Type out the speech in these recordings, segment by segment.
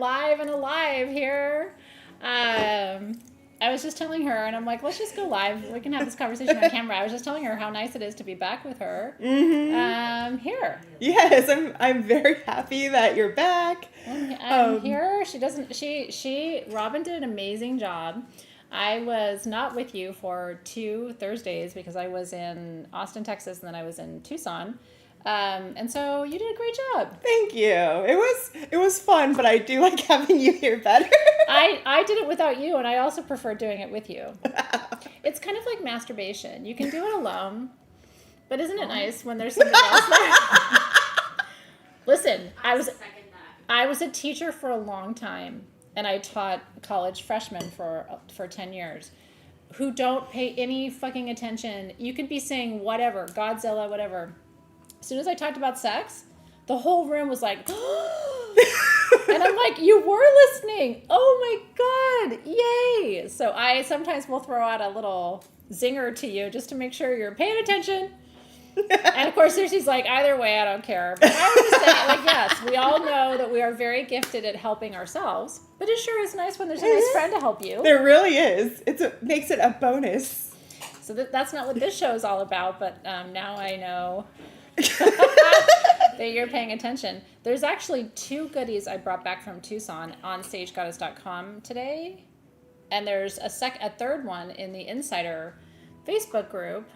live and alive here. I was just telling her, and I'm like, let's just go live. We can have this conversation on camera. I was just telling her how nice it is to be back with her. Here. Yes, I'm very happy that you're back. I'm here. Robin did an amazing job. I was not with you for 2 Thursdays because I was in Austin, Texas, and then I was in Tucson. And so you did a great job. Thank you. It was fun, but I do like having you here better. I did it without you, and I also prefer doing it with you. It's kind of like masturbation. You can do it alone, but isn't it nice when there's somebody else there? Listen, I was a teacher for a long time, and I taught college freshmen for 10 years who don't pay any fucking attention. You could be saying whatever, Godzilla, whatever. As soon as I talked about sex, the whole room was like, and I'm like, you were listening. Oh my God. Yay. So I sometimes will throw out a little zinger to you just to make sure you're paying attention. And of course, Circe's like, either way, I don't care. But I was just saying, like, yes, we all know that we are very gifted at helping ourselves. But it sure is nice when there's a nice friend to help you. There really is. Makes it a bonus. So that's not what this show is all about. But now I know that you're paying attention. There's actually 2 goodies I brought back from Tucson on sagegoddess.com today. And there's a third one in the Insider Facebook group.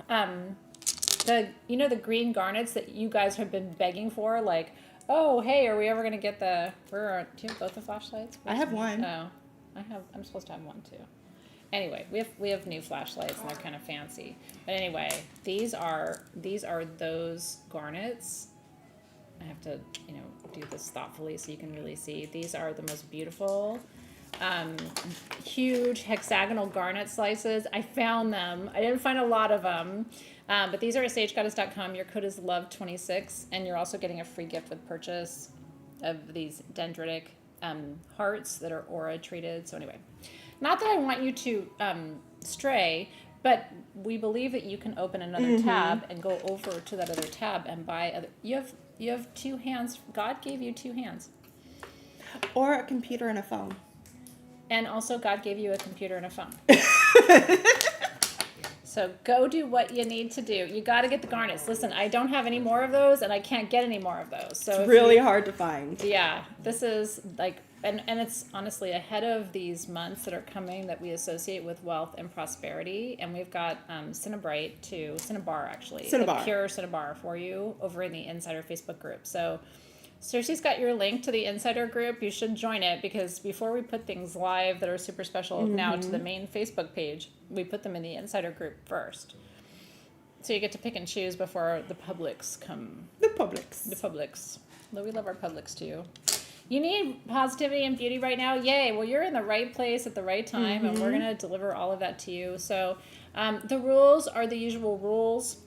The green garnets that you guys have been begging for, like, oh, hey, are we ever going to get do you have both the flashlights? I have one. Oh, I'm supposed to have one too. Anyway, we have new flashlights and they're kind of fancy. But anyway, these are those garnets. I have to, do this thoughtfully so you can really see. These are the most beautiful, huge hexagonal garnet slices. I found them. I didn't find a lot of them. But these are at sagegoddess.com. Your code is love26, and you're also getting a free gift with purchase of these dendritic hearts that are aura treated. So anyway, not that I want you to stray, but we believe that you can open another tab and go over to that other tab and buy other. You have 2 hands. God gave you 2 hands. Or a computer and a phone. And also God gave you a computer and a phone. So go do what you need to do. You got to get the garnets. Listen, I don't have any more of those, and I can't get any more of those. So it's really hard to find. Yeah, this is like, and it's honestly ahead of these months that are coming that we associate with wealth and prosperity. And we've got Cinnabar actually, the pure Cinnabar for you over in the Insider Facebook group. So Circe's got your link to the Insider group. You should join it because before we put things live that are super special now to the main Facebook page, we put them in the Insider group first. So you get to pick and choose before the Publics come. The Publics. Though we love our Publics too. You need positivity and beauty right now? Yay. Well, you're in the right place at the right time, and we're going to deliver all of that to you. So the rules are the usual rules.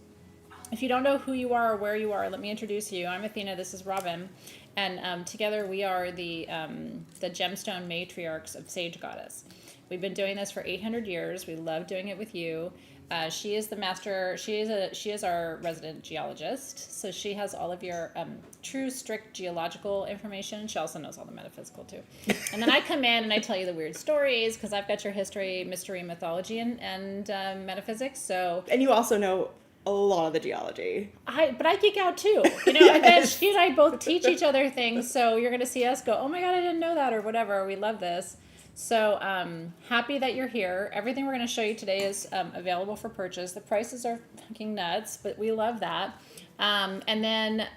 If you don't know who you are or where you are, let me introduce you. I'm Athena. This is Robin. And together we are the gemstone matriarchs of Sage Goddess. We've been doing this for 800 years. We love doing it with you. She is the master. She is our resident geologist. So she has all of your true, strict geological information. She also knows all the metaphysical too. And then I come in and I tell you the weird stories because I've got your history, mystery, mythology, and metaphysics. And you also know a lot of the geology. But I geek out too, yes. And then she and I both teach each other things. So you're going to see us go, oh my God, I didn't know that or whatever. We love this. So happy that you're here. Everything we're going to show you today is available for purchase. The prices are fucking nuts, but we love that. And then,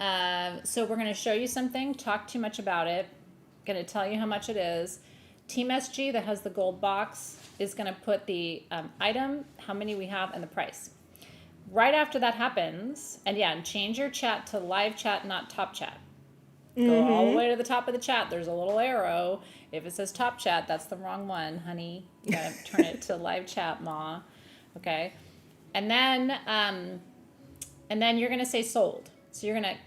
so we're going to show you something, talk too much about it, going to tell you how much it is. Team SG that has the gold box is going to put the item, how many we have, and the price. Right after that happens, and change your chat to live chat, not top chat. Go all the way to the top of the chat. There's a little arrow. If it says top chat, that's the wrong one, honey. You gotta turn it to live chat, ma. Okay? And then you're gonna say sold. So you're gonna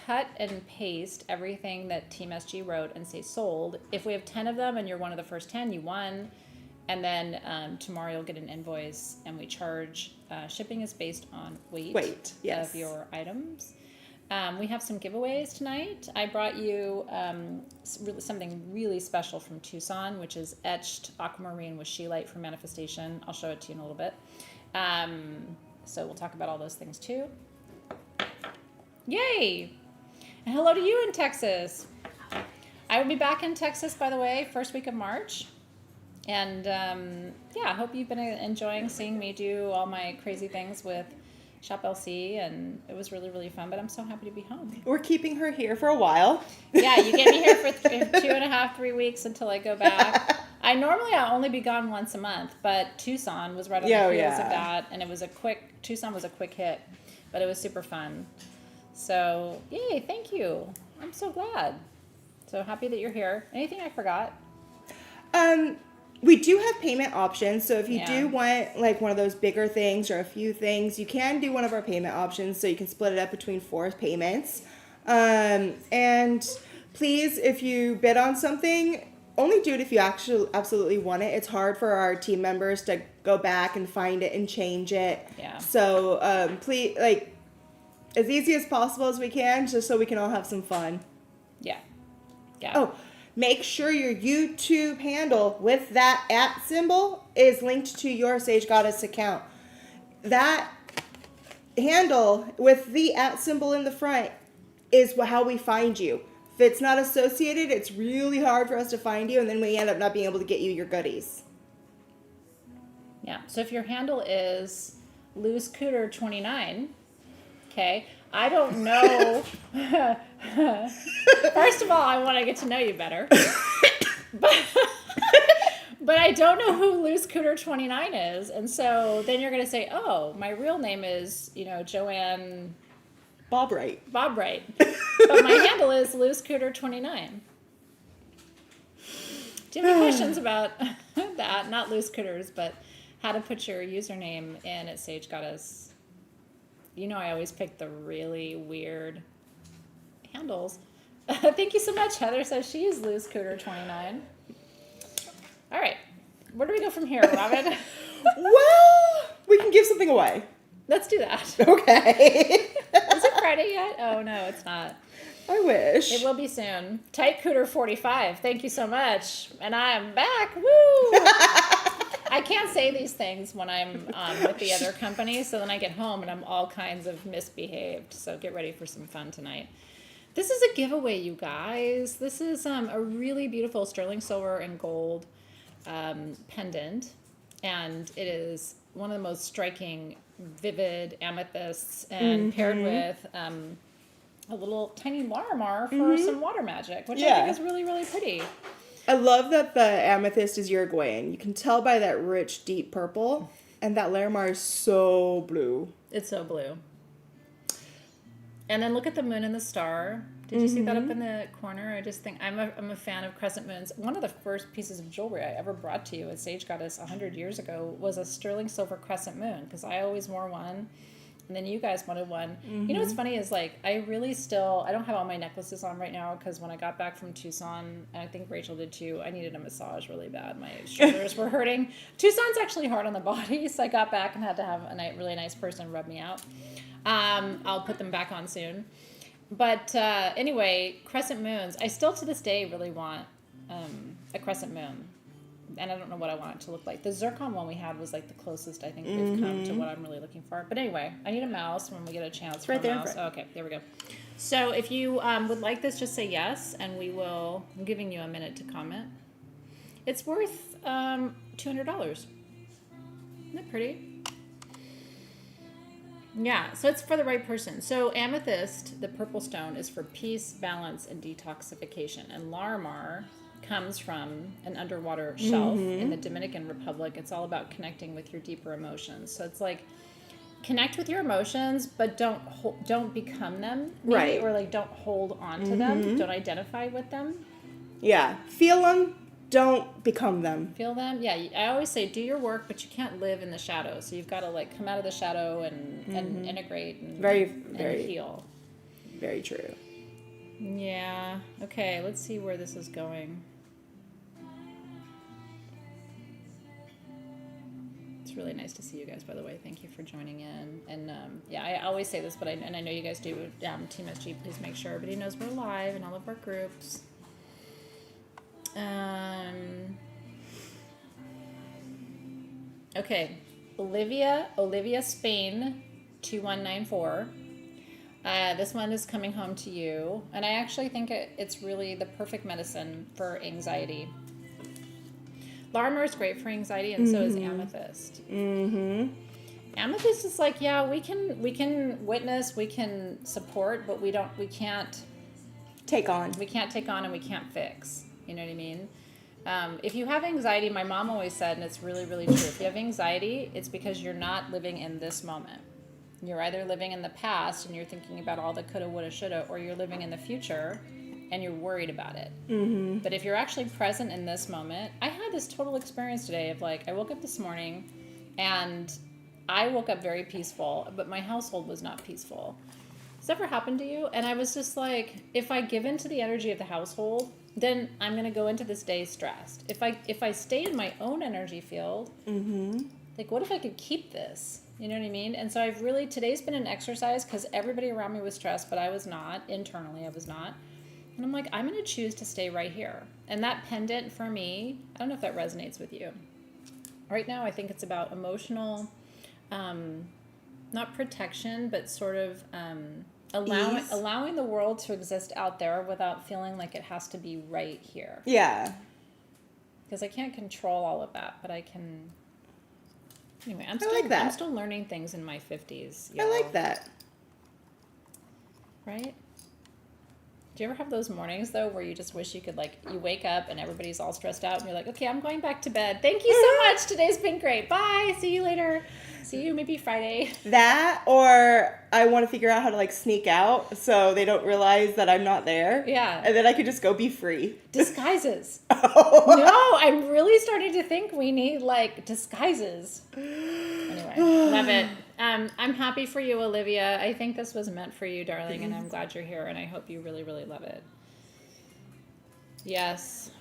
cut and paste everything that Team SG wrote and say sold. If we have 10 of them and you're one of the first 10, you won. And then tomorrow you'll get an invoice, and we charge, shipping is based on weight yes. of your items. We have some giveaways tonight. I brought you something really special from Tucson, which is etched aquamarine with scheelite for manifestation. I'll show it to you in a little bit. So we'll talk about all those things too. Yay! And hello to you in Texas. I will be back in Texas, by the way, first week of March. And I hope you've been enjoying seeing me do all my crazy things with Shop LC, and it was really, really fun, but I'm so happy to be home. We're keeping her here for a while. Yeah, you get me here for 2.5, 3 weeks until I go back. I'll only be gone once a month, but Tucson was right on the heels of that, and Tucson was a quick hit, but it was super fun. So, yay, thank you. I'm so glad. So happy that you're here. Anything I forgot? We do have payment options, so if you do want like one of those bigger things or a few things, you can do one of our payment options, so you can split it up between 4 payments. And please, if you bid on something, only do it if you actually absolutely want it. It's hard for our team members to go back and find it and change it. Yeah. So please, like, as easy as possible as we can, just so we can all have some fun. Yeah. Yeah. Oh, make sure your YouTube handle with that @ symbol is linked to your Sage Goddess account. That handle with the @ symbol in the front is how we find you. If it's not associated, it's really hard for us to find you, and then we end up not being able to get you your goodies. Yeah. So if your handle is loosecooter29, okay, I don't know. First of all, I want to get to know you better. But I don't know who loosecooter29 is. And so then you're going to say, oh, my real name is, Joanne Bobright. But my handle is loosecooter29. Do you have any questions about that? Not loosecooters, but how to put your username in at Sage Goddess. I always pick the really weird handles. Thank you so much. Heather says she's loosecooter29. All right. Where do we go from here, Robin? Well, we can give something away. Let's do that. Okay. Is it Friday yet? Oh, no, it's not. I wish. It will be soon. Tightcooter45. Thank you so much. And I'm back. Woo! I can't say these things when I'm with the other company, so then I get home and I'm all kinds of misbehaved. So get ready for some fun tonight. This is a giveaway, you guys. This is a really beautiful sterling silver and gold pendant, and it is one of the most striking, vivid amethysts, and paired with a little tiny Larimar for some water magic, which I think is really, really pretty. I love that the amethyst is Uruguayan. You can tell by that rich, deep purple, and that Larimar is so blue. It's so blue. And then look at the moon and the star. Did you see that up in the corner? I just think I'm a fan of crescent moons. One of the first pieces of jewelry I ever brought to you at Sage Goddess 100 years ago was a sterling silver crescent moon, because I always wore one. And then you guys wanted one. You know what's funny is, like, I don't have all my necklaces on right now, because when I got back from Tucson, and I think Rachel did too, I needed a massage really bad. My shoulders were hurting. Tucson's actually hard on the body, so I got back and had to have a really nice person rub me out. I'll put them back on soon. But anyway, crescent moons. I still to this day really want a crescent moon. And I don't know what I want it to look like. The zircon one we had was like the closest I think we've come to what I'm really looking for. But anyway, I need a mouse when we get a chance. Right there. Mouse. Oh, okay, there we go. So if you would like this, just say yes, and I'm giving you a minute to comment. It's worth $200. Isn't that pretty? Yeah, so it's for the right person. So amethyst, the purple stone, is for peace, balance, and detoxification. And Larimar comes from an underwater shelf in the Dominican Republic. It's all about connecting with your deeper emotions. So it's like, connect with your emotions, but don't become them, maybe, right? Or like don't hold on to them. Don't identify with them. Yeah, feel them. Don't become them. Feel them. Yeah, I always say do your work, but you can't live in the shadow. So you've got to like come out of the shadow and integrate and heal. Very true. Yeah. Okay, let's see where this is going. It's It's really nice to see you guys, by the way. Thank you for joining in. And yeah, I always say this, but I know you guys do. Team SG, please make sure everybody knows we're live in all of our groups. Okay, Olivia Spain, 2194. This one is coming home to you, and I actually think it's really the perfect medicine for anxiety. Larmor is great for anxiety, and so is amethyst. Amethyst is like, yeah, we can witness, we can support, but we can't take on. We can't take on, and we can't fix. You know what I mean? If you have anxiety, my mom always said, and it's really, really true, if you have anxiety, it's because you're not living in this moment. You're either living in the past and you're thinking about all the coulda, woulda, shoulda, or you're living in the future and you're worried about it. But if you're actually present in this moment, I had this total experience today of like, I woke up this morning and I woke up very peaceful, but my household was not peaceful. Has that ever happened to you? And I was just like, if I give into the energy of the household, then I'm going to go into this day stressed. If I stay in my own energy field, like, what if I could keep this? You know what I mean? And so today's been an exercise because everybody around me was stressed, but I was not. Internally, I was not. And I'm like, I'm going to choose to stay right here. And that pendant for me, I don't know if that resonates with you. Right now, I think it's about emotional, not protection, but sort of allowing the world to exist out there without feeling like it has to be right here. Yeah. Because I can't control all of that, but I can... Anyway, I'm still learning things in my 50s. I like that. Right? Do you ever have those mornings, though, where you just wish you could, like, you wake up and everybody's all stressed out and you're like, okay, I'm going back to bed. Thank you so much. Today's been great. Bye. See you later. See you maybe Friday. That, or I want to figure out how to, like, sneak out so they don't realize that I'm not there. Yeah. And then I could just go be free. Disguises. Oh. No, I'm really starting to think we need, like, disguises. Anyway, love it. I'm happy for you, Olivia. I think this was meant for you, darling, and I'm glad you're here, and I hope you really, really love it. Yes.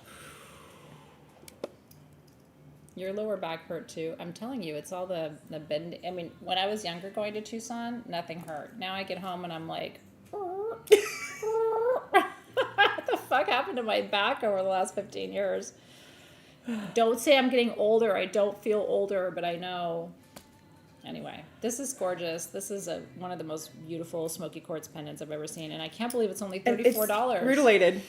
Your lower back hurt too. I'm telling you, it's all the bend. I mean, when I was younger going to Tucson, nothing hurt. Now I get home and I'm like, what the fuck happened to my back over the last 15 years? Don't say I'm getting older. I don't feel older, but I know. Anyway, this is gorgeous. This is one of the most beautiful smoky quartz pendants I've ever seen, and I can't believe it's only $34. It's rutilated.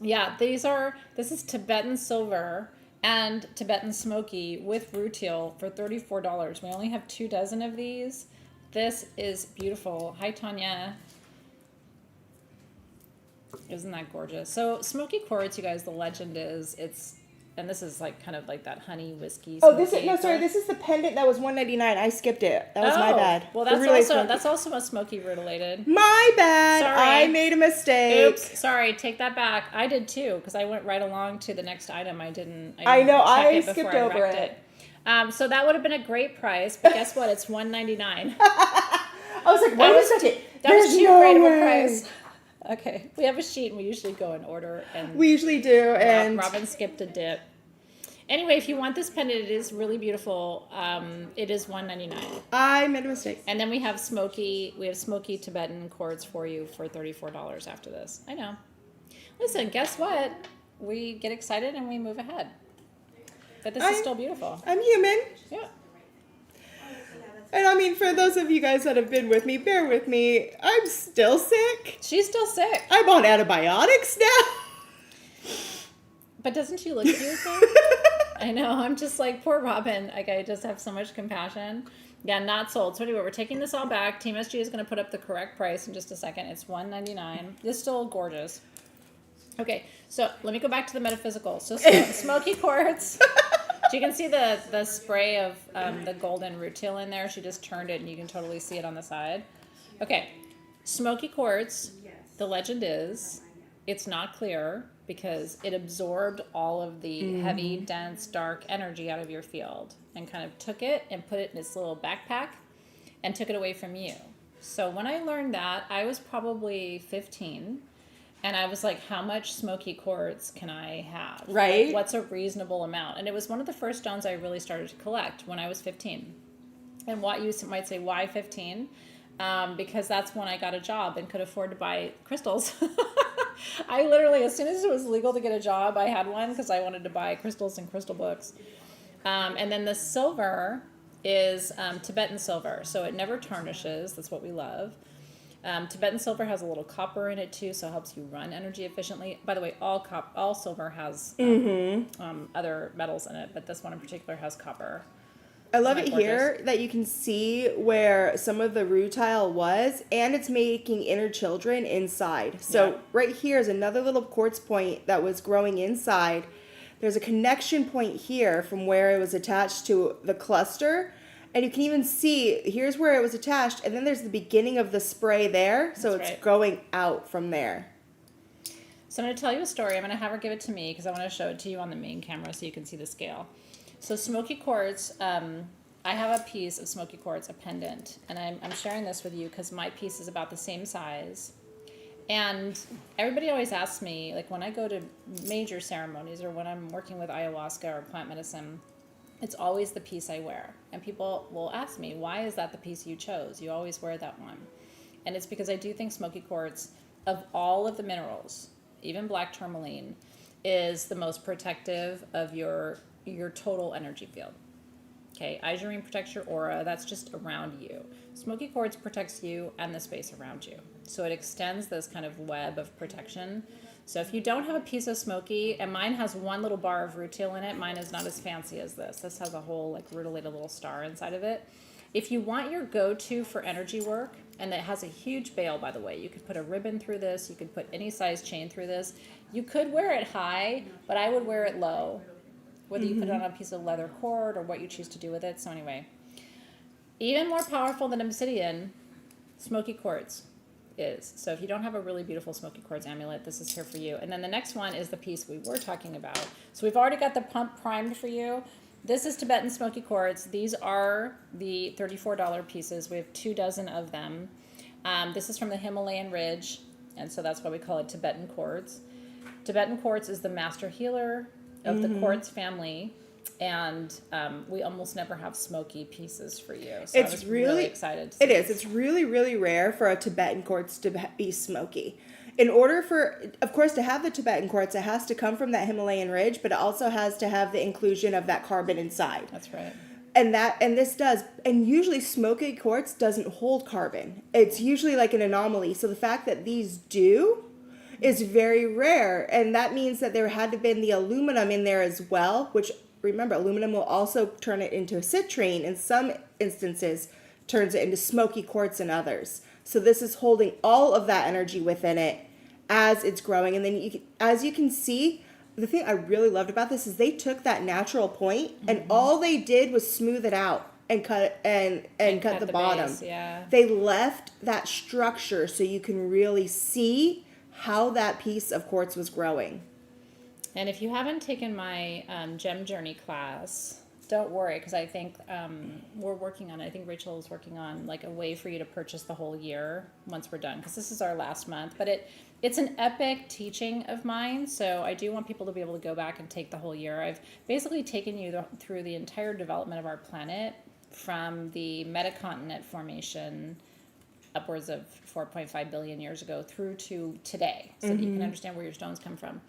Yeah, this is Tibetan silver and Tibetan smoky with rutile for $34. We only have 2 dozen of these. This is beautiful. Hi, Tanya. Isn't that gorgeous? So smoky quartz, you guys, the legend is and this is like kind of like that honey whiskey. Oh, this is the pendant that was $199. I skipped it. That was my bad. Well, that's also a smoky related. My bad. Sorry. I made a mistake. Oops. Sorry. Take that back. I did too because I went right along to the next item. I didn't I know. check I it skipped I over it. So that would have been a great price, but guess what? It's $199. I was like, wait a second. That was too great of a price. Okay, we have a sheet and we usually go in order. And we usually do. And Robin skipped a dip. Anyway, if you want this pendant, it is really beautiful. It is $199. I made a mistake. And then we have smoky Tibetan quartz for you for $34 after this. I know. Listen, guess what? We get excited and we move ahead. But this is still beautiful. I'm human. Yeah. And I mean, for those of you guys that have been with me, bear with me. I'm still sick. She's still sick. I'm on antibiotics now. But doesn't she look cute though? I know. I'm just like, poor Robin. Like, I just have so much compassion. Yeah, not sold. So anyway, we're taking this all back. Team SG is going to put up the correct price in just a second. It's $199. It's still gorgeous. Okay, so let me go back to the metaphysical. So smoky quartz. So you can see the spray of the golden rutile in there. She just turned it, and you can totally see it on the side. Okay, smoky quartz. The legend is it's not clear because it absorbed all of the heavy, dense, dark energy out of your field and kind of took it and put it in its little backpack and took it away from you. So when I learned that, I was probably 15. And I was like, how much smoky quartz can I have? Right. Like, what's a reasonable amount? And it was one of the first stones I really started to collect when I was 15. And what you might say, why 15? Because that's when I got a job and could afford to buy crystals. I literally, as soon as it was legal to get a job, I had one because I wanted to buy crystals and crystal books. And then the silver is Tibetan silver. So it never tarnishes. That's what we love. Tibetan silver has a little copper in it too, so it helps you run energy efficiently. By the way, all silver has other metals in it, but this one in particular has copper. I love it here that you can see where some of the rutile was, and it's making inner children inside. So right here is another little quartz point that was growing inside. There's a connection point here from where it was attached to the cluster. And you can even see, here's where it was attached, and then there's the beginning of the spray there, so it's going out from there. So I'm going to tell you a story. I'm going to have her give it to me because I want to show it to you on the main camera so you can see the scale. So smoky quartz, I have a piece of smoky quartz, a pendant, and I'm sharing this with you because my piece is about the same size. And everybody always asks me, like when I go to major ceremonies or when I'm working with ayahuasca or plant medicine, it's always the piece I wear. And people will ask me, why is that the piece you chose? You always wear that one. And it's because I do think smoky quartz, of all of the minerals, even black tourmaline, is the most protective of your total energy field. Okay, Izurine protects your aura. That's just around you. Smoky quartz protects you and the space around you. So it extends this kind of web of protection. So if you don't have a piece of smoky, and mine has one little bar of rutile in it, mine is not as fancy as this. This has a whole like rutilated little star inside of it. If you want your go-to for energy work, and it has a huge bail, by the way, you could put a ribbon through this, you could put any size chain through this. You could wear it high, but I would wear it low, whether you put it on a piece of leather cord or what you choose to do with it. So anyway, even more powerful than obsidian, smoky quartz is. So if you don't have a really beautiful smoky quartz amulet, this is here for you. And then the next one is the piece we were talking about. So we've already got the pump primed for you. This is Tibetan smoky quartz. These are the $34 pieces. We have 24 of them. This is from the Himalayan ridge, and so that's why we call it Tibetan quartz. Tibetan quartz is the master healer of the quartz family, and we almost never have smoky pieces for you. So I was really excited to see this. It's really, really rare for a Tibetan quartz to be smoky. In order for, of course, to have the Tibetan quartz, it has to come from that Himalayan ridge, but it also has to have the inclusion of that carbon inside. That's right. And this does, and usually smoky quartz doesn't hold carbon. It's usually like an anomaly. So the fact that these do is very rare, and that means that there had to have been the aluminum in there as well, which, remember, aluminum will also turn it into citrine in some instances, turns it into smoky quartz in others. So this is holding all of that energy within it as it's growing. And then as you can see, the thing I really loved about this is they took that natural point and all they did was smooth it out and cut cut the bottom. Base, yeah. They left that structure so you can really see how that piece of quartz was growing. And if you haven't taken my Gem Journey class, don't worry, because I think we're working on it. I think Rachel is working on like a way for you to purchase the whole year once we're done, because this is our last month. But it's an epic teaching of mine, so I do want people to be able to go back and take the whole year. I've basically taken you through the entire development of our planet from the metacontinent formation upwards of 4.5 billion years ago through to today, so that you can understand where your stones come from.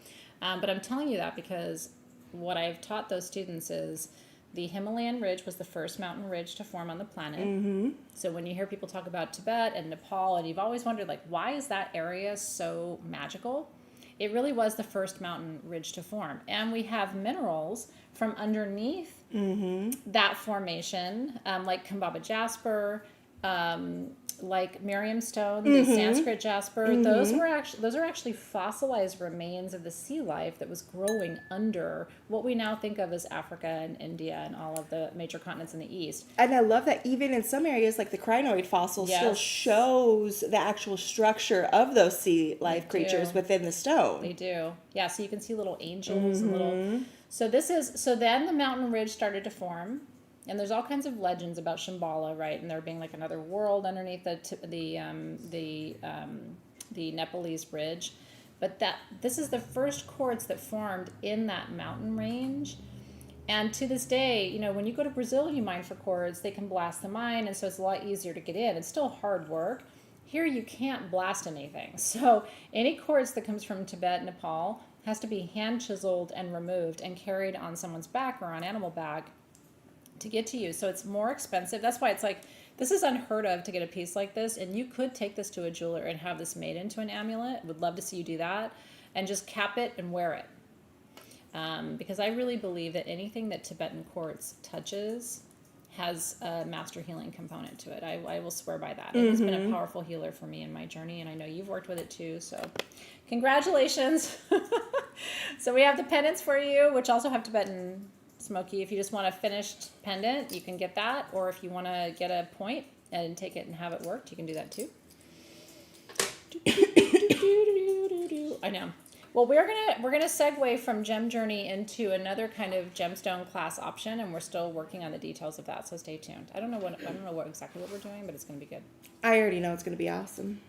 But I'm telling you that because what I've taught those students is the Himalayan ridge was the first mountain ridge to form on the planet. So when you hear people talk about Tibet and Nepal, and you've always wondered, like, why is that area so magical? It really was the first mountain ridge to form. And we have minerals from underneath that formation, like Kambaba jasper, like Miriam stone, the Sanskrit jasper. Those are actually fossilized remains of the sea life that was growing under what we now think of as Africa and India and all of the major continents in the east. And I love that even in some areas, like the crinoid fossil still shows the actual structure of those sea life creatures within the stone. They do. Yeah, so you can see little angels and little. So then the mountain ridge started to form. And there's all kinds of legends about Shambhala, right? And there being like another world underneath the Nepalese ridge. But this is the first quartz that formed in that mountain range. And to this day, you know, when you go to Brazil and you mine for quartz, they can blast the mine, and so it's a lot easier to get in. It's still hard work. Here you can't blast anything. So any quartz that comes from Tibet, Nepal, has to be hand chiseled and removed and carried on someone's back or on animal back to get to you. So it's more expensive. That's why it's like, this is unheard of to get a piece like this. And you could take this to a jeweler and have this made into an amulet. Would love to see you do that. And just cap it and wear it. Because I really believe that anything that Tibetan quartz touches has a master healing component to it. I will swear by that. It has been a powerful healer for me in my journey, and I know you've worked with it too, so congratulations. So we have the pendants for you, which also have Tibetan Smoky. If you just want a finished pendant, you can get that, or if you want to get a point and take it and have it worked, you can do that too. I know. Well, we're gonna segue from Gem Journey into another kind of gemstone class option, and we're still working on the details of that. So stay tuned. I don't know what exactly what we're doing, but it's gonna be good. I already know it's gonna be awesome.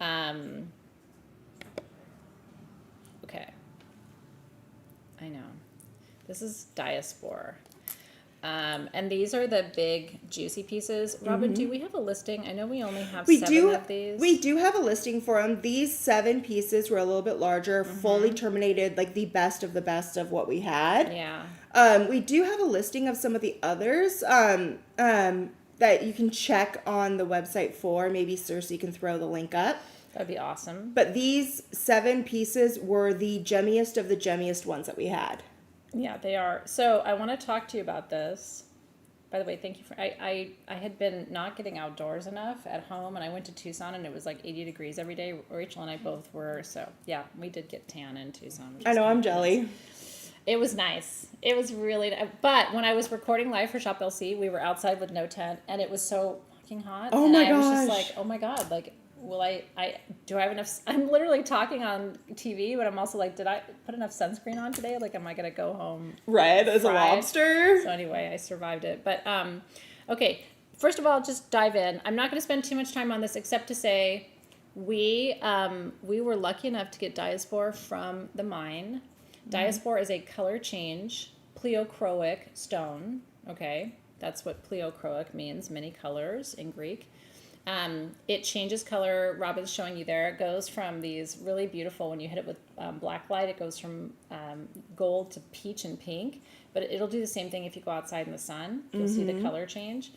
Okay. I know. This is Daspore. And these are the big juicy pieces. Robin, do we have a listing? I know we only have 7 of these. We do have a listing for them. These 7 pieces were a little bit larger, fully terminated, like the best of what we had. Yeah. We do have a listing of some of the others that you can check on the website for. Maybe Cersei can throw the link up. That'd be awesome. But these 7 pieces were the gemmiest of the gemmiest ones that we had. Yeah, they are. So I want to talk to you about this. By the way, thank you for... I had been not getting outdoors enough at home, and I went to Tucson, and it was like 80 degrees every day. Rachel and I both were. So, yeah, we did get tan in Tucson. I know, I'm jelly. It was nice. It was really... But when I was recording live for Shop LC, we were outside with no tent, and it was so fucking hot. Oh, my gosh. I was just like, oh, my God, like... Will do I have enough? I'm literally talking on TV, but I'm also like, did I put enough sunscreen on today? Like, am I going to go home red as a lobster? So anyway, I survived it. But, okay. First of all, just dive in. I'm not going to spend too much time on this except to say we were lucky enough to get Daspore from the mine. Daspore is a color change pleochroic stone. Okay. That's what pleochroic means, many colors in Greek. It changes color. Robin's showing you there. It goes from these really beautiful, when you hit it with black light, it goes from gold to peach and pink. But it'll do the same thing if you go outside in the sun. You'll see the color change.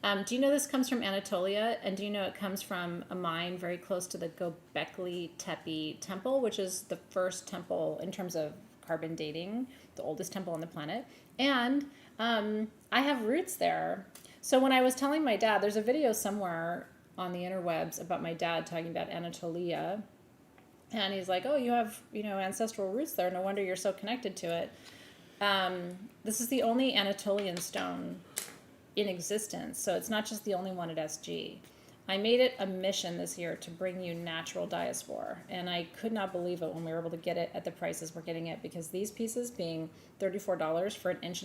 Do you know this comes from Anatolia? And do you know it comes from a mine very close to the Göbekli Tepe temple, which is the first temple in terms of carbon dating, the oldest temple on the planet. And I have roots there. So when I was telling my dad, there's a video somewhere on the interwebs about my dad talking about Anatolia, and he's like, oh, you have, ancestral roots there, no wonder you're so connected to it. This is the only Anatolian stone in existence, so it's not just the only one at SG. I made it a mission this year to bring you natural Daspore, and I could not believe it when we were able to get it at the prices we're getting it, because these pieces being $34 for an 1.5 inch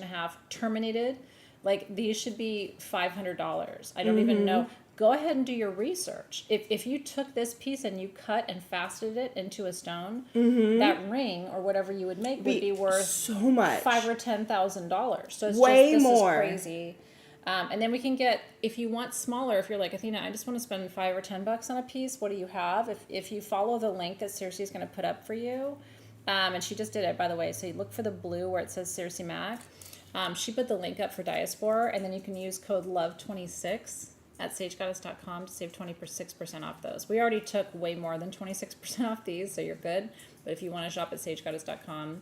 terminated, like, these should be $500. I don't even know. Go ahead and do your research. If you took this piece and you cut and faceted it into a stone, that ring or whatever you would make would be worth so much, $5,000 or $10,000. So it's way this more. is crazy. And then we can get, if you want smaller, if you're like, Athena, I just want to spend $5 or $10 on a piece. What do you have? If you follow the link that Cersei is going to put up for you, and she just did it, by the way. So you look for the blue where it says Cersei Mac. She put the link up for Daspore, and then you can use code LOVE26 at sagegoddess.com to save 26% off those. We already took way more than 26% off these, so you're good. But if you want to shop at sagegoddess.com,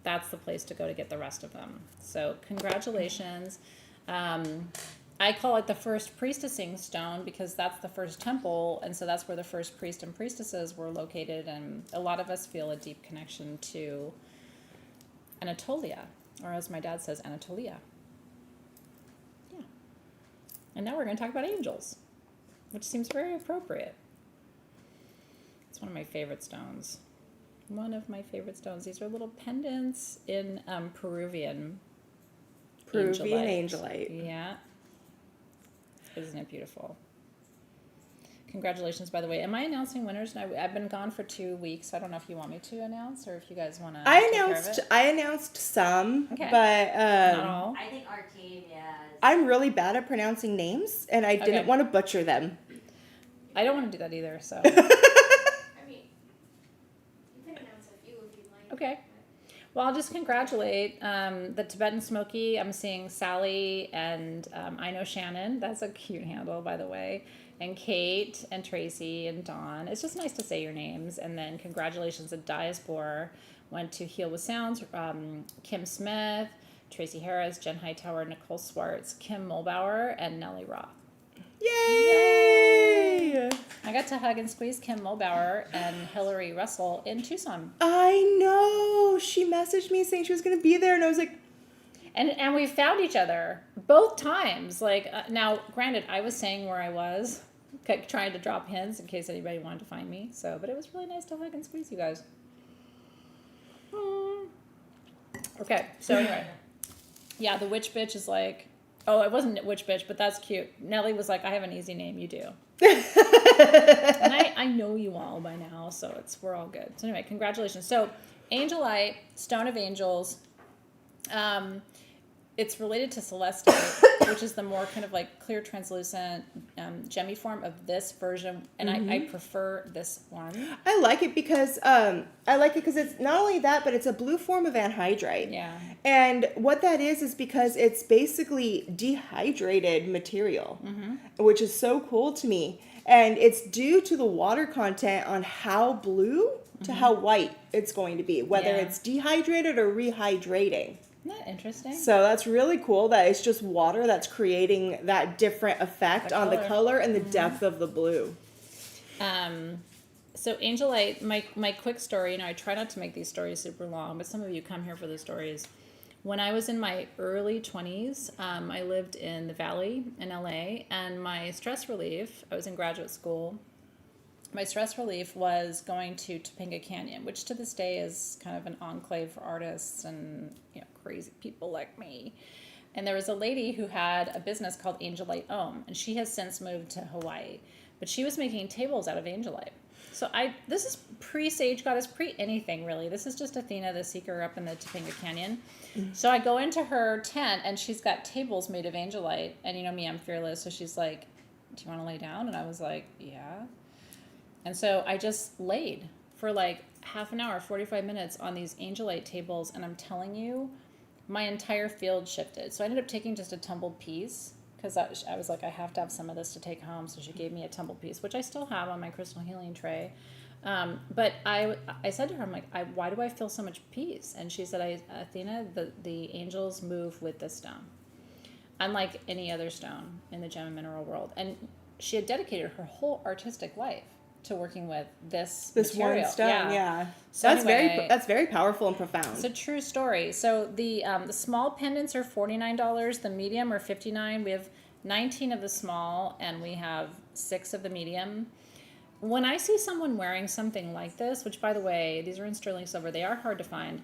that's the place to go to get the rest of them. So congratulations. I call it the first priestessing stone because that's the first temple, and so that's where the first priest and priestesses were located, and a lot of us feel a deep connection to Anatolia, or as my dad says, Anatolia. Yeah. And now we're going to talk about angels, which seems very appropriate. It's one of my favorite stones. One of my favorite stones. These are little pendants in Peruvian Angelite. Angelite. Yeah. Isn't it beautiful? Congratulations, by the way. Am I announcing winners? I've been gone for 2 weeks. So I don't know if you want me to announce or if you guys want to. I announced some, okay. But not all. I think Artavia. I'm really bad at pronouncing names, and I didn't want to butcher them. I don't want to do that either. So. I mean, you can announce a few if you'd like. Okay. Well, I'll just congratulate the Tibetan Smoky. I'm seeing Sally and I know Shannon. That's a cute handle, by the way. And Kate and Tracy and Dawn. It's just nice to say your names. And then congratulations to Daspore. Went to Heal with Sounds. Kim Smith, Tracy Harris, Jen Hightower, Nicole Swartz, Kim Mulbauer, and Nellie Roth. Yay! I got to hug and squeeze Kim Mulbauer and Hillary Russell in Tucson. I know. She messaged me saying she was going to be there, and I was like... And we found each other both times. Like, now, granted, I was saying where I was, trying to drop hints in case anybody wanted to find me. So, but it was really nice to hug and squeeze you guys. Okay, so anyway. Yeah, the witch bitch is like... Oh, it wasn't witch bitch, but that's cute. Nellie was like, I have an easy name, you do. And I know you all by now, so we're all good. So anyway, congratulations. So, Angelite, Stone of Angels, it's related to celestite, which is the more kind of like clear, translucent, gemmy form of this version, and I prefer this one. I like it because it's not only that, but it's a blue form of anhydrite. Yeah. And what that is because it's basically dehydrated material, which is so cool to me. And it's due to the water content on how blue to how white it's going to be, whether it's dehydrated or rehydrating. Isn't that interesting? So that's really cool that it's just water that's creating that different effect on the color and the depth of the blue. So Angelite, my quick story, I try not to make these stories super long, but some of you come here for the stories. When I was in my early 20s, I lived in the Valley in LA, and my stress relief, I was in graduate school, my stress relief was going to Topanga Canyon, which to this day is kind of an enclave for artists and crazy people like me. And there was a lady who had a business called Angelite Ohm, and she has since moved to Hawaii. But she was making tables out of Angelite. So this is pre-Sage Goddess, pre-anything really. This is just Athena, the seeker up in the Topanga Canyon. So I go into her tent, and she's got tables made of Angelite. And you know me, I'm fearless. So she's like, do you want to lay down? And I was like, yeah. And so I just laid for like half an hour, 45 minutes on these Angelite tables. And I'm telling you, my entire field shifted. So I ended up taking just a tumbled piece because I was like, I have to have some of this to take home. So she gave me a tumbled piece, which I still have on my crystal healing tray. But I said to her, I'm like, why do I feel so much peace? And she said, Athena, the angels move with this stone, unlike any other stone in the gem and mineral world. And she had dedicated her whole artistic life to working with this material. One stone. Yeah. So that's very powerful and profound. It's a true story. So the small pendants are $49. The medium are $59. We have 19 of the small, and we have 6 of the medium. When I see someone wearing something like this, which by the way, these are in sterling silver, they are hard to find.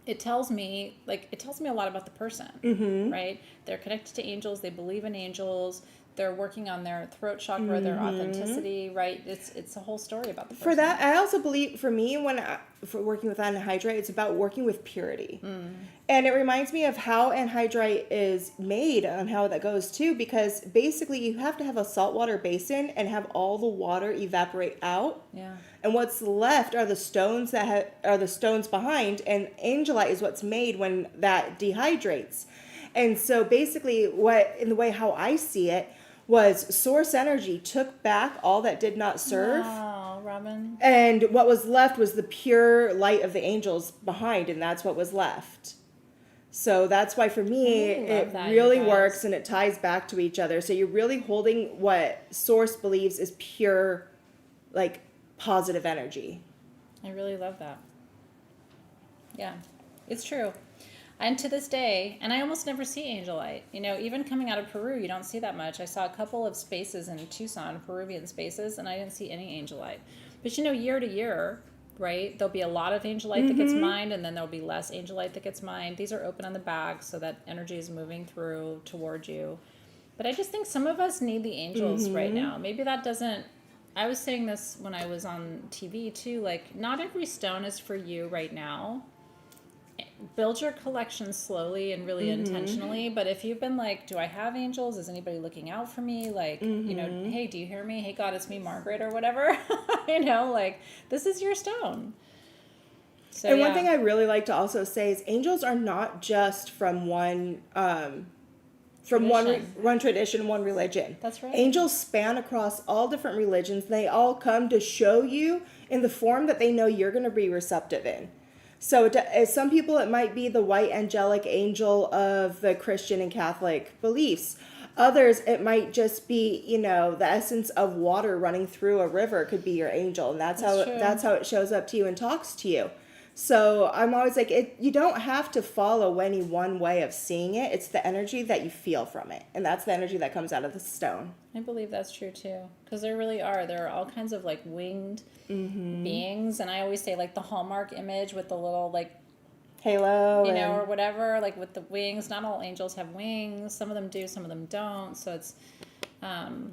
It tells me a lot about the person, right? They're connected to angels. They believe in angels. They're working on their throat chakra, their authenticity, right? It's a whole story about the person. For that, I also believe, for me, for working with anhydrite, it's about working with purity. And it reminds me of how anhydrite is made and how that goes too, because basically you have to have a saltwater basin and have all the water evaporate out. Yeah. And what's left are the stones are the stones behind, and angelite is what's made when that dehydrates. And so basically how I see it, was source energy took back all that did not serve. Wow, Robin. And what was left was the pure light of the angels behind, and that's what was left. So that's why for me, it really works, and it ties back to each other. So you're really holding what source believes is pure, like, positive energy. I really love that. Yeah, it's true. And to this day, and I almost never see angelite. Even coming out of Peru, you don't see that much. I saw a couple of spaces in Tucson, Peruvian spaces, and I didn't see any angelite. But year to year, right, there'll be a lot of angelite that gets mined, and then there'll be less angelite that gets mined. These are open on the bag so that energy is moving through towards you. But I just think some of us need the angels right now. Maybe that doesn't I was saying this when I was on TV too, like not every stone is for you right now. Build your collection slowly and really intentionally. But if you've been like, do I have angels? Is anybody looking out for me? Like, you know, hey, do you hear me? Hey, God, it's me, Margaret, or whatever. You know, like, this is your stone. So, and one thing I really like to also say is angels are not just from one tradition, one religion. That's right. Angels span across all different religions. They all come to show you in the form that they know you're going to be receptive in. So some people, it might be the white angelic angel of the Christian and Catholic beliefs. Others, it might just be, you know, the essence of water running through a river could be your angel. And that's how it shows up to you and talks to you. So I'm always like, you don't have to follow any one way of seeing it. It's the energy that you feel from it. And that's the energy that comes out of the stone. I believe that's true too. Because there are all kinds of like winged beings. And I always say like the Hallmark image with the little like halo, you know, or whatever, like with the wings. Not all angels have wings. Some of them do, some of them don't. So it's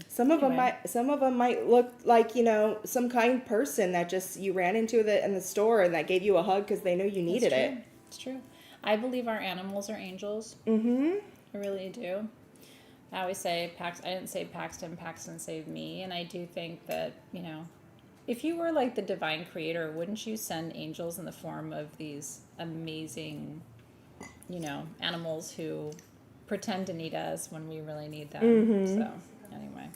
some of them might look like, you know, some kind person that just you ran into in the store and that gave you a hug because they know you needed it. It's true. I believe our animals are angels. I really do. I always say I didn't say Paxton saved me. And I do think that, you know, if you were like the divine creator, wouldn't you send angels in the form of these amazing, you know, animals who pretend to need us when we really need them? So anyway,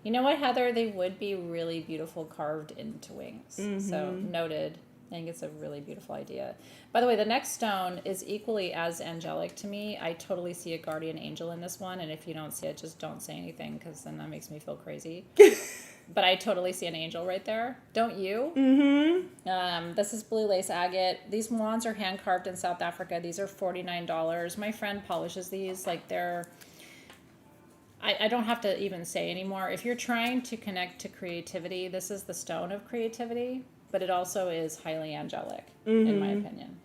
you know what, Heather? They would be really beautiful carved into wings. So noted. I think it's a really beautiful idea. By the way, the next stone is equally as angelic to me. I totally see a guardian angel in this one. And if you don't see it, just don't say anything because then that makes me feel crazy. But I totally see an angel right there. Don't you? This is blue lace agate. These wands are hand carved in South Africa. These are $49. My friend polishes these like they're... I don't have to even say anymore. If you're trying to connect to creativity, this is the stone of creativity. But it also is highly angelic, in my opinion.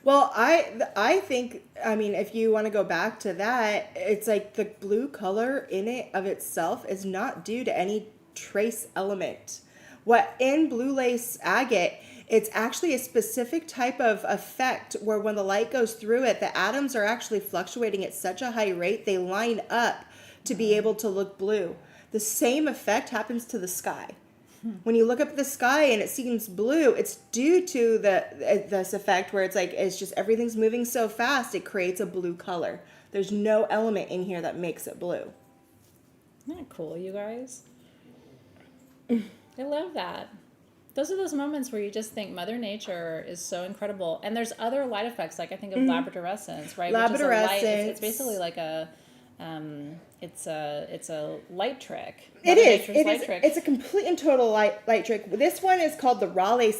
Well, I think, I mean, if you want to go back to that, it's like the blue color in it of itself is not due to any trace element. What in blue lace agate, it's actually a specific type of effect where when the light goes through it, the atoms are actually fluctuating at such a high rate, they line up to be able to look blue. The same effect happens to the sky. When you look up at the sky and it seems blue, it's due to this effect where it's like, it's just everything's moving so fast, it creates a blue color. There's no element in here that makes it blue. Isn't that cool, you guys? I love that. Those are those moments where you just think Mother Nature is so incredible. And there's other light effects, like I think of labradorescence, right? Labradorescence. Which is a light, it's basically like a... it's a light trick. It is. It's a complete and total light trick. This one is called the Raleigh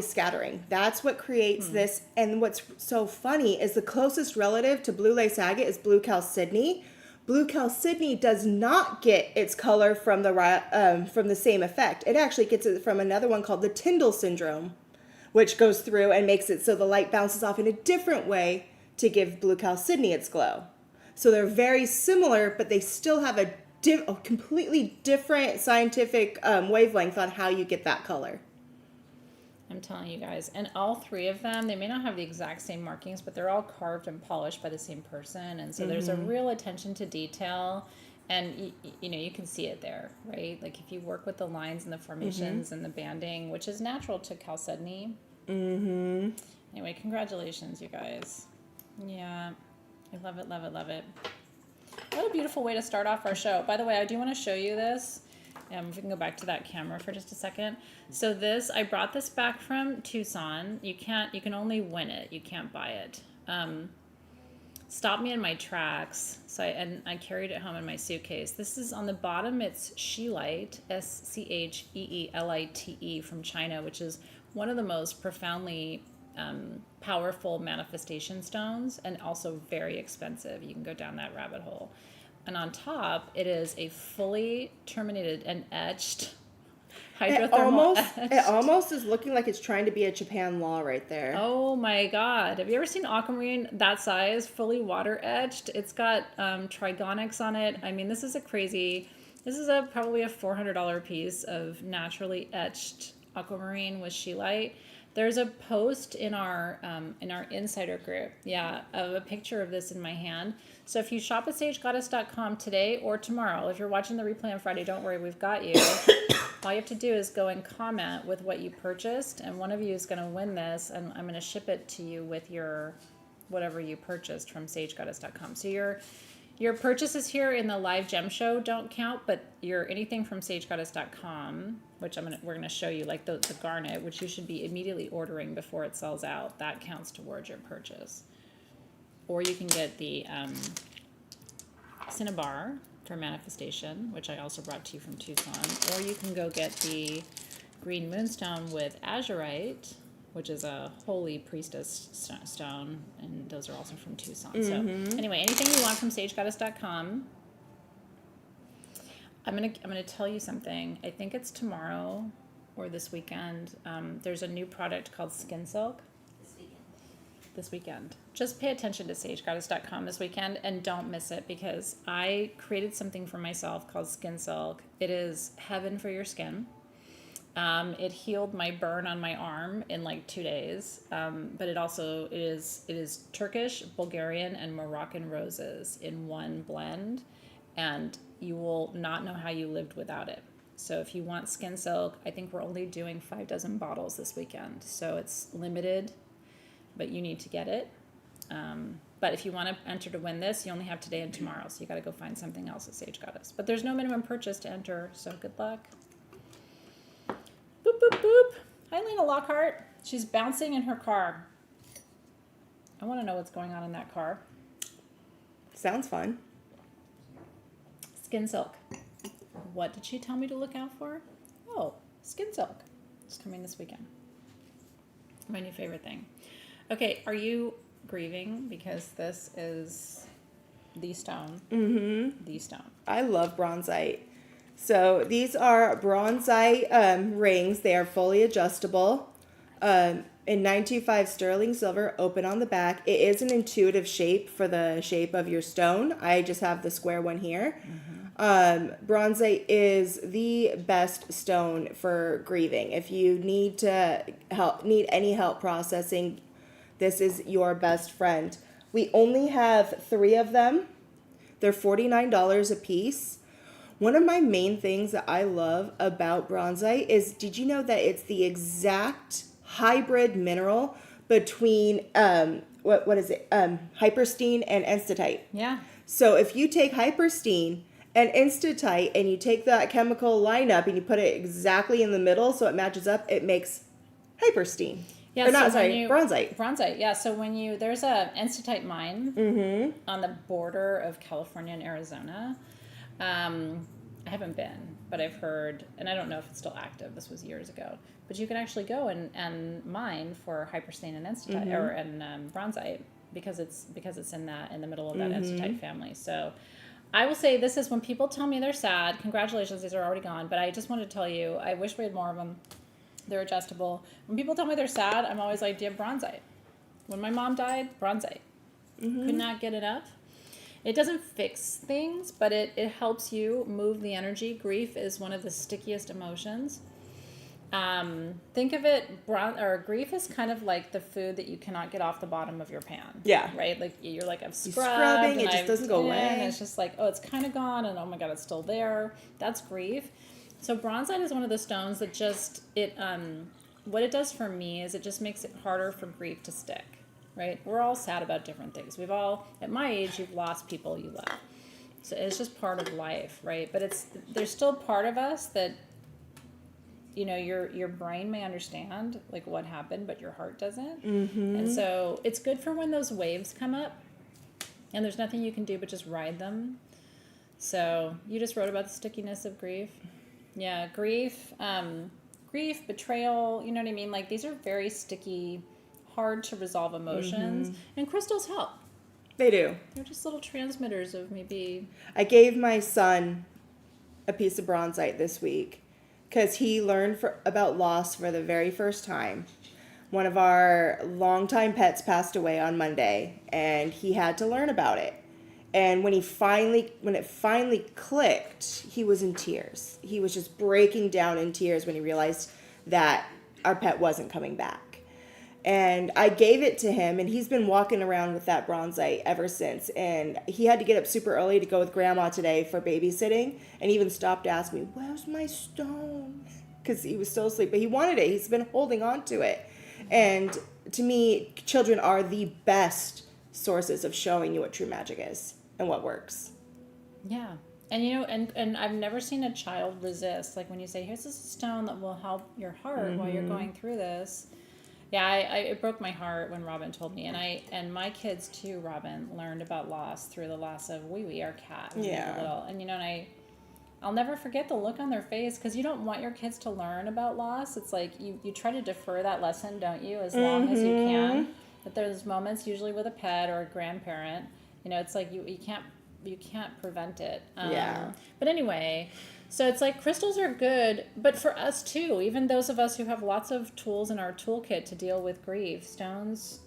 scattering. That's what creates this. And what's so funny is the closest relative to blue lace agate is blue chalcedony. Blue chalcedony does not get its color from the same effect. It actually gets it from another one called the Tyndall syndrome, which goes through and makes it so the light bounces off in a different way to give blue chalcedony its glow. So they're very similar, but they still have a completely different scientific wavelength on how you get that color. I'm telling you guys. And all three of them, they may not have the exact same markings, but they're all carved and polished by the same person. And so there's a real attention to detail. And, you know, you can see it there, right? Like if you work with the lines and the formations and the banding, which is natural to chalcedony. Anyway, congratulations, you guys. Yeah. I love it, love it, love it. What a beautiful way to start off our show. By the way, I do want to show you this. If we can go back to that camera for just a second. So I brought this back from Tucson. You can only win it. You can't buy it. Stopped me in my tracks. So I carried it home in my suitcase. This is on the bottom. It's Scheelite, Scheelite from China, which is one of the most profoundly powerful manifestation stones and also very expensive. You can go down that rabbit hole. And on top, it is a fully terminated and etched hydrothermal It almost is looking like it's trying to be a Japan law right there. Oh my God. Have you ever seen aquamarine that size, fully water etched? It's got trigonics on it. I mean, this is This is probably a $400 piece of naturally etched aquamarine with scheelite. There's a post in our insider group, of a picture of this in my hand. So if you shop at sagegoddess.com today or tomorrow, if you're watching the replay on Friday, don't worry, we've got you. All you have to do is go and comment with what you purchased, and one of you is going to win this, and I'm going to ship it to you with your whatever you purchased from sagegoddess.com. So your purchases here in the live gem show don't count, but anything from sagegoddess.com, which we're gonna show you, like the garnet, which you should be immediately ordering before it sells out. That counts towards your purchase. Or you can get the cinnabar for manifestation, which I also brought to you from Tucson. Or you can go get the green moonstone with azurite, which is a holy priestess stone, and those are also from Tucson. So anyway, anything you want from sagegoddess.com. I'm gonna tell you something. I think it's tomorrow or this weekend. There's a new product called Skin Silk. This weekend. Just pay attention to sagegoddess.com this weekend and don't miss it, because I created something for myself called Skin Silk. It is heaven for your skin. It healed my burn on my arm in like 2 days, but it is Turkish, Bulgarian, and Moroccan roses in one blend, and you will not know how you lived without it. So if you want Skin Silk, I think we're only doing 5 dozen bottles this weekend, so it's limited, but you need to get it. But if you want to enter to win this, you only have today and tomorrow, so you got to go find something else at Sage Goddess. But there's no minimum purchase to enter, so good luck. Boop, boop, boop. Hi, Lena Lockhart. She's bouncing in her car. I want to know what's going on in that car. Sounds fun. Skin Silk. What did she tell me to look out for? Oh, Skin Silk. It's coming this weekend. My new favorite thing. Okay, are you grieving? Because this is the stone. Mm-hmm. The stone. I love bronzite. So these are bronzite rings. They are fully adjustable. In 925 sterling silver, open on the back. It is an intuitive shape for the shape of your stone. I just have the square one here. Mm-hmm. Bronzite is the best stone for grieving. If you need any help processing, this is your best friend. We only have 3 of them. They're $49 a piece. One of my main things that I love about bronzite is, did you know that it's the exact hybrid mineral between what is it? Hyperstein and enstatite. Yeah. So if you take hyperstein and enstatite and you take that chemical lineup and you put it exactly in the middle so it matches up, it makes hyperstein. Yeah, bronzite. Bronzite, yeah. So there's a enstatite mine on the border of California and Arizona. I haven't been, but I've heard, and I don't know if it's still active. This was years ago, but you can actually go and mine for hyperstein and enstatite and bronzite because it's in the middle of that enstatite family. So I will say this is when people tell me they're sad. Congratulations, these are already gone. But I just want to tell you, I wish we had more of them. They're adjustable. When people tell me they're sad, I'm always like, do you have bronzite? When my mom died, bronzite. Could not get enough. It doesn't fix things, but it helps you move the energy. Grief is one of the stickiest emotions. Think of it, grief is kind of like the food that you cannot get off the bottom of your pan. Yeah. Right? Like you're like, I've scrubbed. Scrubbing, it just doesn't go away. And it's just like, oh, it's kind of gone, and oh my God, it's still there. That's grief. So bronzite is one of the stones that what it does for me is it just makes it harder for grief to stick. Right? We're all sad about different things. We've all, at my age, you've lost people you love. So it's just part of life, right? But there's still part of us that, your brain may understand like what happened, but your heart doesn't. Mm-hmm. And so it's good for when those waves come up and there's nothing you can do but just ride them. So you just wrote about the stickiness of grief. Yeah, grief, betrayal, you know what I mean? Like these are very sticky, hard to resolve emotions, and crystals help. They do. They're just little transmitters of maybe. I gave my son a piece of bronzite this week because he learned about loss for the very first time. One of our longtime pets passed away on Monday, and he had to learn about it. And when it finally clicked, he was in tears. He was just breaking down in tears when he realized that our pet wasn't coming back. And I gave it to him, and he's been walking around with that bronzite ever since. And he had to get up super early to go with Grandma today for babysitting, and even stopped to ask me, "Where's my stone?" Because he was still asleep. But he wanted it. He's been holding on to it. And to me, children are the best sources of showing you what true magic is and what works. Yeah. And and I've never seen a child resist. Like when you say, "Here's this stone that will help your heart while you're going through this." Yeah, it broke my heart when Robin told me, and my kids too, Robin, learned about loss through the loss of Wee Wee, our cat, when they were little. And I'll never forget the look on their face, because you don't want your kids to learn about loss. It's like you try to defer that lesson, don't you, as long as you can. But there's moments, usually with a pet or a grandparent, it's like you can't prevent it. But anyway, so it's like crystals are good, but for us too, even those of us who have lots of tools in our toolkit to deal with grief, stones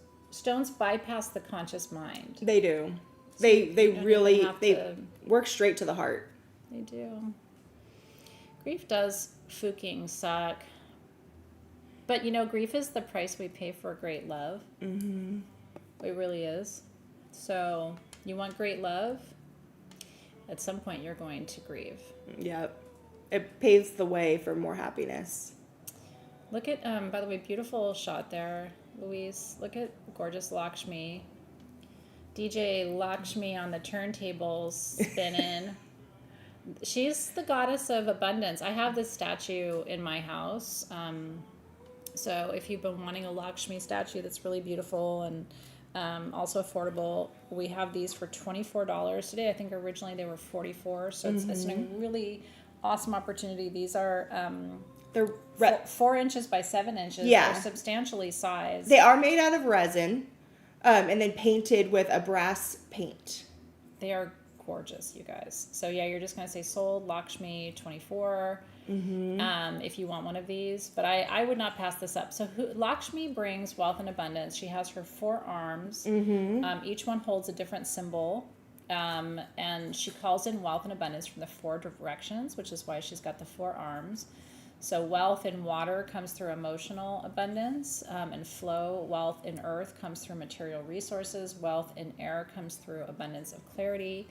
bypass the conscious mind. They do. So they work straight to the heart. They do. Grief does fucking suck. But grief is the price we pay for great love. Mm-hmm. It really is. So you want great love? At some point you're going to grieve. Yep. It paves the way for more happiness. Look at, by the way, beautiful shot there, Louise. Look at gorgeous Lakshmi. DJ Lakshmi on the turntables spinning. She's the goddess of abundance. I have this statue in my house. So if you've been wanting a Lakshmi statue that's really beautiful and also affordable, we have these for $24 today. I think originally they were $44, so it's a really awesome opportunity. These are they're 4 inches by 7 inches. Yeah. They're substantially sized. They are made out of resin, and then painted with a brass paint. They are gorgeous, you guys. So yeah, you're just gonna say sold Lakshmi 24. If you want one of these, but I would not pass this up. So Lakshmi brings wealth and abundance. She has her 4 arms. Each one holds a different symbol, and she calls in wealth and abundance from the 4 directions, which is why she's got the 4 arms. So wealth in water comes through emotional abundance, and flow. Wealth in earth comes through material resources. Wealth in air comes through abundance of clarity.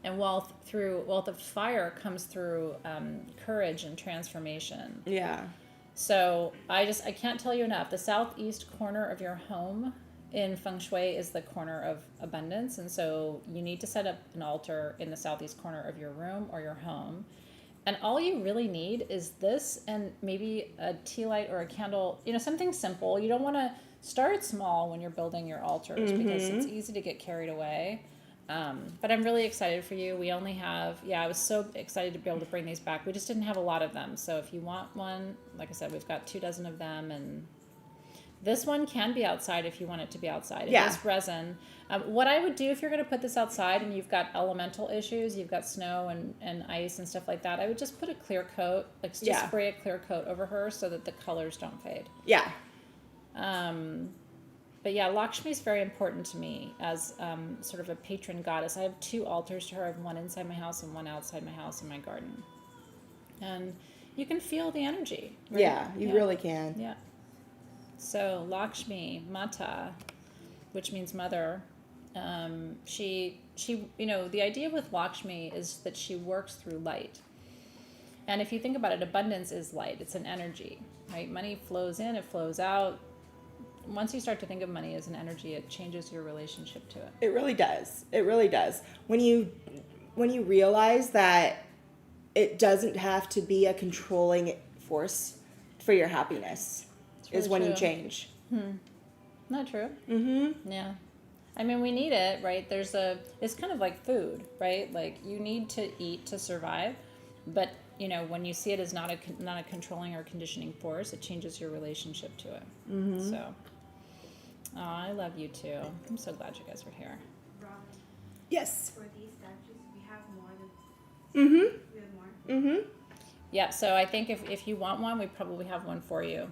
And wealth of fire comes through courage and transformation. Yeah. So I can't tell you enough. The southeast corner of your home in Feng Shui is the corner of abundance. And so you need to set up an altar in the southeast corner of your room or your home. And all you really need is this and maybe a tea light or a candle, something simple. You don't want to start small when you're building your altars because it's easy to get carried away. But I'm really excited for you. We only have, I was so excited to be able to bring these back. We just didn't have a lot of them. So if you want one, like I said, we've got 24 of them. And this one can be outside if you want it to be outside. It is resin. What I would do if you're going to put this outside and you've got elemental issues, you've got snow and ice and stuff like that, I would just put a clear coat, spray a clear coat over her so that the colors don't fade. Yeah. But yeah, Lakshmi is very important to me as sort of a patron goddess. I have 2 altars to her. I have one inside my house and one outside my house in my garden. And you can feel the energy. Right? Yeah, you really can. Yeah. So Lakshmi, Mata, which means mother, she the idea with Lakshmi is that she works through light. And if you think about it, abundance is light. It's an energy, right? Money flows in, it flows out. Once you start to think of money as an energy, it changes your relationship to it. It really does. It really does. When you realize that it doesn't have to be a controlling force for your happiness, really is when you change. Not true. Yeah. I mean, we need it, right? It's kind of like food, right? Like you need to eat to survive, but when you see it as not a controlling or conditioning force, it changes your relationship to it. So, I love you too. I'm so glad you guys are here. Robin, Yes. for these statues, we have more than. We have more. Yeah. So I think if you want one, we probably have one for you.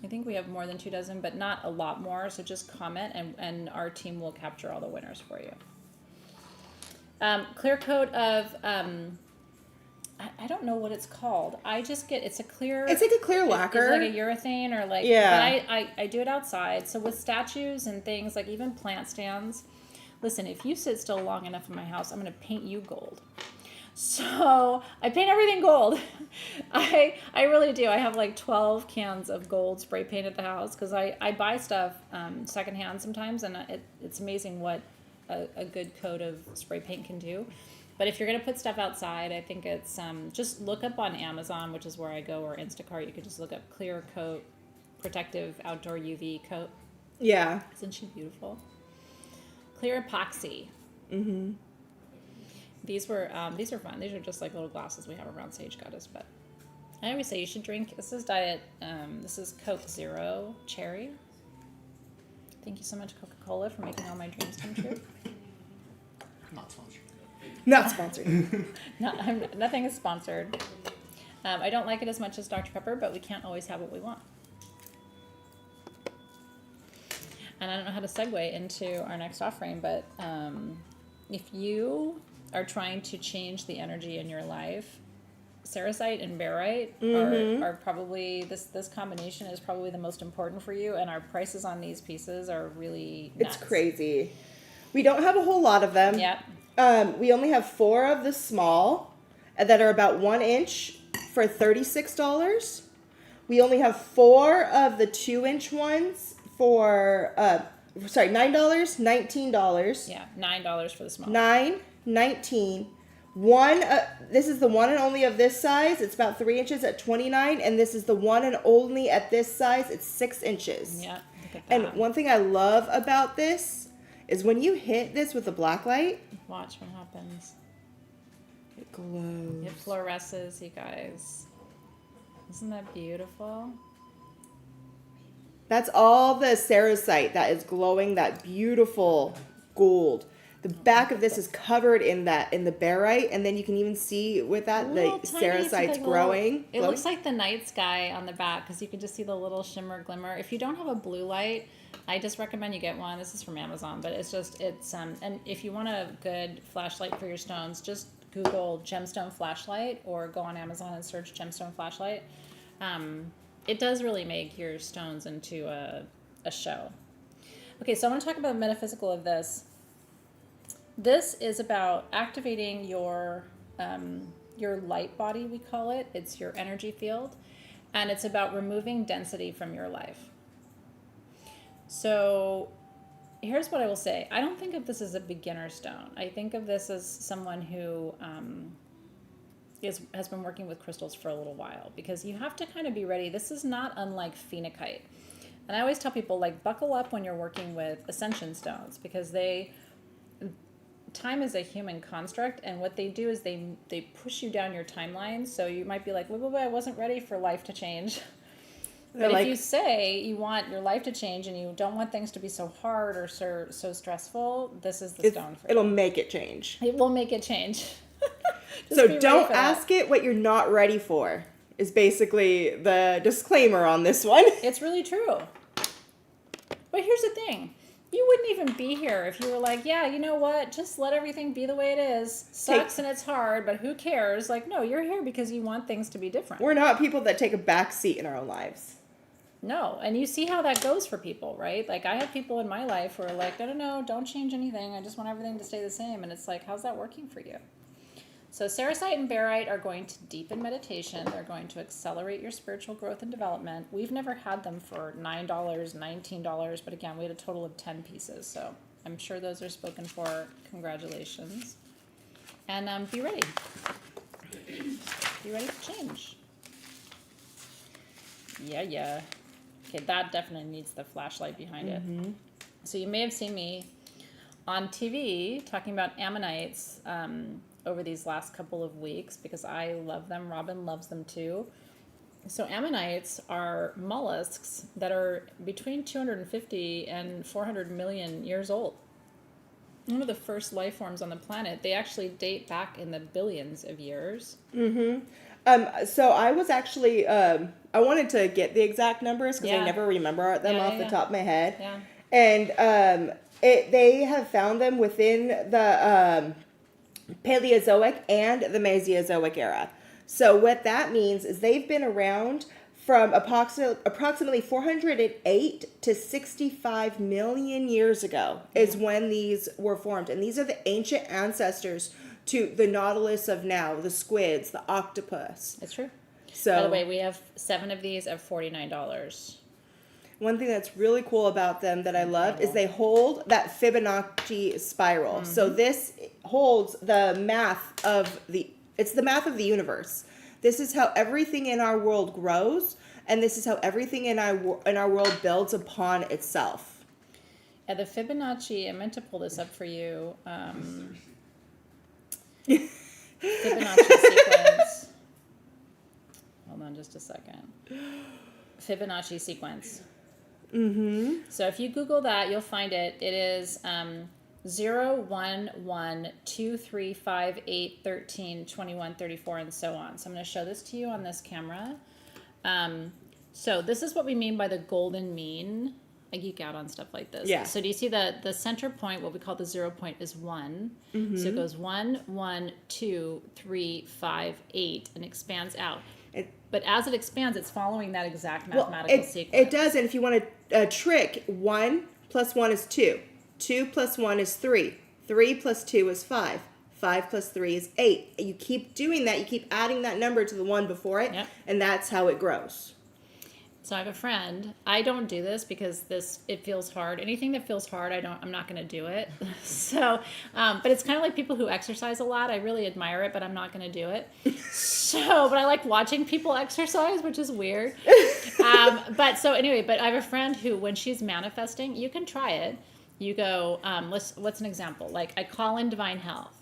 I think we have more than 24, but not a lot more. So just comment, and our team will capture all the winners for you. Clear coat of, I don't know what it's called. I just get, it's a clear. It's like a clear lacquer. It's like a urethane or like, yeah. But I do it outside. So with statues and things, like even plant stands, listen, if you sit still long enough in my house, I'm going to paint you gold. So I paint everything gold. I really do. I have like 12 cans of gold spray paint at the house because I buy stuff secondhand sometimes, and it's amazing what a good coat of spray paint can do. But if you're going to put stuff outside, I think it's just look up on Amazon, which is where I go, or Instacart. You could just look up clear coat, protective outdoor UV coat. Yeah. Isn't she beautiful? Clear epoxy. Mm-hmm. These are fun. These are just like little glasses we have around Sage Goddess. But I always say you should drink. This is Diet. This is Coke Zero Cherry. Thank you so much, Coca-Cola, for making all my dreams come true. Not sponsored. Not sponsored. Nothing is sponsored. I don't like it as much as Dr. Pepper, but we can't always have what we want. And I don't know how to segue into our next offering, but if you are trying to change the energy in your life, Ceresite and Barite are probably, this combination is probably the most important for you, and our prices on these pieces are really nuts. It's crazy. We don't have a whole lot of them. Yep. We only have 4 of the small that are about 1 inch for $36. We only have 4 of the 2-inch ones for $9, $19. Yeah, $9 for the small. $9, $19. One, this is the one and only of this size. It's about 3 inches at $29, and this is the one and only at this size. It's 6 inches. Yeah, look at that. And one thing I love about this is when you hit this with a black light, watch what happens. it glows. It fluoresces, you guys. Isn't that beautiful? That's all the ceresite that is glowing that beautiful gold. The back of this is covered in the barite, and then you can even see with that the ceresite's growing. It looks like the night sky on the back because you can just see the little shimmer glimmer. If you don't have a blue light, I just recommend you get one. This is from Amazon, but it's and if you want a good flashlight for your stones, just Google gemstone flashlight or go on Amazon and search gemstone flashlight. It does really make your stones into a show. Okay, so I want to talk about the metaphysical of this. This is about activating your light body, we call it. It's your energy field, and it's about removing density from your life. So here's what I will say. I don't think of this as a beginner stone. I think of this as someone who has been working with crystals for a little while, because you have to kind of be ready. This is not unlike phenakite. And I always tell people, like, buckle up when you're working with ascension stones, because time is a human construct, and what they do is they push you down your timeline. So you might be like, wait, I wasn't ready for life to change. But if you say you want your life to change and you don't want things to be so hard or so stressful, this is the stone for you. It'll make it change. It will make it change. So don't ask it what you're not ready for, is basically the disclaimer on this one. It's really true. But here's the thing. You wouldn't even be here if you were like, yeah, you know what? Just let everything be the way it is. Sucks and it's hard, but who cares? Like, no, you're here because you want things to be different. We're not people that take a back seat in our own lives. No, and you see how that goes for people, right? Like, I have people in my life who are like, no, don't change anything. I just want everything to stay the same. And it's like, how's that working for you? So ceresite and barite are going to deepen meditation. They're going to accelerate your spiritual growth and development. We've never had them for $9, $19, but again, we had a total of 10 pieces. So I'm sure those are spoken for. Congratulations. And be ready. Be ready for change. Yeah. Okay, that definitely needs the flashlight behind it. So you may have seen me on TV talking about ammonites over these last couple of weeks, because I love them. Robin loves them too. So ammonites are mollusks that are between 250 and 400 million years old. One of the first life forms on the planet. They actually date back in the billions of years. So I was actually, I wanted to get the exact numbers because I never remember them off the top of my head. Yeah. And they have found them within the Paleozoic and the Mesozoic era. So what that means is they've been around from approximately 408 to 65 million years ago is when these were formed. And these are the ancient ancestors to the nautilus of now, the squids, the octopus. It's true. So, by the way, we have 7 of these at $49. One thing that's really cool about them that I love is they hold that Fibonacci spiral. So this holds the math of it's the math of the universe. This is how everything in our world grows, and this is how everything in our world builds upon itself. Yeah, the Fibonacci, I meant to pull this up for you. Fibonacci sequence. Hold on just a second. Fibonacci sequence. So if you Google that, you'll find it. It is 0, 1, 1, 2, 3, 5, 8, 13, 21, 34, and so on. So I'm going to show this to you on this camera. So this is what we mean by the golden mean. I geek out on stuff like this. Yeah. So do you see the center point, what we call the 0 point, is 1. So it goes 1, 1, 2, 3, 5, 8, and expands out. But as it expands, it's following that exact mathematical sequence. It does, and if you want a trick, 1 plus 1 is 2. 2 plus 1 is 3. 3 plus 2 is 5. 5 plus 3 is 8. You keep doing that. You keep adding that number to the one before it, and that's how it grows. So I have a friend. I don't do this because it feels hard. Anything that feels hard, I'm not going to do it. So, but it's kind of like people who exercise a lot. I really admire it, but I'm not going to do it. So, but I like watching people exercise, which is weird. But I have a friend who, when she's manifesting, you can try it. You go, what's an example? Like, I call in divine health.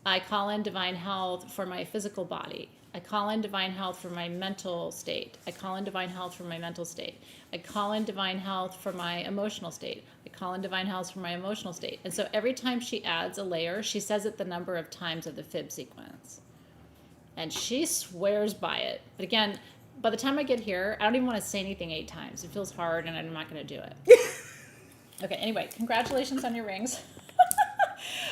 I call in divine health for my physical body. I call in divine health for my mental state. I call in divine health for my mental state. I call in divine health for my emotional state. I call in divine health for my emotional state. And so every time she adds a layer, she says it the number of times of the fib sequence. And she swears by it. But again, by the time I get here, I don't even want to say anything 8 times. It feels hard, and I'm not going to do it. Okay, anyway, congratulations on your rings.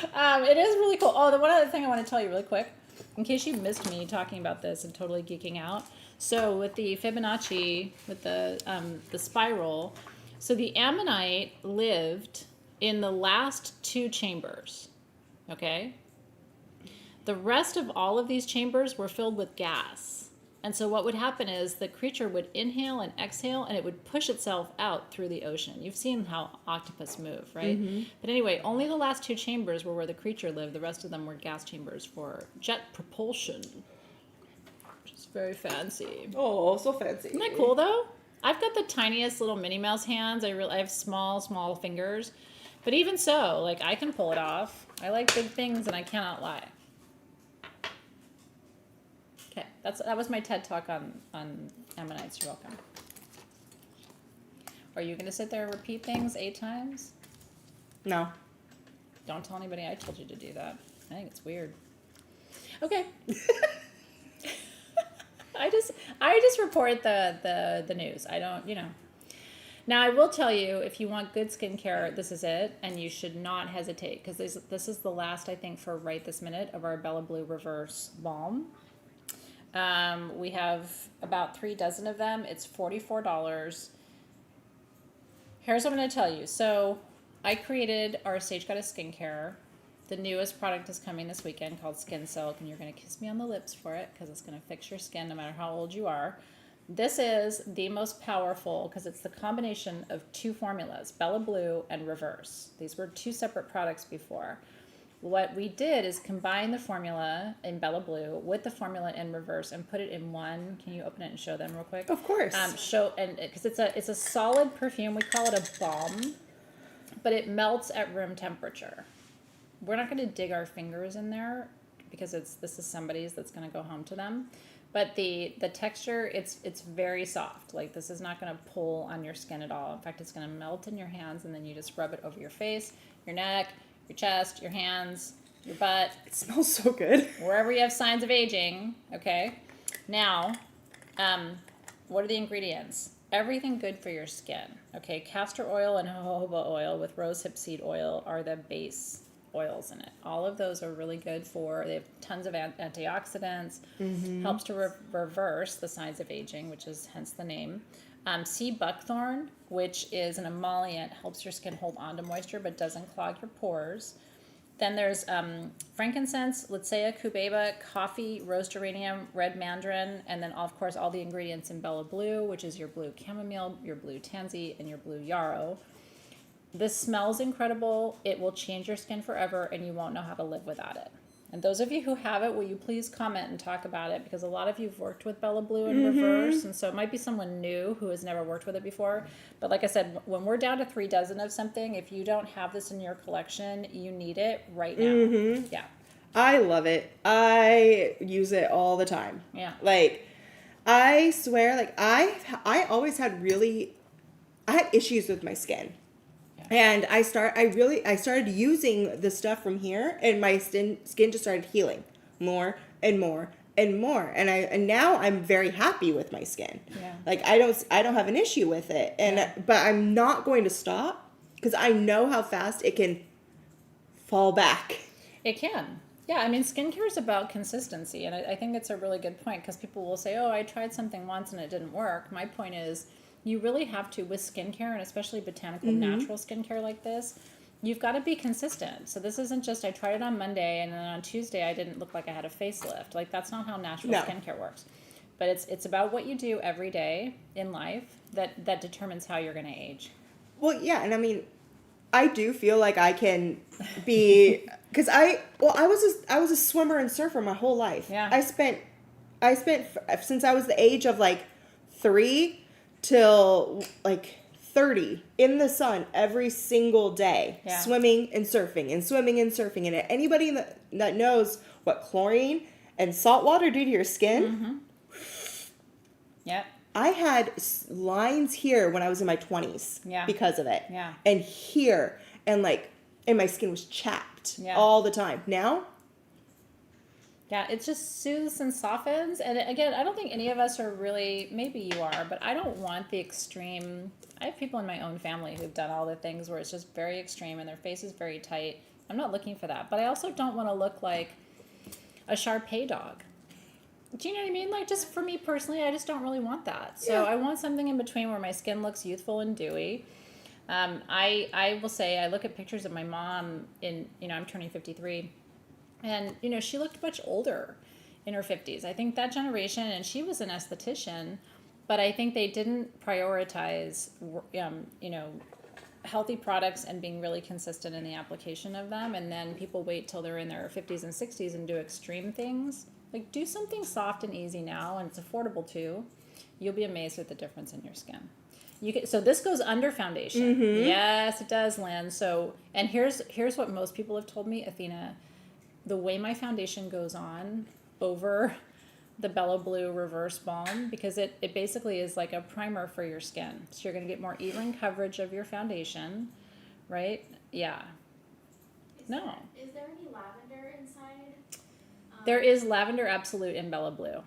It is really cool. Oh, the one other thing I want to tell you really quick, in case you missed me talking about this and totally geeking out. So with the Fibonacci, with the spiral, so the ammonite lived in the last 2 chambers, okay? The rest of all of these chambers were filled with gas. And so what would happen is the creature would inhale and exhale, and it would push itself out through the ocean. You've seen how octopus move, right? But anyway, only the last 2 chambers were where the creature lived. The rest of them were gas chambers for jet propulsion, which is very fancy. Oh, so fancy. Isn't that cool, though? I've got the tiniest little Minnie Mouse hands. I have small fingers. But even so, like, I can pull it off. I like big things, and I cannot lie. Okay, that was my TED Talk on ammonites. You're welcome. Are you going to sit there and repeat things 8 times? No. Don't tell anybody I told you to do that. I think it's weird. Okay. I just report the news. I don't, Now, I will tell you, if you want good skincare, this is it, and you should not hesitate, because this is the last, I think, for right this minute of our Bella Blue Reverse Balm. We have about 3 dozen of them. It's $44. Here's what I'm going to tell you. So I created our Sage Goddess Skincare. The newest product is coming this weekend called Skin Silk, and you're going to kiss me on the lips for it because it's going to fix your skin no matter how old you are. This is the most powerful because it's the combination of 2 formulas, Bella Blue and Reverse. These were 2 separate products before. What we did is combine the formula in Bella Blue with the formula in Reverse and put it in one. Can you open it and show them real quick? Of course. Because it's a solid perfume. We call it a balm, but it melts at room temperature. We're not going to dig our fingers in there because this is somebody's that's going to go home to them. But the texture, it's very soft. Like, this is not going to pull on your skin at all. In fact, it's going to melt in your hands, and then you just rub it over your face, your neck, your chest, your hands, your butt. It smells so good. Wherever you have signs of aging, okay? Now, what are the ingredients? Everything good for your skin, okay? Castor oil and jojoba oil with rosehip seed oil are the base oils in it. All of those are really good they have tons of antioxidants, helps to reverse the signs of aging, which is hence the name. Sea buckthorn, which is an emollient, helps your skin hold on to moisture but doesn't clog your pores. Then there's frankincense, Lytsea cubeba, coffee, rose geranium, red mandarin, and then of course all the ingredients in Bella Blue, which is your blue chamomile, your blue tansy, and your blue yarrow. This smells incredible. It will change your skin forever, and you won't know how to live without it. And those of you who have it, will you please comment and talk about it? Because a lot of you have worked with Bella Blue in reverse, and so it might be someone new who has never worked with it before. But like I said, when we're down to 3 dozen of something, if you don't have this in your collection, you need it right now. Yeah. I love it. I use it all the time. Yeah. Like, I swear, like, I always had I had issues with my skin. And I started using the stuff from here, and my skin just started healing more and more and more. And now I'm very happy with my skin. Yeah. Like, I don't have an issue with it. But I'm not going to stop because I know how fast it can fall back. It can. Yeah, I mean, skincare is about consistency, and I think it's a really good point because people will say, oh, I tried something once and it didn't work. My point is, you really have to, with skincare, and especially botanical natural skincare like this, you've got to be consistent. So this isn't just, I tried it on Monday, and then on Tuesday I didn't look like I had a facelift. Like, that's not how natural skincare works. But it's about what you do every day in life that determines how you're going to age. Well, yeah, and I mean, I do feel like I can be, because I was a swimmer and surfer my whole life. Yeah. I spent since I was the age of like 3 till like 30 in the sun every single day, swimming and surfing and swimming and surfing. And anybody that knows what chlorine and salt water do to your skin, Yeah. I had lines here when I was in my 20s because of it. Yeah. And here, and my skin was chapped all the time. Now, yeah, it just soothes and softens. And again, I don't think any of us are really, maybe you are, but I don't want the extreme. I have people in my own family who've done all the things where it's just very extreme and their face is very tight. I'm not looking for that. But I also don't want to look like a Shar-Pei dog. Do you know what I mean? Like, just for me personally, I just don't really want that. So I want something in between where my skin looks youthful and dewy. I will say, I look at pictures of my mom I'm turning 53. And, she looked much older in her 50s. I think that generation, and she was an esthetician, but I think they didn't prioritize, healthy products and being really consistent in the application of them. And then people wait till they're in their 50s and 60s and do extreme things. Like, do something soft and easy now, and it's affordable too. You'll be amazed at the difference in your skin. So this goes under foundation. Yes, it does, Lynn. So, and here's what most people have told me, Athena. The way my foundation goes on over the Bella Blue Reverse Balm, because it basically is like a primer for your skin. So you're going to get more even coverage of your foundation, right? Yeah. Is there any lavender inside? There is lavender absolute in Bella Blue.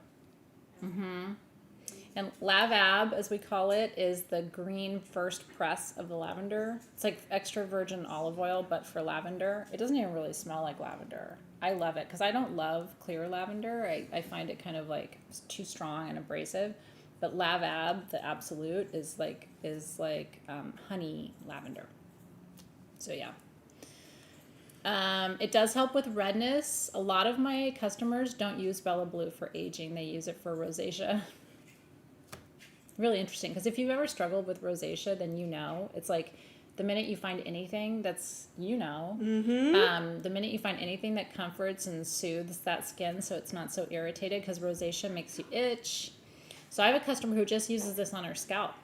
And Lavab, as we call it, is the green first press of the lavender. It's like extra virgin olive oil, but for lavender. It doesn't even really smell like lavender. I love it because I don't love clear lavender. I find it kind of like too strong and abrasive. But Lavab, the absolute, is like honey lavender. So yeah. It does help with redness. A lot of my customers don't use Bella Blue for aging. They use it for rosacea. Really interesting, because if you've ever struggled with rosacea, then it's like the minute you find anything that's, the minute you find anything that comforts and soothes that skin so it's not so irritated, because rosacea makes you itch. So I have a customer who just uses this on her scalp,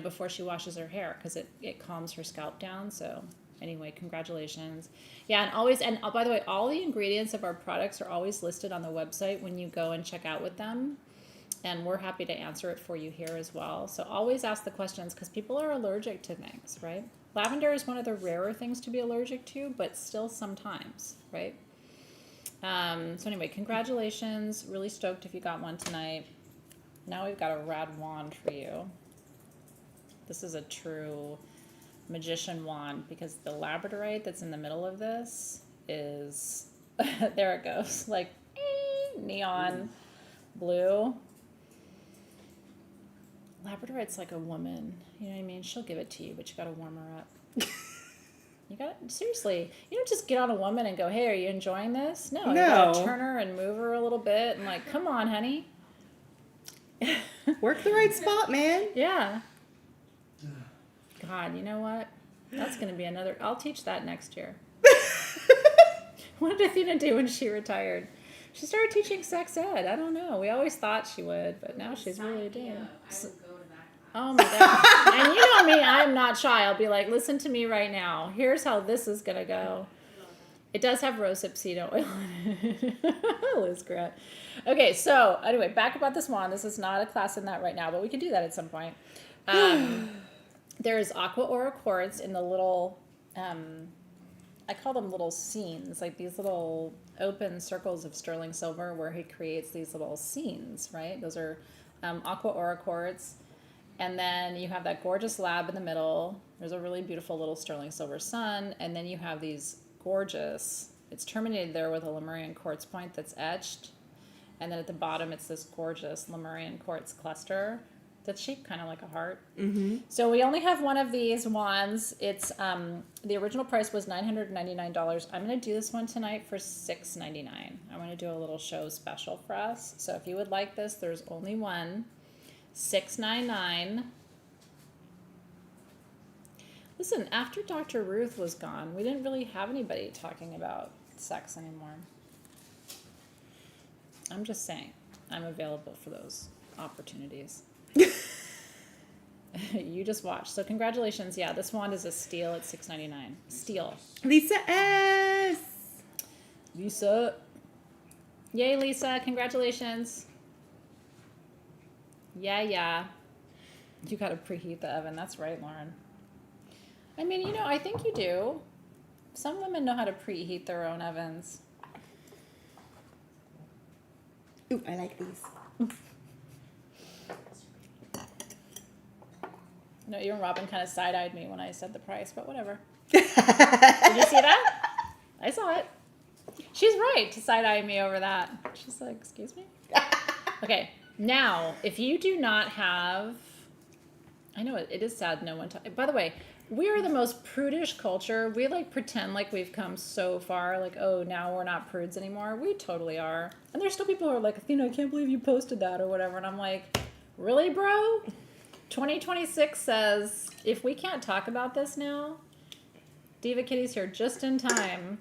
before she washes her hair, because it calms her scalp down. So anyway, congratulations. Yeah, and by the way, all the ingredients of our products are always listed on the website when you go and check out with them. And we're happy to answer it for you here as well. So always ask the questions, because people are allergic to things, right? Lavender is one of the rarer things to be allergic to, but still sometimes, right? So anyway, congratulations. Really stoked if you got one tonight. Now we've got a rad wand for you. This is a true magician wand, because the labradorite that's in the middle of this is, there it goes, like neon blue. Labradorite's like a woman, you know what I mean? She'll give it to you, but you gotta warm her up. You got seriously. You don't just get on a woman and go, "Hey, are you enjoying this?" No, you gotta turn her and move her a little bit and like, "Come on, honey." Work the right spot, man. Yeah. God, you know what? That's gonna be another. I'll teach that next year. What did Athena do when she retired? She started teaching sex ed. I don't know. We always thought she would, but now she's really doing. I would go to that. Oh my God. And you know me, I'm not shy. I'll be like, listen to me right now. Here's how this is going to go. It does have rosehip seed oil in it. Liz Grant. Okay, so anyway, back about this wand. This is not a class in that right now, but we could do that at some point. There's aqua aura quartz in the little, I call them little scenes, like these little open circles of sterling silver where he creates these little scenes, right? Those are aqua aura quartz. And then you have that gorgeous lab in the middle. There's a really beautiful little sterling silver sun. And then you have these gorgeous, it's terminated there with a Lemurian quartz point that's etched. And then at the bottom, it's this gorgeous Lemurian quartz cluster that's shaped kind of like a heart. Mm-hmm. So we only have one of these wands. It's the original price was $999. I'm going to do this one tonight for $699. I want to do a little show special for us. So if you would like this, there's only one. $699. Listen, after Dr. Ruth was gone, we didn't really have anybody talking about sex anymore. I'm just saying, I'm available for those opportunities. You just watch. So congratulations. Yeah, this wand is a steal at $699. Steal. Lisa S. Lisa. Yay, Lisa. Congratulations. Yeah. You got to preheat the oven. That's right, Lauren. I mean, you know, I think you do. Some women know how to preheat their own ovens. Ooh, I like these. No, you and Robin kind of side-eyed me when I said the price, but whatever. Did you see that? I saw it. She's right to side-eye me over that. She's like, excuse me? Okay. Now, if you do not have, I know it is sad no one, by the way, we are the most prudish culture. We like pretend like we've come so far, like, oh, now we're not prudes anymore. We totally are. And there's still people who are like, Athena, I can't believe you posted that or whatever. And I'm like, really, bro? 2026 says, if we can't talk about this now, Diva Kitty's here just in time.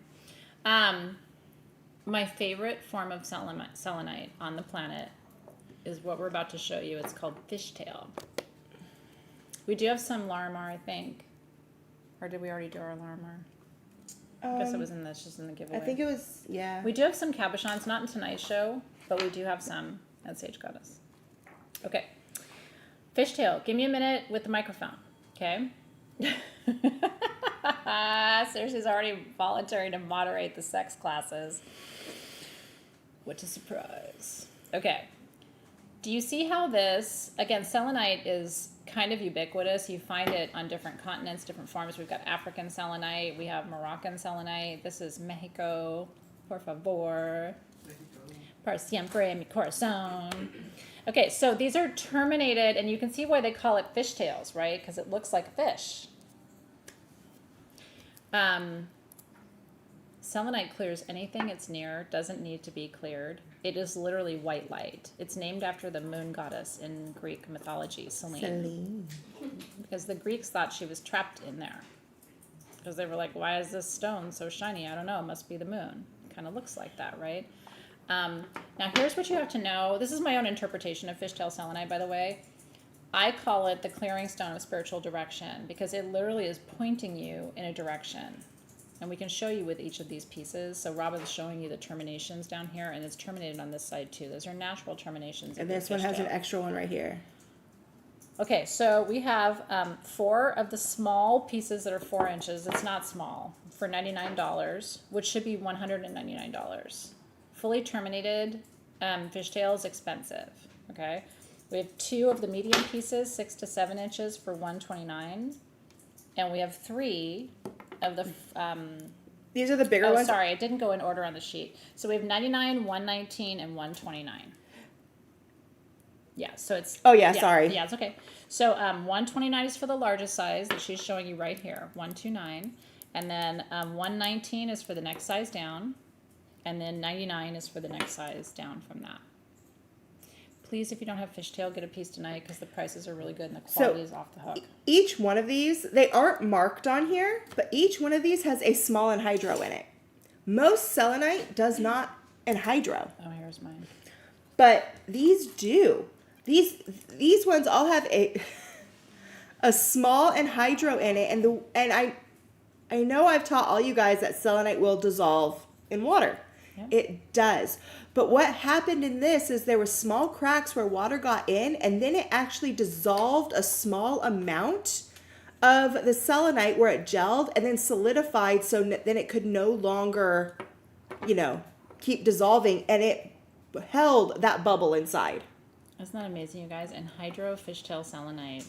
My favorite form of selenite on the planet is what we're about to show you. It's called fishtail. We do have some Larimar, I think. Or did we already do our Larimar? I guess it was in this, just in the giveaway. I think it was, yeah. We do have some cabochons, not in tonight's show, but we do have some at Sage Goddess. Okay. Fishtail, give me a minute with the microphone, okay? Cersei's already volunteering to moderate the sex classes. What a surprise. Okay. Do you see how this, again, selenite is kind of ubiquitous. You find it on different continents, different forms. We've got African selenite. We have Moroccan selenite. This is Mexico. Por favor. Para siempre, mi corazón. Okay, so these are terminated, and you can see why they call it fishtails, right? Because it looks like a fish. Selenite clears anything it's near, doesn't need to be cleared. It is literally white light. It's named after the moon goddess in Greek mythology, Selene. Because the Greeks thought she was trapped in there. Because they were like, why is this stone so shiny? I don't know, it must be the moon. It kind of looks like that, right? Now here's what you have to know. This is my own interpretation of fishtail selenite, by the way. I call it the clearing stone of spiritual direction because it literally is pointing you in a direction. And we can show you with each of these pieces. So Robin's showing you the terminations down here, and it's terminated on this side too. Those are natural terminations. And this one has an extra one right here. Okay, so we have 4 of the small pieces that are 4 inches. It's not small, for $99, which should be $199. Fully terminated fishtail is expensive, okay? We have 2 of the medium pieces, 6 to 7 inches for $129. and we have 3 of the These are the bigger oh, ones. sorry, it didn't go in order on the sheet. So we have 99, 119, and 129. Yeah, so it's... Oh, yeah, sorry. Yeah, it's okay. So 129 is for the largest size that she's showing you right here, 129. And then 119 is for the next size down. And then 99 is for the next size down from that. Please, if you don't have fishtail, get a piece tonight because the prices are really good and the quality is off the hook. Each one of these, they aren't marked on here, but each one of these has a small anhydro in it. Most selenite does not anhydro. Oh, here's mine. But these do. These ones all have a small anhydro in it, and I know I've taught all you guys that selenite will dissolve in water. Yep. It does. But what happened in this is there were small cracks where water got in, and then it actually dissolved a small amount of the selenite where it gelled and then solidified, so then it could no longer, keep dissolving, and it held that bubble inside. Isn't that amazing, you guys? And hydro fishtail selenite.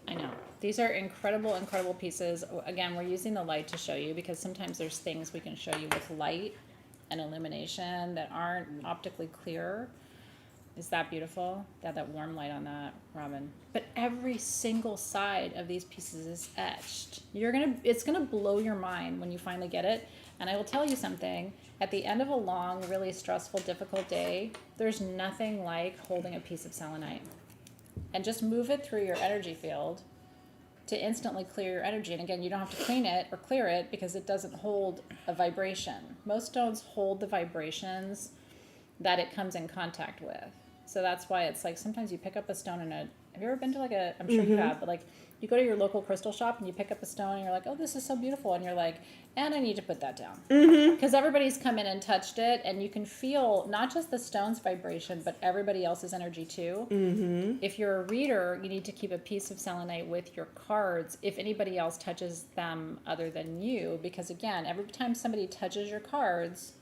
I know. These are incredible, incredible pieces. Again, we're using the light to show you because sometimes there's things we can show you with light and illumination that aren't optically clear. Is that beautiful? That warm light on that, Robin. But every single side of these pieces is etched. It's gonna blow your mind when you finally get it. And I will tell you something, at the end of a long, really stressful, difficult day, there's nothing like holding a piece of selenite. And just move it through your energy field to instantly clear your energy. And again, you don't have to clean it or clear it because it doesn't hold a vibration. Most stones hold the vibrations that it comes in contact with. So that's why it's like sometimes you pick up a stone have you ever been to I'm sure you have, but you go to your local crystal shop and you pick up a stone and you're like, oh, this is so beautiful. And you're like, and I need to put that down. Because everybody's come in and touched it, and you can feel not just the stone's vibration, but everybody else's energy too. If you're a reader, you need to keep a piece of selenite with your cards if anybody else touches them other than you. Because again, every time somebody touches your cards,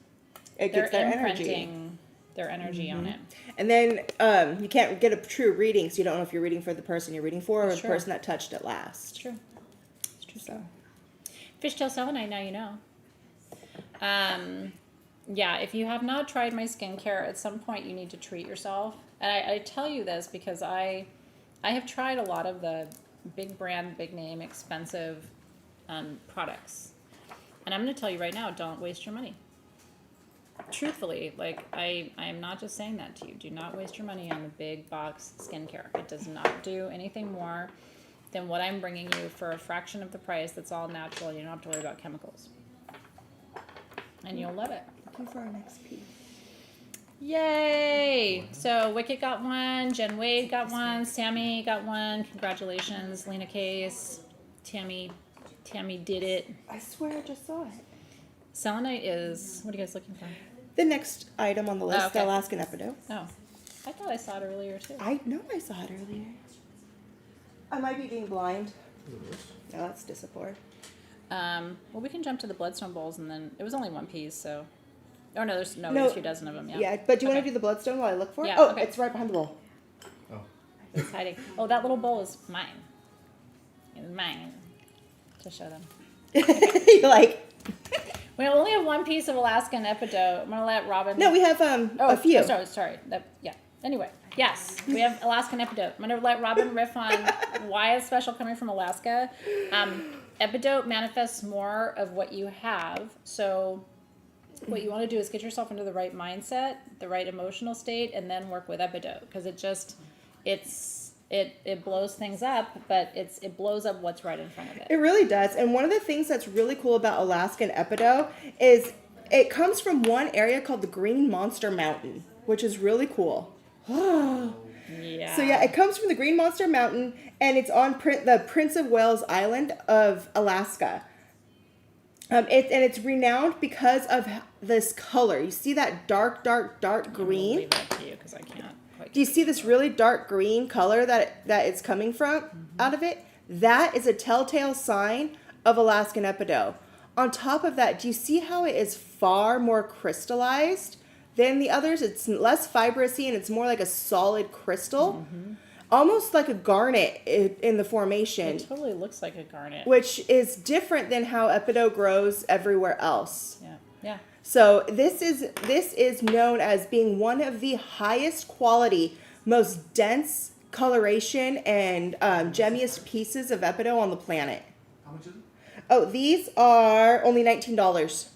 it gets their energy. Their energy on it. And then you can't get a true reading, so you don't know if you're reading for the person you're reading for or the person that touched it last. It's true. It's true. So. Fishtail selenite, now you know. Yeah, if you have not tried my skincare, at some point you need to treat yourself. And I tell you this because I have tried a lot of the big brand, big name, expensive products. And I'm going to tell you right now, don't waste your money. Truthfully, I am not just saying that to you. Do not waste your money on the big box skincare. It does not do anything more than what I'm bringing you for a fraction of the price. That's all natural. You don't have to worry about chemicals. And you'll love it. Looking for our next piece. Yay! So Wicket got one, Jen Wade got one, Sammy got one. Congratulations, Lena Case. Tammy did it. I swear I just saw it. Selenite is, what are you guys looking for? The next item on the list, the Alaskan Epidote. Oh, I thought I saw it earlier too. I know I saw it earlier. I might be being blind. No, that's Daspore. Well, we can jump to the bloodstone bowls, and then it was only one piece, so. Oh no, there's 2 dozen of them. Yeah. Yeah, but do you want to do the bloodstone while I look for it? Yeah, Oh, okay. it's right behind the bowl. Oh. It's hiding. Oh, that little bowl is mine. It's mine. To show them. You're like. We only have one piece of Alaskan Epidote. I'm gonna let Robin. No, we have a few. Sorry. Anyway, yes, we have Alaskan Epidote. I'm gonna let Robin riff on why it's special coming from Alaska. Epidote manifests more of what you have. So what you want to do is get yourself into the right mindset, the right emotional state, and then work with Epidote because it blows things up, but it blows up what's right in front of it. It really does. And one of the things that's really cool about Alaskan Epidote is it comes from one area called the Green Monster Mountain, which is really cool. Yeah. So yeah, it comes from the Green Monster Mountain, and it's on the Prince of Wales Island of Alaska. It's renowned because of this color. You see that dark green? I'll leave that to you because I can't quite. Do you see this really dark green color that it's coming from out of it? That is a telltale sign of Alaskan Epidote. On top of that, do you see how it is far more crystallized than the others? It's less fibrousy and it's more like a solid crystal. almost like a garnet in the formation. It totally looks like a garnet. Which is different than how Epido grows everywhere else. Yeah. Yeah. So this is known as being one of the highest quality, most dense coloration and gemmiest pieces of Epido on the planet. How much is it? Oh, these are only $19.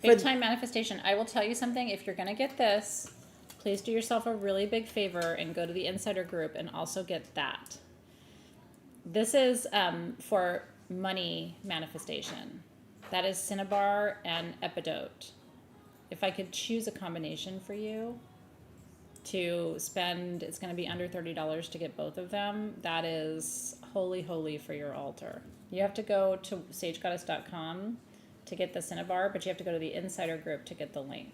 Big time manifestation. I will tell you something. If you're going to get this, please do yourself a really big favor and go to the insider group and also get that. This is for money manifestation. That is cinnabar and epidote. If I could choose a combination for you to spend, it's going to be under $30 to get both of them. That is holy for your altar. You have to go to sagegoddess.com to get the cinnabar, but you have to go to the insider group to get the link.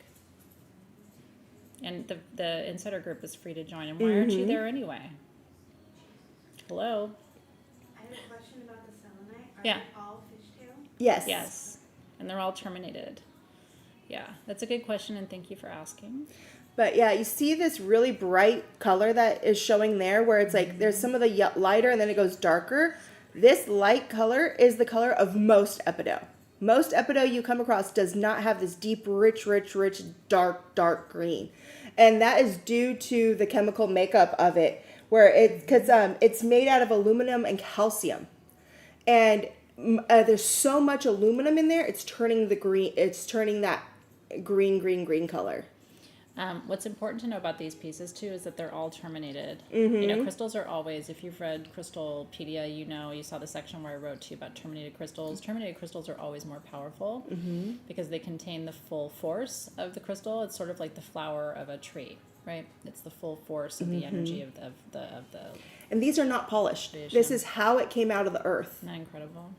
And the insider group is free to join. And why aren't you there anyway? Hello? I have a question about the selenite. Are Yeah. they all fishtail? Yes. Yes. And they're all terminated. Yeah, that's a good question, and thank you for asking. But yeah, you see this really bright color that is showing there where it's like there's some of the lighter and then it goes darker. This light color is the color of most Epido. Most Epido you come across does not have this deep, rich, dark green. And that is due to the chemical makeup of it, where it's made out of aluminum and calcium. And there's so much aluminum in there, it's turning that green color. What's important to know about these pieces too is that they're all terminated. You know, crystals are always, if you've read Crystalpedia, you saw the section where I wrote to you about terminated crystals. Terminated crystals are always more powerful because they contain the full force of the crystal. It's sort of like the flower of a tree, right? It's the full force of the energy of the. And these are not polished. This is how it came out of the earth. Isn't that incredible?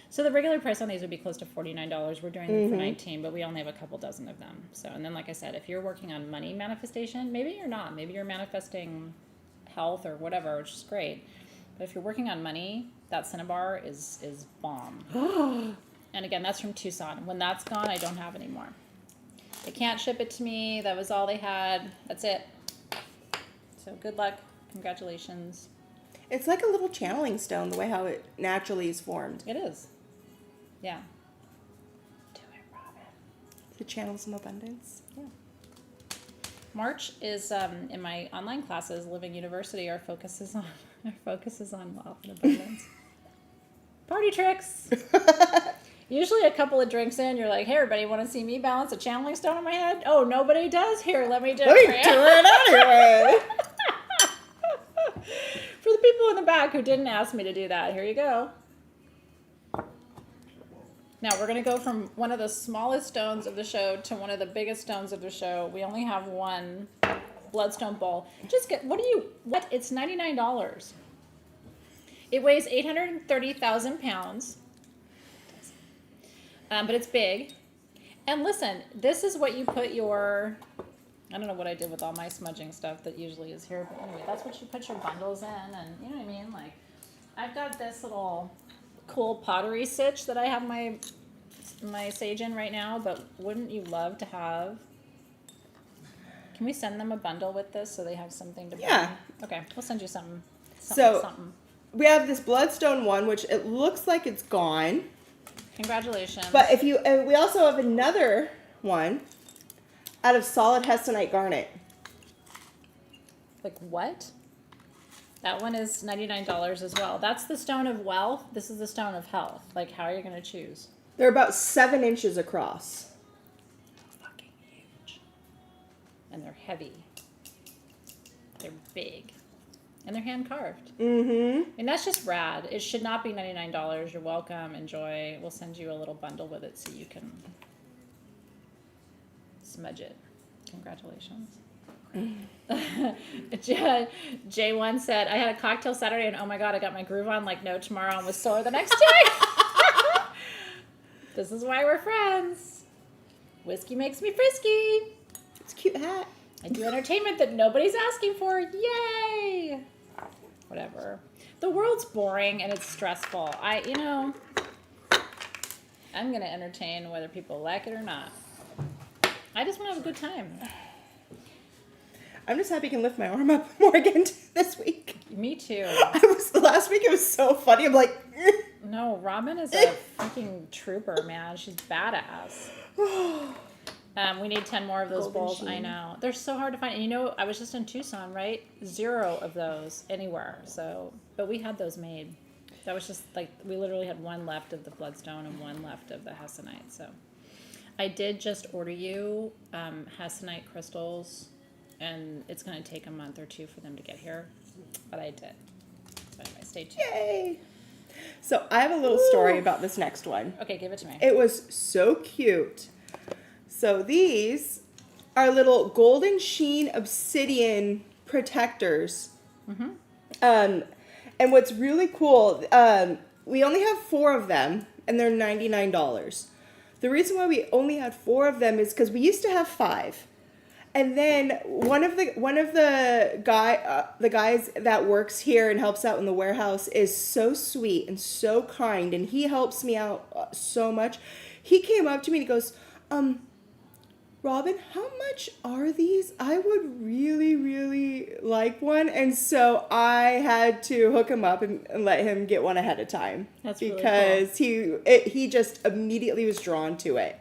So the regular price on these would be close to $49. We're doing them for $19, but we only have a couple dozen of them. So, and then like I said, if you're working on money manifestation, maybe you're not. Maybe you're manifesting health or whatever, which is great. But if you're working on money, that cinnabar is bomb. And again, that's from Tucson. When that's gone, I don't have any more. They can't ship it to me. That was all they had. That's it. So good luck. Congratulations. It's like a little channeling stone, the way how it naturally is formed. It is. Yeah. Do it, Robin. To channel some abundance. Yeah. March is in my online classes, Living University. Our focus is on wealth and abundance. Party tricks. Usually, a couple of drinks in, you're like, "Hey, everybody, want to see me balance a channeling stone on my head?" Oh, nobody does. Here, let me do it. Anyway. For the people in the back who didn't ask me to do that, here you go. Now we're going to go from one of the smallest stones of the show to one of the biggest stones of the show. We only have one bloodstone bowl. What? It's $99. It weighs 830,000 pounds. But it's big. And listen, this is what you put your, I don't know what I did with all my smudging stuff that usually is here, but anyway, that's what you put your bundles in, and you know what I mean? Like, I've got this little cool pottery sitch that I have my sage in right now, but wouldn't you love to have, can we send them a bundle with this so they have something to buy? Yeah. Okay, we'll send you something. Something. We have this bloodstone one, which it looks like it's gone. Congratulations. But we also have another one out of solid hessonite garnet. Like what? That one is $99 as well. That's the stone of wealth. This is the stone of health. Like, how are you going to choose? They're about 7 inches across. Fucking huge. And they're heavy. They're big. And they're hand carved. And that's just rad. It should not be $99. You're welcome. Enjoy. We'll send you a little bundle with it so you can smudge it. Congratulations. J1 said, I had a cocktail Saturday and oh my God, I got my groove on like no tomorrow and was sore the next day. This is why we're friends. Whiskey makes me frisky. It's a cute hat. I do entertainment that nobody's asking for. Yay! Whatever. The world's boring and it's stressful. I'm going to entertain whether people like it or not. I just want to have a good time. I'm just happy I can lift my arm up more again. this week. Me too. Last week it was so funny. I'm like, No, Robin is a freaking trooper, man. She's badass. We need 10 more of those Golden bowls. sheen. I know. They're so hard to find. And you know, I was just in Tucson, right? 0 of those anywhere. So, but we had those made. That was just like, we literally had 1 left of the bloodstone and 1 left of the hessonite. So I did just order you hessonite crystals, and it's going to take a month or 2 for them to get here. But I did. So anyway, stay tuned. yay. So I have a little story about this next one. Okay, give it to me. It was so cute. So these are little golden sheen obsidian protectors. Mm-hmm. And what's really cool, we only have 4 of them, and they're $99. The reason why we only had 4 of them is because we used to have 5. And then one of the guys that works here and helps out in the warehouse is so sweet and so kind, and he helps me out so much. He came up to me and he goes, Robin, how much are these? I would really, really like one. And so I had to hook him up and let him get one ahead of time. That's really because he just immediately was drawn to it.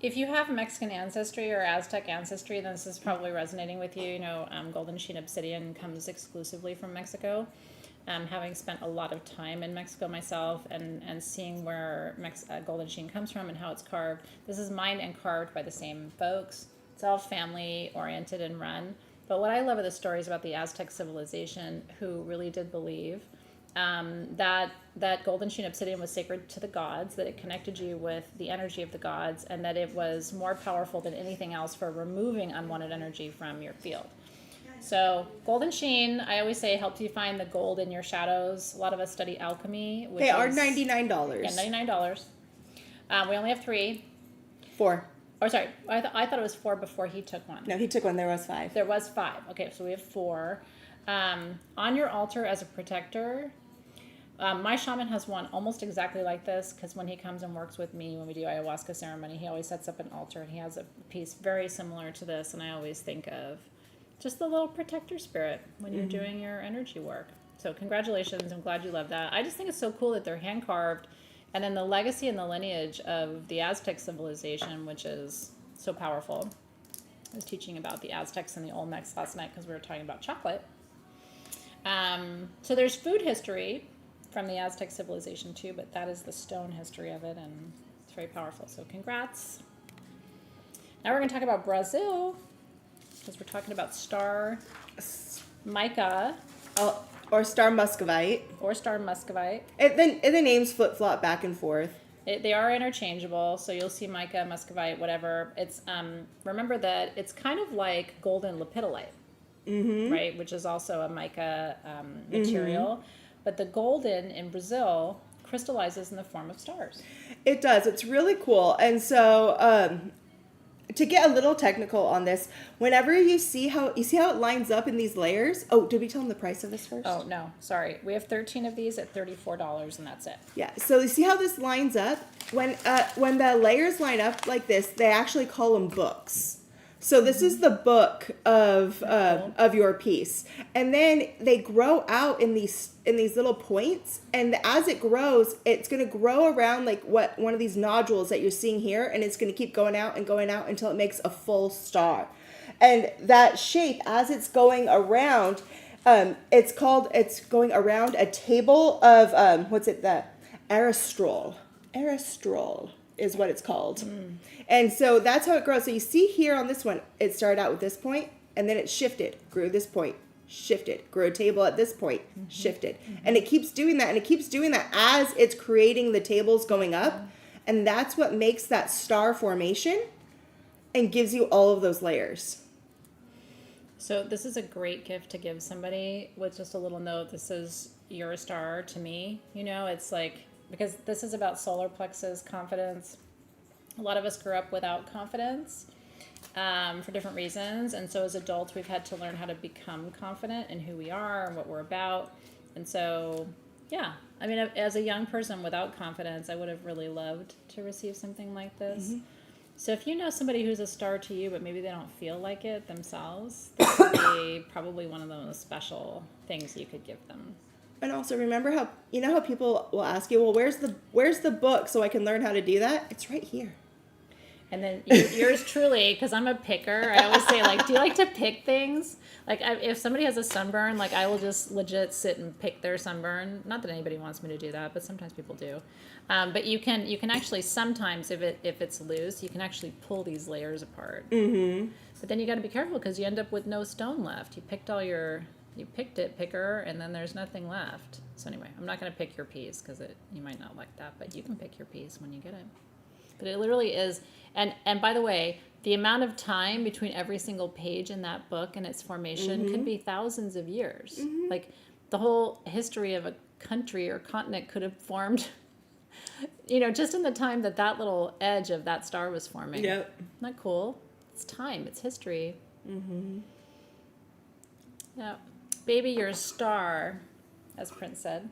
If you have Mexican ancestry or Aztec ancestry, then this is probably resonating with you. You know, golden sheen obsidian comes exclusively from Mexico. Having spent a lot of time in Mexico myself and seeing where golden sheen comes from and how it's carved. This is mined and carved by the same folks. It's all family oriented and run. But what I love are the stories about the Aztec civilization, who really did believe that golden sheen obsidian was sacred to the gods, that it connected you with the energy of the gods, and that it was more powerful than anything else for removing unwanted energy from your field. So golden sheen, I always say, helps you find the gold in your shadows. A lot of us study alchemy. Which They are is, $99. Yeah, $99. We only have 3. 4. Or sorry, I thought it was 4 before he took one. No, he took one. There was 5. There was 5. Okay, so we have 4. On your altar as a protector, my shaman has one almost exactly like this, because when he comes and works with me, when we do ayahuasca ceremony, he always sets up an altar, and he has a piece very similar to this, and I always think of just the little protector spirit when you're doing your energy work. So congratulations. I'm glad you love that. I just think it's so cool that they're hand carved. And then the legacy and the lineage of the Aztec civilization, which is so powerful. I was teaching about the Aztecs and the Olmecs last night because we were talking about chocolate. So there's food history from the Aztec civilization too, but that is the stone history of it, and it's very powerful. So congrats. Now we're going to talk about Brazil, because we're talking about star mica. Or star muscovite. Or star muscovite. The names flip-flop back and forth. They are interchangeable, so you'll see mica, muscovite, whatever. It's remember that it's kind of like golden lepidolite, right? Which is also a mica material. But the golden in Brazil crystallizes in the form of stars. It does. It's really cool. And so to get a little technical on this, whenever you see how it lines up in these layers. Oh, did we tell them the price of this first? Oh, no, sorry. We have 13 of these at $34, and that's it. Yeah. So you see how this lines up? When the layers line up like this, they actually call them books. So this is the book of your piece, and then they grow out in these little points, and as it grows, it's going to grow around like one of these nodules that you're seeing here, and it's going to keep going out until it makes a full star. And that shape, as it's going around, it's going around a table of the Aristrol. Aristrol is what it's called. And so that's how it grows. So you see here on this one, it started out with this point, and then it shifted, grew this point, shifted, grew a table at this point, shifted. And it keeps doing that, and it keeps doing that as it's creating the tables going up. And that's what makes that star formation and gives you all of those layers. So this is a great gift to give somebody with just a little note. This is your star to me. You know, it's like, because this is about solar plexus, confidence. A lot of us grew up without confidence for different reasons. And so as adults, we've had to learn how to become confident in who we are and what we're about. And so, yeah, I mean, as a young person without confidence, I would have really loved to receive something like this. So if you know somebody who's a star to you, but maybe they don't feel like it themselves, this would be probably one of the most special things you could give them. And also remember how people will ask you, well, where's the book so I can learn how to do that? It's right here. And then yours truly, because I'm a picker, I always say, like, do you like to pick things? Like, if somebody has a sunburn, like, I will just legit sit and pick their sunburn. Not that anybody wants me to do that, but sometimes people do. But you can actually sometimes, if it's loose, you can actually pull these layers apart. Mm-hmm. But then you got to be careful because you end up with no stone left. You picked it, picker, and then there's nothing left. So anyway, I'm not going to pick your piece because you might not like that, but you can pick your piece when you get it. But it literally is, and by the way, the amount of time between every single page in that book and its formation could be thousands of years. Mm-hmm. Like the whole history of a country or continent could have formed, just in the time that little edge of that star was forming. Yep. Isn't that cool? It's time. It's history. Mm-hmm. Yeah. Baby, you're a star, as Prince said.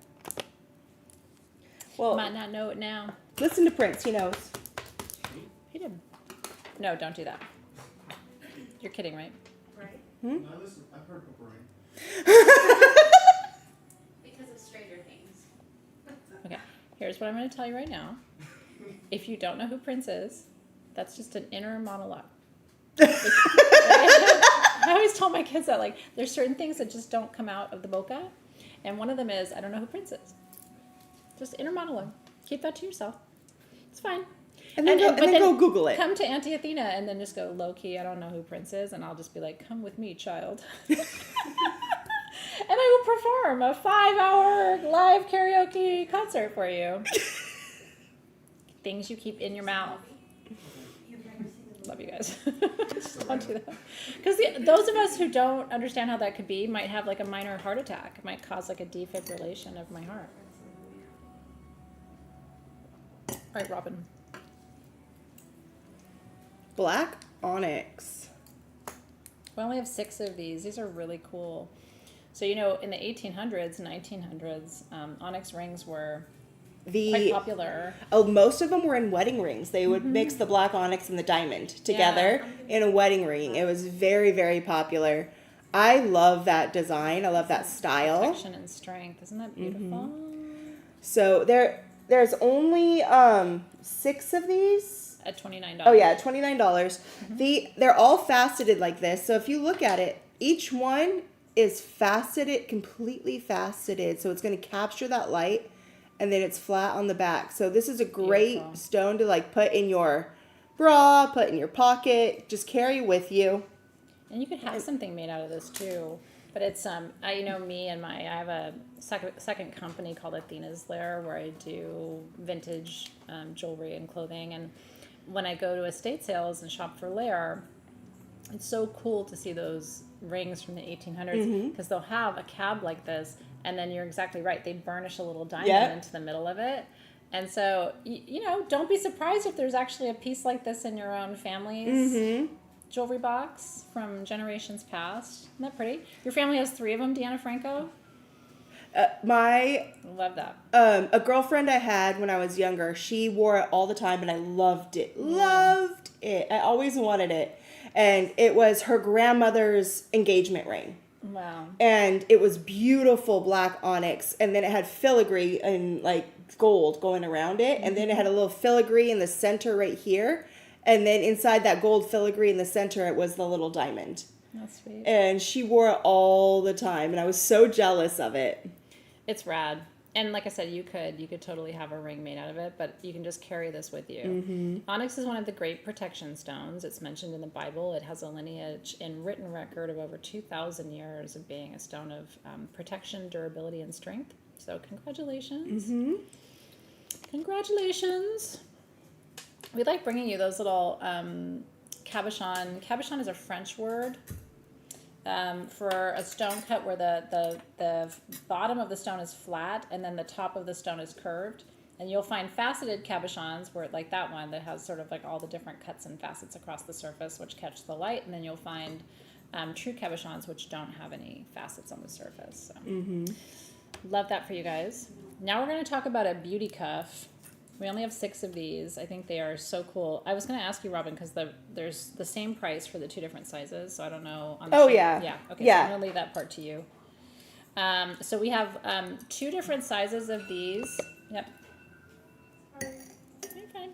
Well, might not know it now. Listen to Prince. He knows. He did. No, don't do that. You're kidding, right? Right? No, listen, I've heard before. Right? Because of Stranger Things. Okay. Here's what I'm going to tell you right now. If you don't know who Prince is, that's just an inner monologue. I always tell my kids that, like, there's certain things that just don't come out of the boca, and one of them is, I don't know who Prince is. Just inner monologue. Keep that to yourself. It's fine. And then go Google it. Come to Auntie Athena and then just go, low-key, I don't know who Prince is, and I'll just be like, come with me, child. And I will perform a 5-hour live karaoke concert for you. Things you keep in your mouth. Love you guys. Don't do that. Because those of us who don't understand how that could be might have like a minor heart attack. It might cause like a defibrillation of my heart. All right, Robin. Black onyx. We only have 6 of these. These are really cool. So, in the 1800s, 1900s, onyx rings were quite popular. Oh, most of them were in wedding rings. They would mix the black onyx and the diamond together in a wedding ring. It was very, very popular. I love that design. I love that style. Protection and strength. Isn't that beautiful? Mm-hmm. So there's only 6 of these. At $29. Oh yeah, $29. Mm-hmm. They're all faceted like this. So if you look at it, each one is faceted, completely faceted. So it's going to capture that light, and then it's flat on the back. So this is a great stone to like put in your bra, put in your pocket, just carry with you. And you could have something made out of this too. But it's I have a second company called Athena's Lair where I do vintage jewelry and clothing. And when I go to estate sales and shop for Lair, it's so cool to see those rings from the 1800s because they'll have a cab like this, and then you're exactly right. They burnish a little diamond into the middle of it. And so, don't be surprised if there's actually a piece like this in your own family's jewelry box from generations past. Isn't that pretty? Your family has 3 of them, Deanna Franco? Love that. A girlfriend I had when I was younger, she wore it all the time, and I loved it. Loved it. I always wanted it. And it was her grandmother's engagement ring. Wow. And it was beautiful black onyx, and then it had filigree and like gold going around it, and then it had a little filigree in the center right here, and then inside that gold filigree in the center it was the little diamond. That's sweet. And she wore it all the time, and I was so jealous of it. It's rad. And like I said, you could totally have a ring made out of it, but you can just carry this with you. Mm-hmm. Onyx is one of the great protection stones. It's mentioned in the Bible. It has a lineage and written record of over 2,000 years of being a stone of protection, durability, and strength. So congratulations. Mm-hmm. Congratulations. We like bringing you those little cabochon. Cabochon is a French word. For a stone cut where the bottom of the stone is flat and then the top of the stone is curved. And you'll find faceted cabochons where, like that one that has sort of like all the different cuts and facets across the surface which catch the light. And then you'll find true cabochons which don't have any facets on the surface. So love that for you guys. Now we're going to talk about a beauty cuff. We only have 6 of these. I think they are so cool. I was going to ask you, Robin, because there's the same price for the 2 different sizes. So I don't know. On the shape. Yeah. Yeah. Okay. Yeah. So I'm going to leave that part to you. So we have 2 different sizes of these. Yep. You're fine.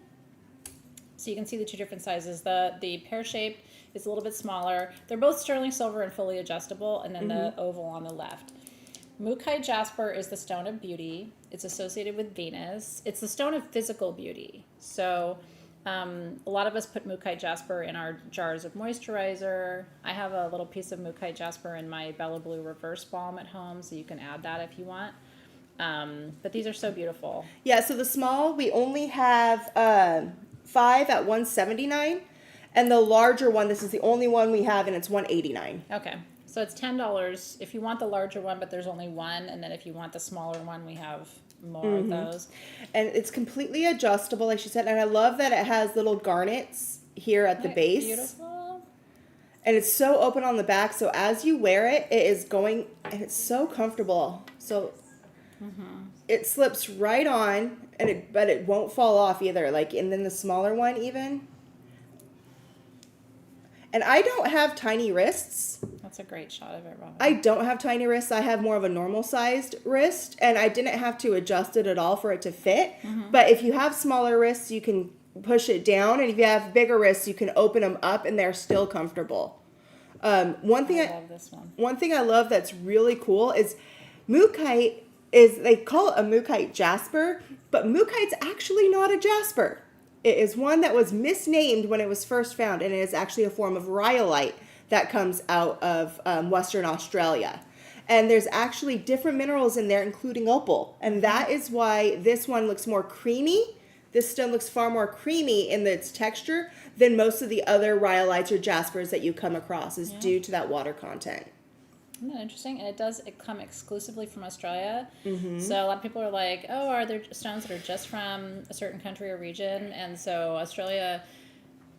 So you can see the 2 different sizes. The pear-shaped is a little bit smaller. They're both sterling silver and fully adjustable, and then the oval on the left. Mookai jasper is the stone of beauty. It's associated with Venus. It's the stone of physical beauty. So a lot of us put Mookai jasper in our jars of moisturizer. I have a little piece of Mookai jasper in my Bella Blue reverse balm at home, so you can add that if you want. But these are so beautiful. Yeah, so the small, we only have 5 at $179, and the larger one, this is the only one we have, and it's $189. Okay. So it's $10 if you want the larger one, but there's only one. And then if you want the smaller one, we have more of those. And it's completely adjustable, like she said. And I love that it has little garnets here at the base. Beautiful. And it's so open on the back. So as you wear it, it is going, and it's so comfortable. So it slips right on, but it won't fall off either. Like, and then the smaller one even. And I don't have tiny wrists. That's a great shot of it, Robin. I don't have tiny wrists. I have more of a normal sized wrist, and I didn't have to adjust it at all for it to fit. But if you have smaller wrists, you can push it down, and if you have bigger wrists, you can open them up, and they're still comfortable. One thing I love this one. One thing I love that's really cool is mookaite they call it a mookaite jasper, but mookaite's actually not a jasper. It is one that was misnamed when it was first found, and it is actually a form of rhyolite that comes out of Western Australia. And there's actually different minerals in there, including opal. And that is why this one looks more creamy. This stone looks far more creamy in its texture than most of the other rhyolites or jaspers that you come across, is due to that water content. Isn't that interesting? And it come exclusively from Australia. So a lot of people are like, oh, are there stones that are just from a certain country or region? And so Australia,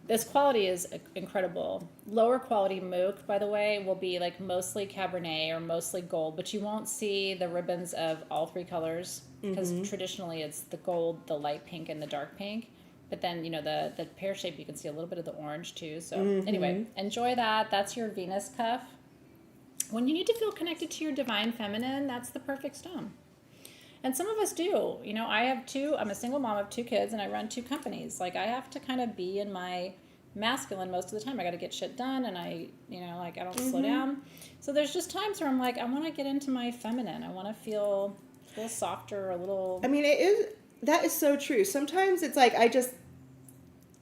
this quality is incredible. Lower quality mook, by the way, will be like mostly Cabernet or mostly gold, but you won't see the ribbons of all 3 colors because traditionally it's the gold, the light pink, and the dark pink. But then, you know, the pear shape, you can see a little bit of the orange too. So anyway, enjoy that. That's your Venus cuff. When you need to feel connected to your divine feminine, that's the perfect stone. And some of us do. You know, I'm a single mom of 2 kids, and I run 2 companies. Like, I have to kind of be in my masculine most of the time. I got to get shit done, and I don't slow down. So there's just times where I'm like, I want to get into my feminine. I want to feel a little softer, a little... I mean, that is so true. Sometimes it's like,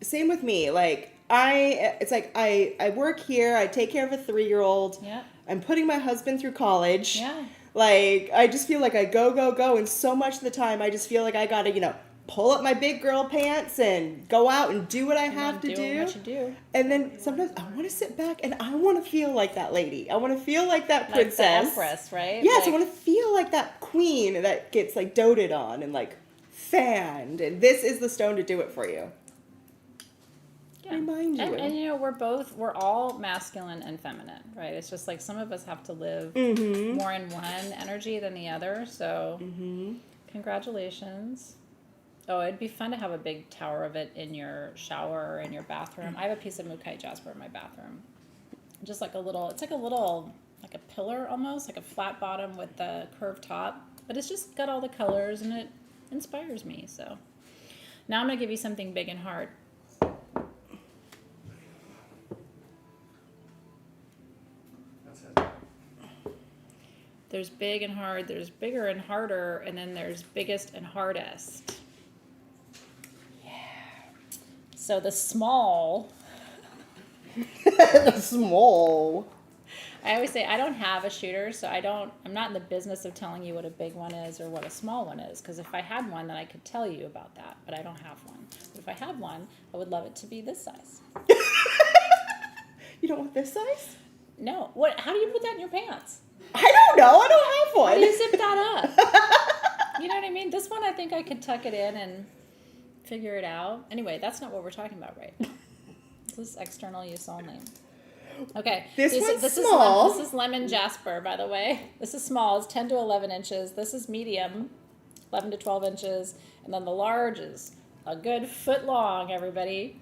same with me. Like, I work here. I take care of a 3-year-old. Yeah. I'm putting my husband through college. Yeah. Like, I just feel like I go. And so much of the time, I just feel like I got to, pull up my big girl pants and go out and do what I have to do. What you do. And then sometimes I want to sit back and I want to feel like that lady. I want to feel like that princess. Like the empress, right? Yes, I want to feel like that queen that gets, like, doted on and, like, fanned. And this is the stone to do it for you. Yeah. Remind you. And you know, we're all masculine and feminine, right? It's just like some of us have to live more in one energy than the other. So congratulations. Oh, it'd be fun to have a big tower of it in your shower or in your bathroom. I have a piece of mookaite jasper in my bathroom. Just like it's like a pillar almost, like a flat bottom with the curved top. But it's just got all the colors and it inspires me. So now I'm going to give you something big and hard. There's big and hard, there's bigger and harder, and then there's biggest and hardest. Yeah. So the small. The small. I always say I don't have a shooter, so I'm not in the business of telling you what a big one is or what a small one is, because if I had one, then I could tell you about that, but I don't have one. But if I had one, I would love it to be this size. You don't want this size? No. How do you put that in your pants? I don't know. I don't have one. How do you zip that up? You know what I mean? This one, I think I could tuck it in and figure it out. Anyway, that's not what we're talking about, right? This is external use only. Okay. This one's small. This is lemon jasper, by the way. This is small. It's 10 to 11 inches. This is medium. 11 to 12 inches. And then the large is a good foot long, everybody.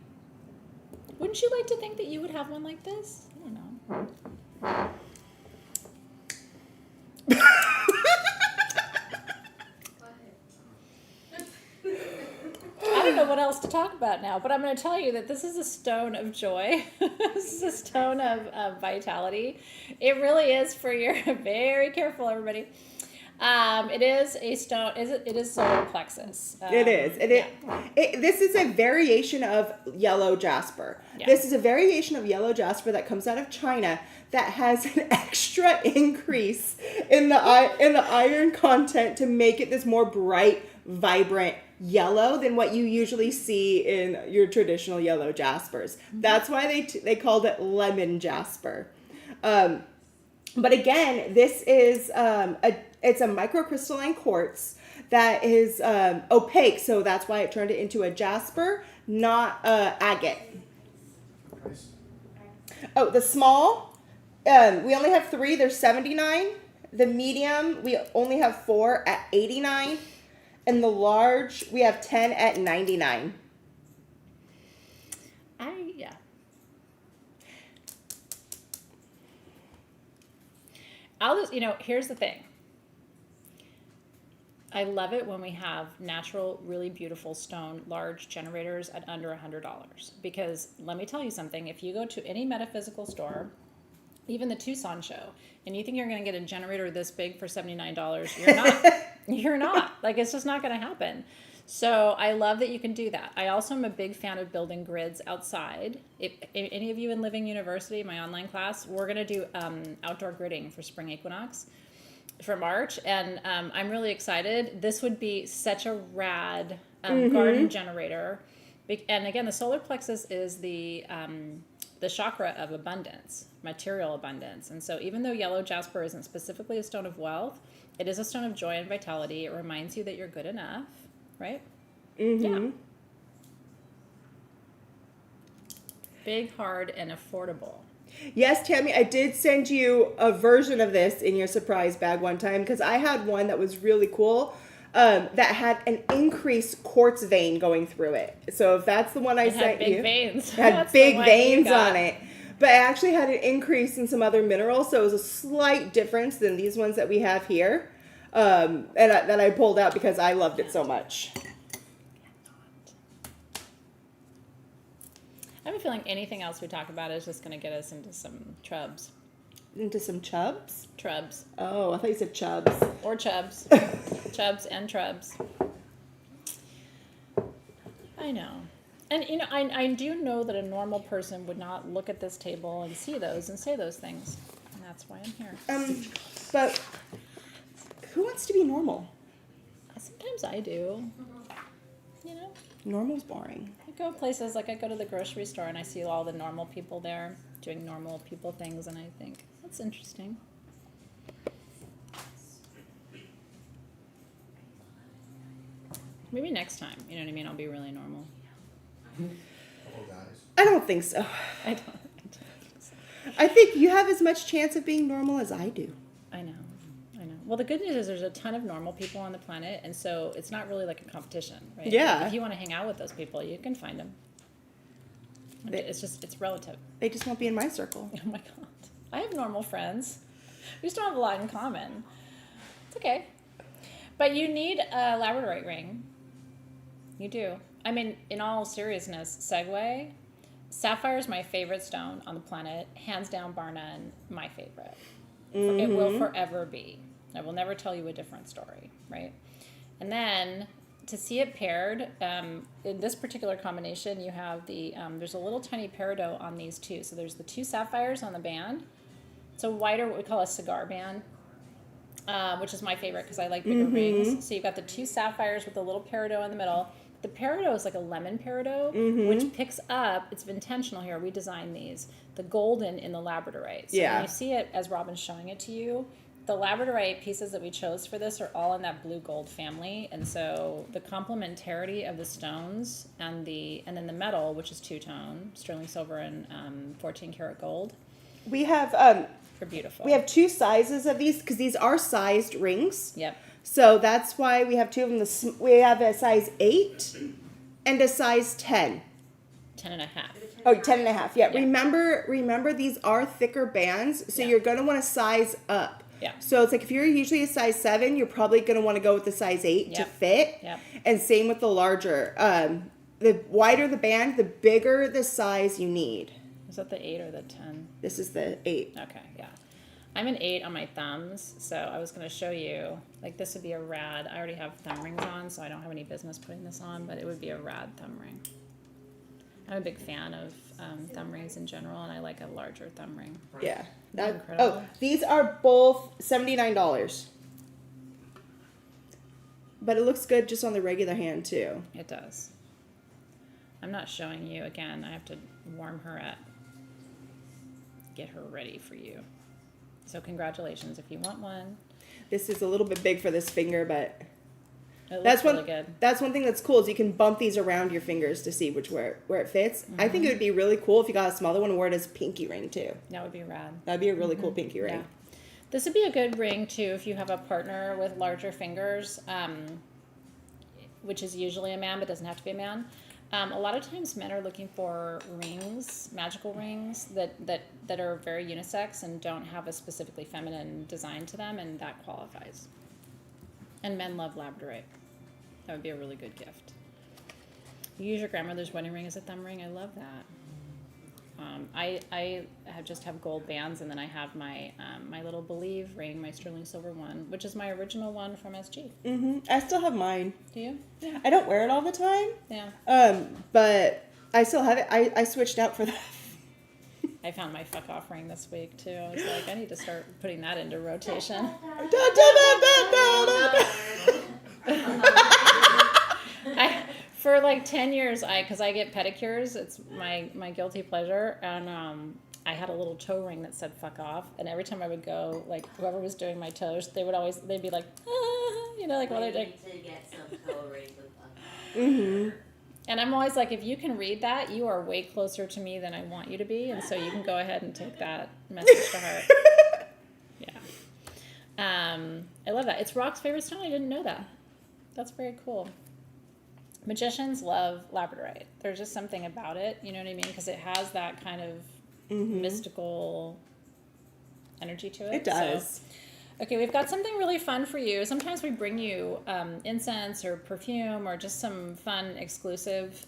Wouldn't you like to think that you would have one like this? I don't know. I don't know what else to talk about now, but I'm going to tell you that this is a stone of joy. This is a stone of vitality. It really is for your, very careful, everybody. It is a stone, it is solar plexus. It is. This is a variation of yellow jasper. Yeah. This is a variation of yellow jasper that comes out of China that has an extra increase in the iron content to make it this more bright, vibrant yellow than what you usually see in your traditional yellow jaspers. That's why they called it lemon jasper. But again, this is it's a microcrystalline quartz that is opaque, so that's why it turned it into a jasper, not agate. Oh, the small, we only have 3. They're $79. The medium, we only have 4 at $89. And the large, we have 10 at $99. Yeah. I'll just, here's the thing. I love it when we have natural, really beautiful stone, large generators at under $100. Because let me tell you something, if you go to any metaphysical store, even the Tucson show, and you think you're going to get a generator this big for $79, you're not. You're not. Like, it's just not going to happen. So I love that you can do that. I also am a big fan of building grids outside. If any of you in Living University, my online class, we're going to do outdoor gridding for spring equinox for March. And I'm really excited. This would be such a rad garden generator. And again, the solar plexus is the chakra of abundance, material abundance. And so even though yellow jasper isn't specifically a stone of wealth, it is a stone of joy and vitality. It reminds you that you're good enough, right? Yeah. Big, hard, and affordable. Yes, Tammy, I did send you a version of this in your surprise bag one time because I had one that was really cool that had an increased quartz vein going through it. So if that's the one I sent you. It had big veins. It had big veins on it. But it actually had an increase in some other minerals, so it was a slight difference than these ones that we have here. That I pulled out because I loved it so much. I have a feeling anything else we talk about is just going to get us into some trubs. Into some chubs? Trubs. Oh, I thought you said chubs. Or chubs. Chubs and trubs. I know. And, I do know that a normal person would not look at this table and see those and say those things. And that's why I'm here. But who wants to be normal? Sometimes I do. Normal's boring. I go places, like I go to the grocery store and I see all the normal people there doing normal people things, and I think, that's interesting. Maybe next time, you know what I mean? I'll be really normal. I don't think so. I don't think so. I think you have as much chance of being normal as I do. I know. Well, the good news is there's a ton of normal people on the planet, and so it's not really like a competition, right? Yeah. If you want to hang out with those people, you can find them. It's relative. They just won't be in my circle. Oh my God. I have normal friends. We just don't have a lot in common. It's okay. But you need a labradorite ring. You do. I mean, in all seriousness, segue, sapphire is my favorite stone on the planet. Hands down, bar none, my favorite. It will forever be. I will never tell you a different story, right? And then to see it paired, in this particular combination, you have there's a little tiny peridot on these two. So there's the 2 sapphires on the band. It's a wider, what we call a cigar band, which is my favorite because I like bigger rings. So you've got the 2 sapphires with a little peridot in the middle. The peridot is like a lemon peridot, which picks up, it's intentional here, we designed these, the golden in the labradorite. So when you see it, as Robin's showing it to you, the labradorite pieces that we chose for this are all in that blue gold family, and so the complementarity of the stones and then the metal, which is two-tone, sterling silver and 14 karat gold. We have They're beautiful. We have 2 sizes of these because these are sized rings. Yep. So that's why we have two of them. We have a size 8 and a size 10. 10 and a half. Oh, 10 and a half. Yeah. Yeah. Remember these are thicker bands, so Yeah. you're going to want to size up. Yeah. So it's like if you're usually a size 7, you're probably going to want to go with the size 8 to Yep. fit. Yep. And same with the larger. The wider the band, the bigger the size you need. Is that the 8 or the 10? This is the 8. Okay, yeah. I'm an 8 on my thumbs, so I was going to show you, like this would be a rad, I already have thumb rings on, so I don't have any business putting this on, but it would be a rad thumb ring. I'm a big fan of thumb rings in general, and I like a larger thumb ring. Yeah. Incredible. These are both $79. But it looks good just on the regular hand too. It does. I'm not showing you again. I have to warm her up. Get her ready for you. So congratulations if you want one. This is a little bit big for this finger, but It that's looks one. really good. That's one thing that's cool is you can bump these around your fingers to see where it fits. I think it would be really cool if you got a smaller one and wore it as a pinky ring too. That would be rad. That'd be a really cool pinky ring. Yeah. This would be a good ring too if you have a partner with larger fingers, which is usually a man, but doesn't have to be a man. A lot of times men are looking for rings, magical rings that are very unisex and don't have a specifically feminine design to them, and that qualifies. And men love labradorite. That would be a really good gift. You use your grandmother's wedding ring as a thumb ring. I love that. I just have gold bands, and then I have my my little Believe ring, my sterling silver one, which is my original one from SG. I still have mine. Do you? Yeah. I don't wear it all the time. Yeah. But I still have it. I switched out for that. I found my fuck off ring this week too. I was like, I need to start putting that into rotation. For like 10 years, because I get pedicures, it's my guilty pleasure, and I had a little toe ring that said "fuck off," and every time I would go, like whoever was doing my toes, they'd be like, ah, you know, like while they're like. To get some toe rings with fuck off. Mm-hmm. And I'm always like, if you can read that, you are way closer to me than I want you to be, and so you can go ahead and take that message to heart. Yeah. I love that. It's Rock's favorite stone. I didn't know that. That's very cool. Magicians love labradorite. There's just something about it, you know what I mean? Because it has that kind of mystical energy to it. It does. So, okay, we've got something really fun for you. Sometimes we bring you incense or perfume or just some fun, exclusive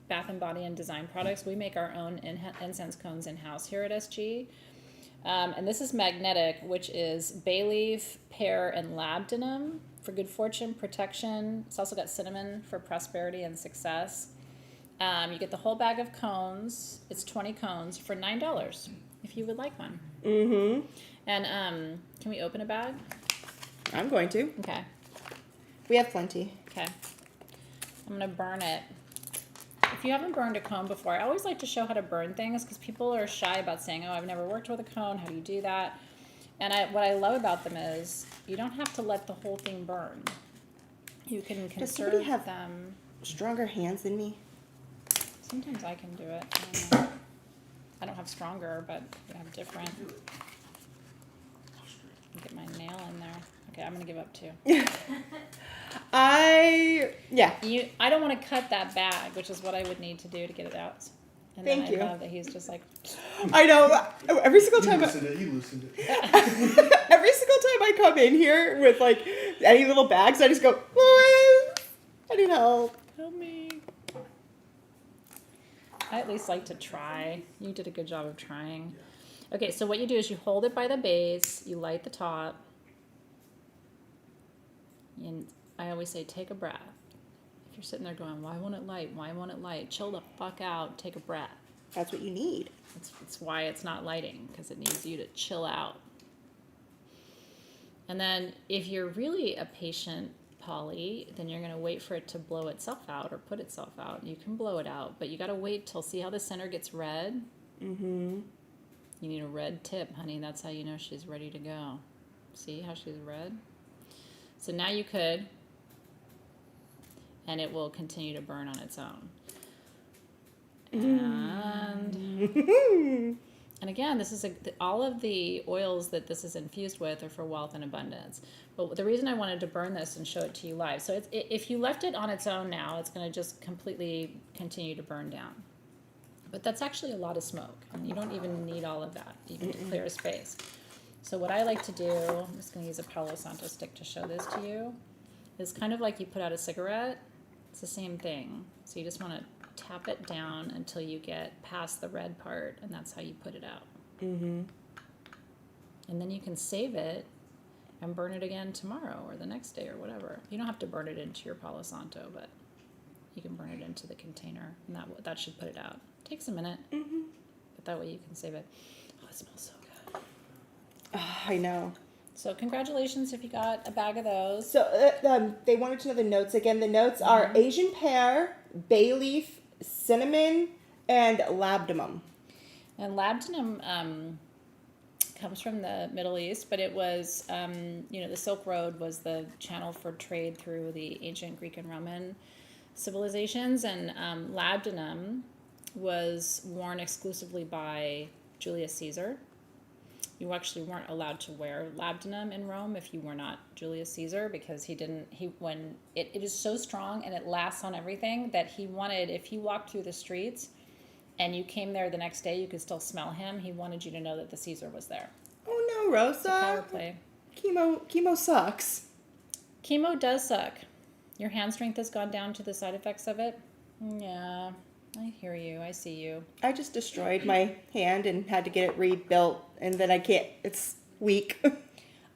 bath and body and design products. We make our own incense cones in-house here at SG. And this is magnetic, which is bay leaf, pear, and labdanum for good fortune, protection. It's also got cinnamon for prosperity and success. You get the whole bag of cones. It's 20 cones for $9 if you would like one. Mm-hmm. And can we open a bag? I'm going to. Okay. We have plenty. Okay. I'm going to burn it. If you haven't burned a cone before, I always like to show how to burn things because people are shy about saying, oh, I've never worked with a cone. How do you do that? And what I love about them is you don't have to let the whole thing burn. You can conserve have them. Stronger hands than me. Sometimes I can do it. I don't know. I don't have stronger, but I have different. Get my nail in there. Okay, I'm gonna give up too. I don't want to cut that bag, which is what I would need to do to get it out. And Thank then you. I love that he's just like. I know. Every single time. He loosened it. Every single time I come in here with like any little bags, I just go, Louis, I need help. Help me. I at least like to try. You did a good job of trying. Okay, so what you do is you hold it by the base, you light the top, and I always say take a breath. If you're sitting there going, why won't it light? Why won't it light? Chill the fuck out, take a breath. That's what you need. That's why it's not lighting, because it needs you to chill out. And then if you're really a patient poly, then you're going to wait for it to blow itself out or put itself out. You can blow it out, but you got to wait till, see how the center gets red? Mm-hmm. You need a red tip, honey. That's how you know she's ready to go. See how she's red? So now you could, and it will continue to burn on its own. And And again, this is all of the oils that this is infused with are for wealth and abundance. But the reason I wanted to burn this and show it to you live, so if you left it on its own now, it's going to just completely continue to burn down. But that's actually a lot of smoke, and you don't even need all of that even to clear a space. So what I like to do, I'm just going to use a Palo Santo stick to show this to you, is kind of like you put out a cigarette. It's the same thing. So you just want to tap it down until you get past the red part, and that's how you put it out. And then you can save it and burn it again tomorrow or the next day or whatever. You don't have to burn it into your Palo Santo, but you can burn it into the container, and that should put it out. Takes a minute, but that way you can save it. Oh, it smells so good. Oh, I know. So congratulations if you got a bag of those. So they wanted to know the notes again. The notes are Asian pear, bay leaf, cinnamon, and labdanum. And labdanum comes from the Middle East, but it was, the Silk Road was the channel for trade through the ancient Greek and Roman civilizations, and labdanum was worn exclusively by Julius Caesar. You actually weren't allowed to wear labdanum in Rome if you were not Julius Caesar, because it is so strong and it lasts on everything that he wanted, if you walked through the streets and you came there the next day, you could still smell him. He wanted you to know that the Caesar was there. Oh no, Rosa. It's a power play. Chemo sucks. Chemo does suck. Your hand strength has gone down to the side effects of it. Yeah, I hear you. I see you. I just destroyed my hand and had to get it rebuilt, and then I can't. It's weak.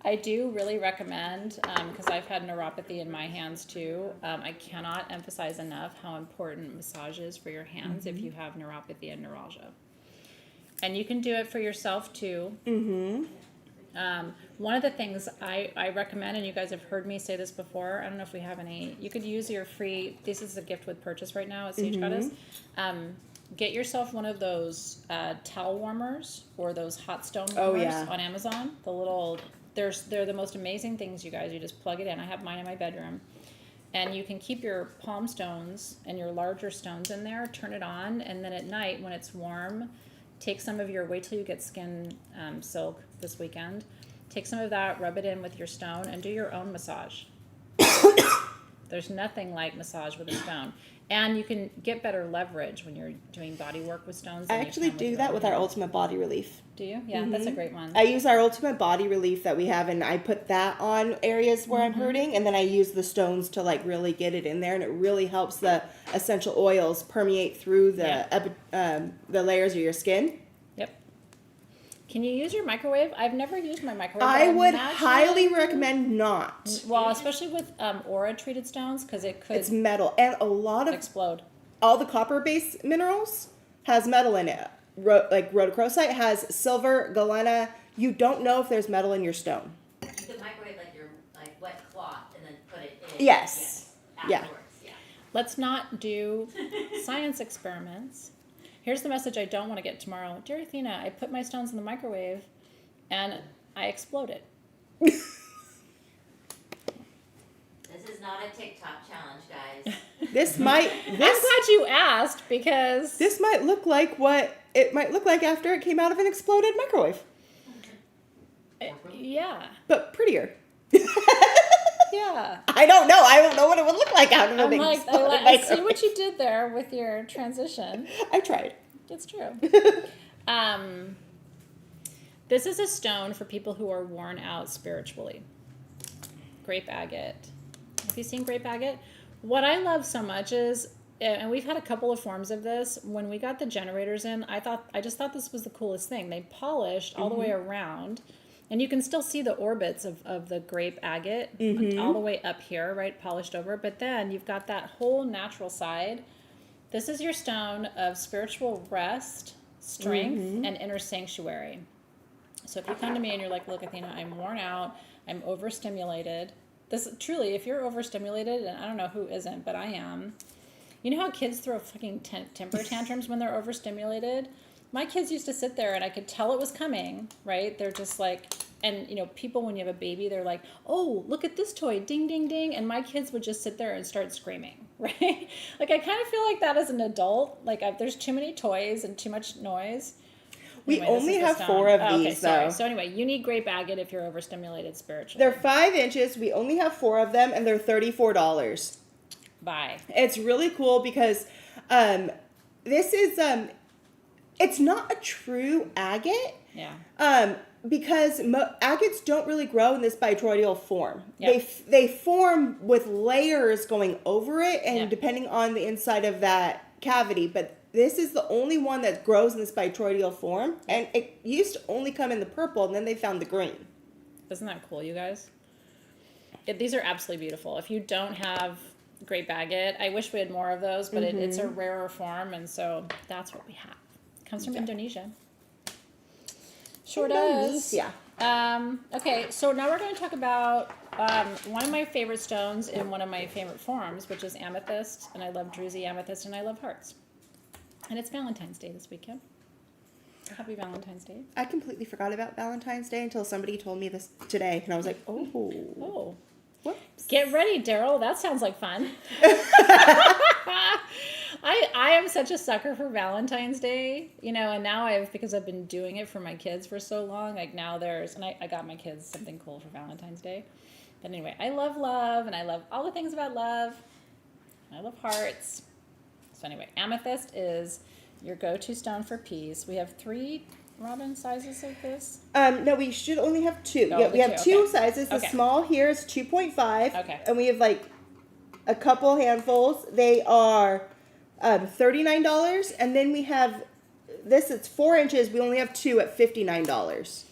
I do really recommend, because I've had neuropathy in my hands too. I cannot emphasize enough how important massage is for your hands if you have neuropathy and neuralgia. And you can do it for yourself too. One of the things I recommend, and you guys have heard me say this before, I don't know if we have any, you could use your free, this is a gift with purchase right now at Sage Goddess. Get yourself one of those towel warmers or those hot stone warmers on Amazon. They're the most amazing things, you guys. You just plug it in. I have mine in my bedroom. And you can keep your palm stones and your larger stones in there, turn it on, and then at night when it's warm, take some of wait till you get skin silk this weekend. Take some of that, rub it in with your stone, and do your own massage. There's nothing like massage with a stone. And you can get better leverage when you're doing body work with stones. I actually do that with our Ultimate Body Relief. Do you? Yeah, that's a great one. I use our Ultimate Body Relief that we have, and I put that on areas where I'm hurting, and then I use the stones to really get it in there, and it really helps the essential oils permeate through the layers of your skin. Yep. Can you use your microwave? I've never used my microwave. I would highly recommend not. Well, especially with aura treated stones, because it's metal, and a lot of explode. All the copper-based minerals has metal in it. Like rhodochrosite has silver, galena. You don't know if there's metal in your stone. You could microwave your wet cloth and then put it in. Yes. Afterwards. Yeah. Let's not do science experiments. Here's the message I don't want to get tomorrow. Dear Athena, I put my stones in the microwave and I exploded. This is not a TikTok challenge, guys. I'm glad you asked, because this might look like what it might look like after it came out of an exploded microwave. Yeah. But prettier. Yeah. I don't know. I don't know what it would look like out of an exploded microwave. I see what you did there with your transition. I tried. It's true. This is a stone for people who are worn out spiritually. Grape agate. Have you seen grape agate? What I love so much is, and we've had a couple of forms of this, when we got the generators in, I just thought this was the coolest thing. They polished all the way around, and you can still see the orbits of the grape agate all the way up here, right, polished over. But then you've got that whole natural side. This is your stone of spiritual rest, strength, and inner sanctuary. So if you come to me and you're like, look, Athena, I'm worn out, I'm overstimulated. This truly, if you're overstimulated, and I don't know who isn't, but I am. You know how kids throw fucking temper tantrums when they're overstimulated? My kids used to sit there and I could tell it was coming, right? They're just like, and people, when you have a baby, they're like, oh, look at this toy, ding, ding, ding. And my kids would just sit there and start screaming, right? Like, I kind of feel like that as an adult. Like, there's too many toys and too much noise. We Anyway, this only is the have stone. 4 of Oh, okay, these, sorry. though. So anyway, you need great agate if you're overstimulated spiritually. They're 5 inches. We only have 4 of them, and they're $34. Bye. It's really cool because this is it's not a true agate. Yeah. Because agates don't really grow in this botryoidal form. Yep. They form with layers going over it, and Yep. depending on the inside of that cavity. But this is the only one that grows in this botryoidal form, and it used to only come in the purple, and then they found the green. Isn't that cool, you guys? These are absolutely beautiful. If you don't have grape agate, I wish we had more of those, but it's a rarer form, and so that's what we have. It comes from Indonesia. Sure does. Yeah. Okay, so now we're going to talk about one of my favorite stones in one of my favorite forms, which is amethyst, and I love druzy amethyst, and I love hearts. And it's Valentine's Day this weekend. Happy Valentine's Day. I completely forgot about Valentine's Day until somebody told me this today, and I was like, oh. Oh. Whoops. Get ready, Daryl. That sounds like fun. I am such a sucker for Valentine's Day, you know, and now because I've been doing it for my kids for so long, like now and I got my kids something cool for Valentine's Day. But anyway, I love love, and I love all the things about love. I love hearts. So anyway, amethyst is your go-to stone for peace. We have 3 Robin sizes of this. No, we should only have 2. Oh, Yeah, we have 2 okay. sizes. The Okay. small here is 2.5. Okay. And we have like a couple handfuls. They are $39, and then we have this. It's 4 inches. We only have 2 at $59.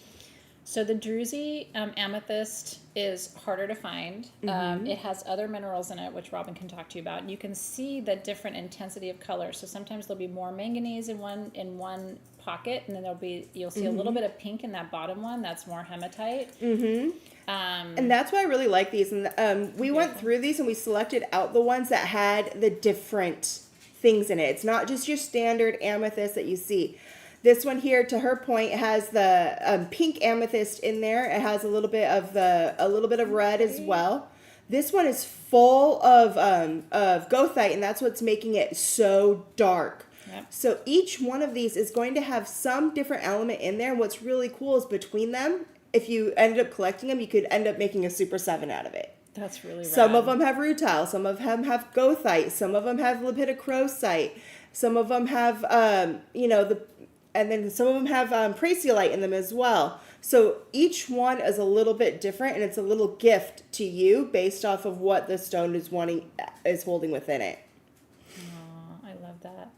So the druzy amethyst is harder to find. It has other minerals in it, which Robin can talk to you about. And you can see the different intensity of color. So sometimes there'll be more manganese in one pocket, and then you'll see a little bit of pink in that bottom one. That's more hematite. And that's why I really like these. And we went through these and we selected out the ones that had the different things in it. It's not just your standard amethyst that you see. This one here, to her point, has the pink amethyst in there. It has a little bit of red as well. This one is full of goethite, and that's what's making it so dark. Yep. So each one of these is going to have some different element in there. And what's really cool is between them, if you ended up collecting them, you could end up making a Super 7 out of it. That's really rad. Some of them have rutile. Some of them have goethite. Some of them have lepidocrosite. Some of them have, and then some of them have praciolite in them as well. So each one is a little bit different, and it's a little gift to you based off of what the stone is holding within it. Aw, I love that.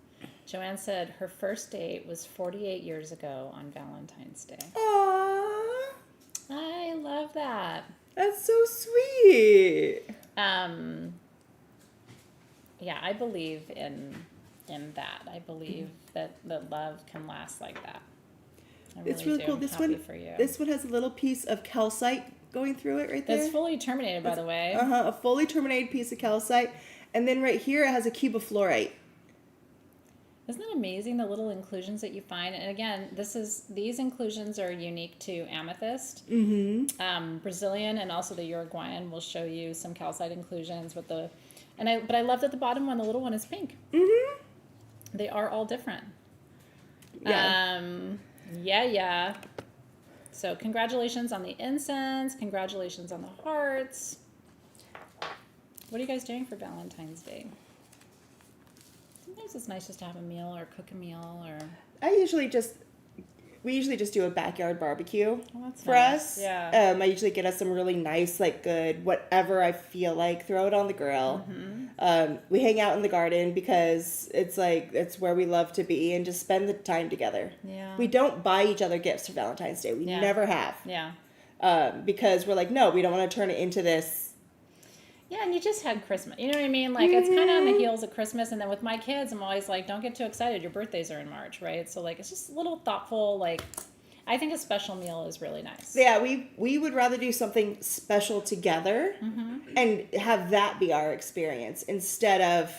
Joanne said her first date was 48 years ago on Valentine's Day. Aww, I love that. that's so sweet. Yeah, I believe in that. I believe that love can last like that. It's really cool. I'm This happy one, for you. this one has a little piece of calcite going through it right there. It's fully terminated, by the way. A fully terminated piece of calcite, and then right here it has a cube of fluorite. Isn't it amazing the little inclusions that you find? And again, these inclusions are unique to amethyst. Brazilian and also the Uruguayan will show you some calcite inclusions with but I love that the bottom one, the little one, is pink. They are all different. Yeah. Yeah. So congratulations on the incense. Congratulations on the hearts. What are you guys doing for Valentine's Day? Sometimes it's nice just to have a meal or cook a meal or... We usually just do a backyard barbecue that's for nice. us. Yeah. I usually get us some really nice, good, whatever I feel like, throw it on the grill. We hang out in the garden because it's where we love to be and just spend the time together. Yeah. We don't buy each other gifts for Valentine's Day. We never have. Yeah. Because we're like, no, we don't want to turn it into this. Yeah, and you just had Christmas. You know what I mean? Like, it's kind of on the heels of Christmas. And then with my kids, I'm always like, don't get too excited. Your birthdays are in March, right? So, it's just a little thoughtful, I think a special meal is really nice. Yeah, we would rather do something special together and have that be our experience instead of,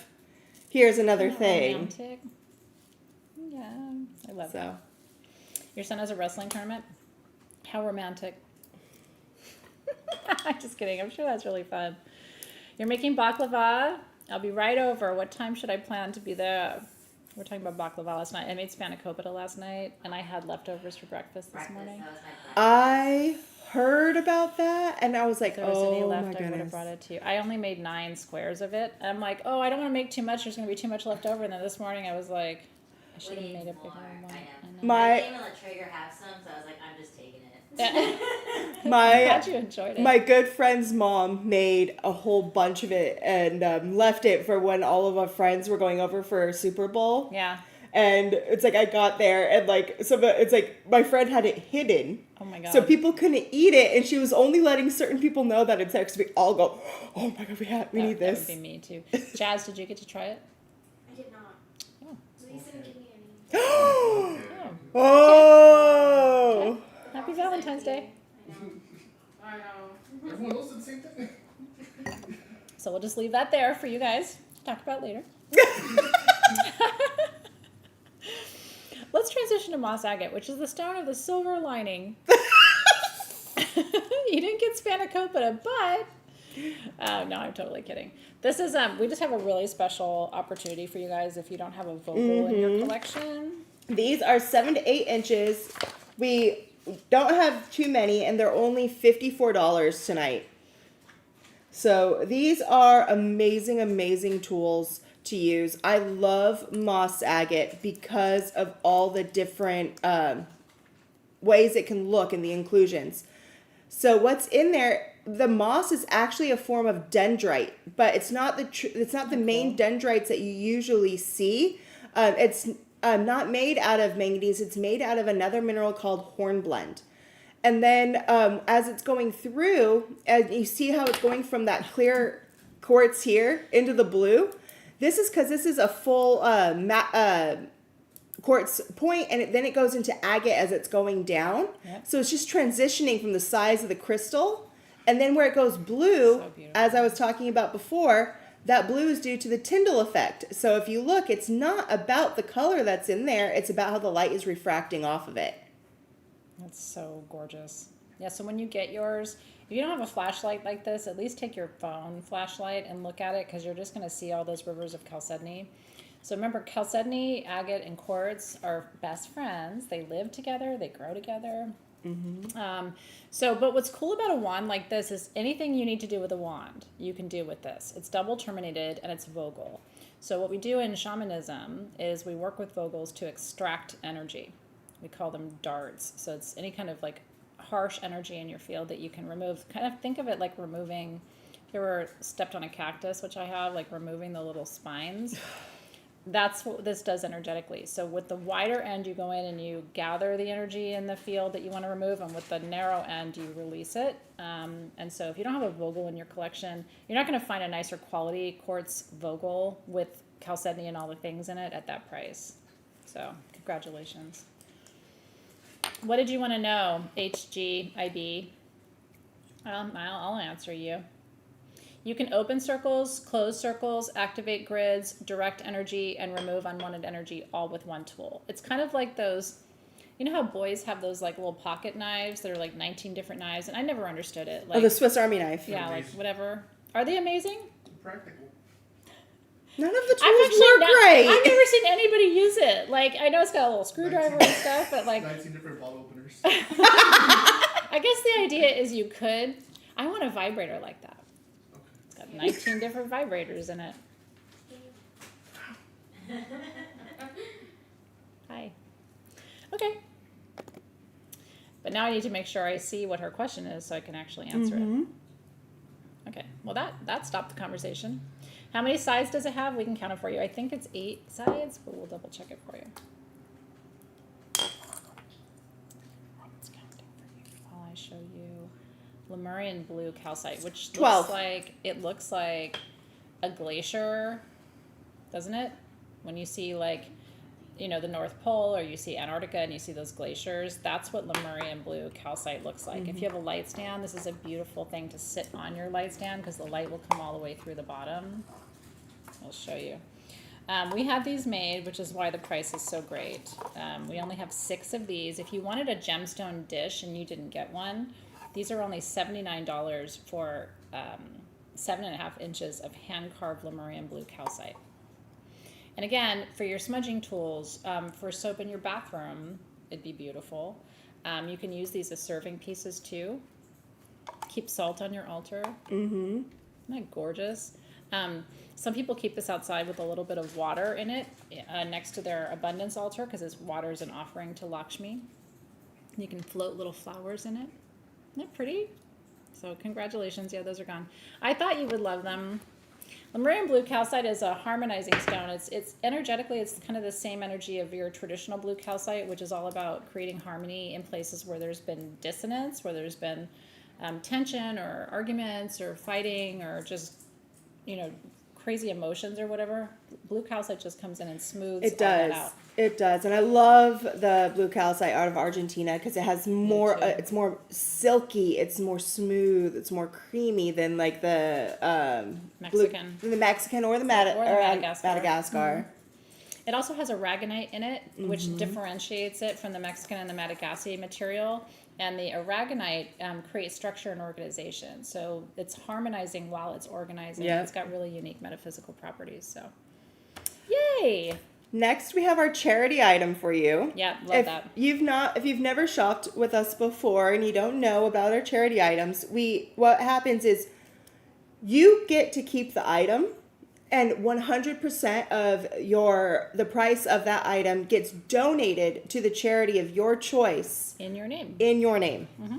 here's another thing. Romantic. Yeah, I love that. Your son has a wrestling tournament? How romantic. I'm just kidding. I'm sure that's really fun. You're making baklava. I'll be right over. What time should I plan to be there? We're talking about baklava last night. I made spanakopita last night, and I had leftovers for breakfast this morning. That was my breakfast. I heard about that, and I was like, If there was any oh left, my I would have goodness. brought it to you. I only made 9 squares of it. I'm like, oh, I don't want to make too much. There's going to be too much left over. And then this morning I was like, I should have We made need a bigger more. one. I know. I know. My- I didn't even let Traeger have some, so I was like, I'm just taking it. I'm My glad you enjoyed it. my good friend's mom made a whole bunch of it and left it for when all of our friends were going over for Super Bowl. Yeah. And it's like I got there and like it's like my friend had it hidden. Oh my God. So people couldn't eat it, and she was only letting certain people know that it's there. Because we all go, oh my God, we need this. That would be me too. Jazz, did you get to try it? I did not. Oh. Please didn't give me any. Oh. Oh. Happy Valentine's Day. I know. I know. Everyone else did the same thing. So we'll just leave that there for you guys to talk about later. Let's transition to moss agate, which is the stone of the silver lining. You didn't get spanakopita, but no, I'm totally kidding. This is we just have a really special opportunity for you guys if you don't have a vocal in your collection. These are 7 to 8 inches. We don't have too many, and they're only $54 tonight. So these are amazing, amazing tools to use. I love moss agate because of all the different ways it can look in the inclusions. So what's in there? The moss is actually a form of dendrite, but it's not the main dendrites that you usually see. It's not made out of manganese. It's made out of another mineral called hornblende. And then as it's going through, and you see how it's going from that clear quartz here into the blue. This is because this is a full quartz point, and then it goes into agate as it's going down. Yep. So it's just transitioning from the size of the crystal. And then where it goes blue, So beautiful. as I was talking about before, that blue is due to the Tyndall effect. So if you look, it's not about the color that's in there. It's about how the light is refracting off of it. That's so gorgeous. Yeah, so when you get yours, if you don't have a flashlight like this, at least take your phone flashlight and look at it, because you're just going to see all those rivers of chalcedony. So remember, chalcedony, agate, and quartz are best friends. They live together. They grow together. But what's cool about a wand like this is anything you need to do with a wand, you can do with this. It's double terminated and it's vogal. So what we do in shamanism is we work with vogals to extract energy. We call them darts. So it's any kind of like harsh energy in your field that you can remove. Kind of think of it like removing, if you ever stepped on a cactus, which I have, like removing the little spines. That's what this does energetically. So with the wider end, you go in and you gather the energy in the field that you want to remove, and with the narrow end, you release it. And so if you don't have a Vogel in your collection, you're not going to find a nicer quality quartz Vogel with chalcedony and all the things in it at that price. So congratulations. What did you want to know, HGIB? I'll answer you. You can open circles, close circles, activate grids, direct energy, and remove unwanted energy all with one tool. It's kind of like those, you know how boys have those like little pocket knives that are like 19 different knives? And I never understood it. Like, the Swiss Army knife. Yeah, like whatever. Are they amazing? Practical. None of the tools work right. I've never seen anybody use it. Like, I know it's got a little screwdriver and stuff, but like, 19 different bottle openers. I guess the idea is you could. I want a vibrator like that. It's got 19 different vibrators in it. Hi. Okay. But now I need to make sure I see what her question is so I can actually answer it. Okay. Well, that stopped the conversation. How many sides does it have? We can count it for you. I think it's 8 sides, but we'll double check it for you. It's counting for you while I show you Lemurian blue calcite, which 12. looks like a glacier, doesn't it? When you see like, you know, the North Pole, or you see Antarctica and you see those glaciers, that's what Lemurian blue calcite looks like. If you have a light stand, this is a beautiful thing to sit on your light stand because the light will come all the way through the bottom. I'll show you. We have these made, which is why the price is so great. We only have 6 of these. If you wanted a gemstone dish and you didn't get one, these are only $79 for 7.5 inches of hand-carved Lemurian blue calcite. And again, for your smudging tools, for soap in your bathroom, it'd be beautiful. You can use these as serving pieces too. Keep salt on your altar. Mm-hmm. Isn't that gorgeous? Some people keep this outside with a little bit of water in it next to their abundance altar because this water is an offering to Lakshmi. You can float little flowers in it. Isn't that pretty? So congratulations. Yeah, those are gone. I thought you would love them. Lemurian blue calcite is a harmonizing stone. It's energetically, it's kind of the same energy of your traditional blue calcite, which is all about creating harmony in places where there's been dissonance, where there's been tension or arguments or fighting or just, crazy emotions or whatever. Blue calcite just comes in and smooths all that out. It does. And I love the blue calcite out of Argentina because it has more, it's more silky, it's more smooth, it's more creamy than like the Mexican. The Mexican or the Madagascar. Mm-hmm. It also has aragonite in it, which differentiates it from the Mexican and the Madagascar material. And the aragonite creates structure and organization. So it's harmonizing while it's organizing. Yep. It's got really unique metaphysical properties. So, yay! Next, we have our charity item for you. Yeah, love that. If you've never shopped with us before and you don't know about our charity items, what happens is you get to keep the item, and 100% of the price of that item gets donated to the charity of your choice. In your name. Mm-hmm.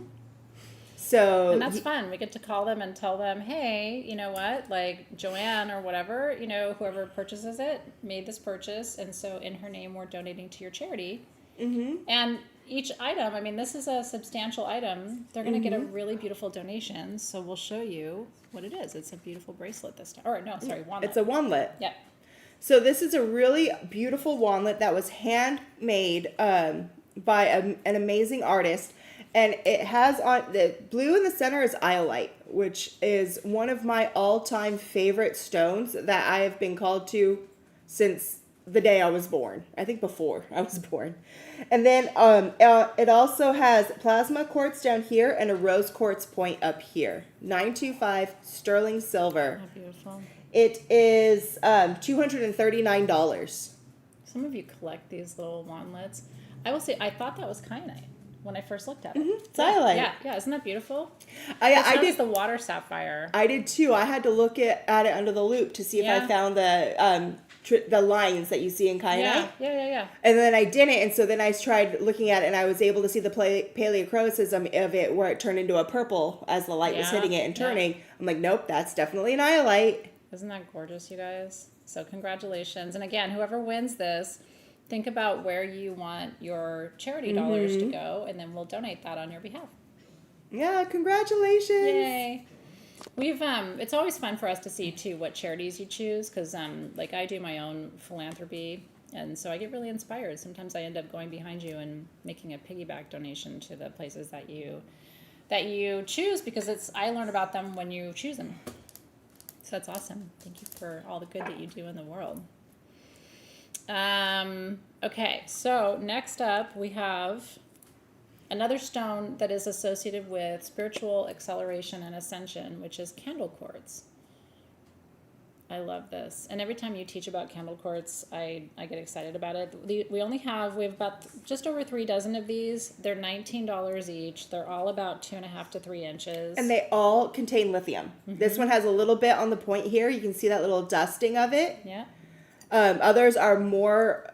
So, and that's fun. We get to call them and tell them, hey, you know what? Like Joanne or whatever, whoever purchases it made this purchase. And so in her name, we're donating to your charity. Mm-hmm. And each item, this is a substantial item. They're going to get a really beautiful donation. So we'll show you what it is. It's a beautiful bracelet this time. Or no, sorry, wandlet. It's a wandlet. Yeah. So this is a really beautiful wandlet that was handmade by an amazing artist. And it has on the blue in the center is iolite, which is one of my all-time favorite stones that I have been called to since the day I was born. I think before I was born. And then it also has plasma quartz down here and a rose quartz point up here. 925 sterling silver. Oh, beautiful. It is $239. Some of you collect these little wandlets. I will say, I thought that was kyanite when I first looked at it. Mm-hmm. It's iolite. Yeah, isn't that beautiful? I did the water sapphire. I did too. I had to look at it under the loupe to see if I found the lines that you see in kyanite. Yeah. And then I didn't, and so then I tried looking at it, and I was able to see the paleochroism of it where it turned into a purple as the light was hitting it and turning. Yeah. I'm like, nope, that's definitely an iolite. Isn't that gorgeous, you guys? So congratulations. And again, whoever wins this, think about where you want your charity dollars to go, and then we'll donate that on your behalf. Yeah, congratulations. Yay. We've it's always fun for us to see too what charities you choose, because like I do my own philanthropy, and so I get really inspired. Sometimes I end up going behind you and making a piggyback donation to the places that you choose, because I learn about them when you choose them. So that's awesome. Thank you for all the good that you do in the world. Okay, so next up we have another stone that is associated with spiritual acceleration and ascension, which is candle quartz. I love this. And every time you teach about candle quartz, I get excited about it. We have about just over 3 dozen of these. They're $19 each. They're all about 2.5 to 3 inches. And they all contain lithium. Mm-hmm. This one has a little bit on the point here. You can see that little dusting of it. Yeah. Others are more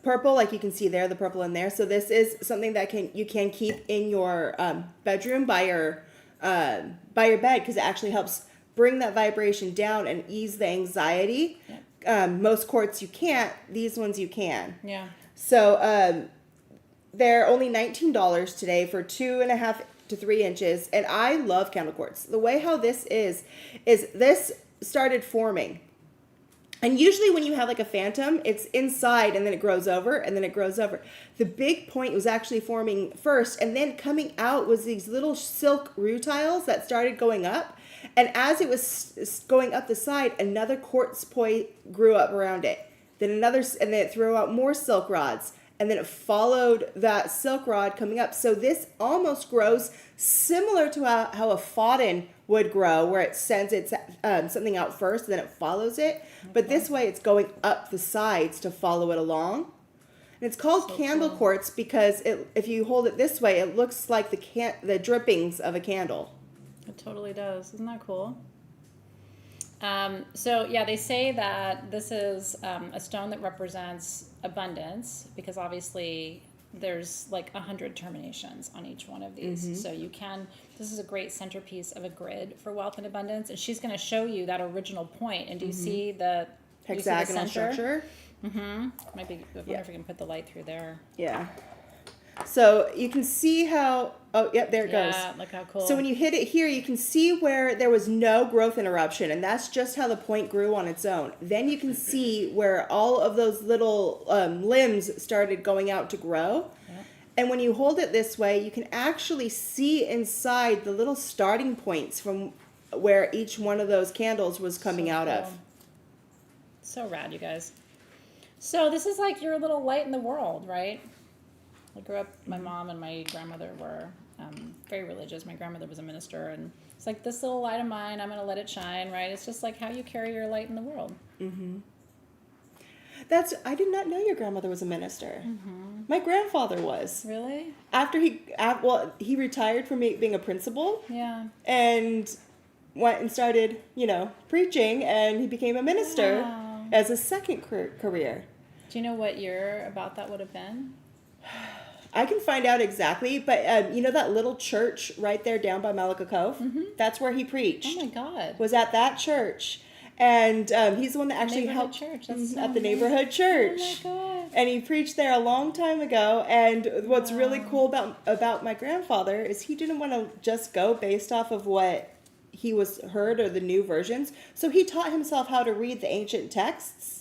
purple, like you can see there, the purple in there. So this is something that you can keep in your bedroom by your bed, because it actually helps bring that vibration down and ease the anxiety. Yeah. Most quartz you can't. These ones you can. Yeah. So they're only $19 today for 2.5 to 3 inches, and I love candle quartz. The way how this is this started forming. And usually when you have like a phantom, it's inside and then it grows over and then it grows over. The big point was actually forming first, and then coming out was these little silk rutiles that started going up. And as it was going up the side, another quartz point grew up around it. Then another, and then it threw out more silk rods. And then it followed that silk rod coming up. So this almost grows similar to how a fauden would grow, where it sends its something out first, and then it follows it. But this way, it's going up the sides to follow it along. And it's called candle quartz because if you hold it this way, it looks like the drippings of a candle. It totally does. Isn't that cool? So yeah, they say that this is a stone that represents abundance because obviously there's like 100 terminations on each one of these. So this is a great centerpiece of a grid for wealth and abundance. And she's going to show you that original point. And do you see the hexagonal structure? Maybe I wonder if we can put the light through there. Yeah. So you can see how, there it goes. Yeah, look how cool. So when you hit it here, you can see where there was no growth interruption, and that's just how the point grew on its own. Then you can see where all of those little limbs started going out to grow. Yep. And when you hold it this way, you can actually see inside the little starting points from where each one of those candles was coming out of. So rad, you guys. So this is like your little light in the world, right? I grew up, my mom and my grandmother were very religious. My grandmother was a minister, and it's like this little light of mine, I'm going to let it shine, right? It's just like how you carry your light in the world. I did not know your grandmother was a minister. My grandfather was. Really? After he retired from being a principal. Yeah. And went and started, preaching, and he became a minister as a second career. Do you know what year about that would have been? I can find out exactly, but you know that little church right there down by Malacca Cove? That's where he preached. Oh my God. Was at that church. And he's the one that actually helped church. That's so at the neighborhood church. Oh my God. And he preached there a long time ago. And what's really cool about my grandfather is he didn't want to just go based off of what he was heard or the new versions. So he taught himself how to read the ancient texts.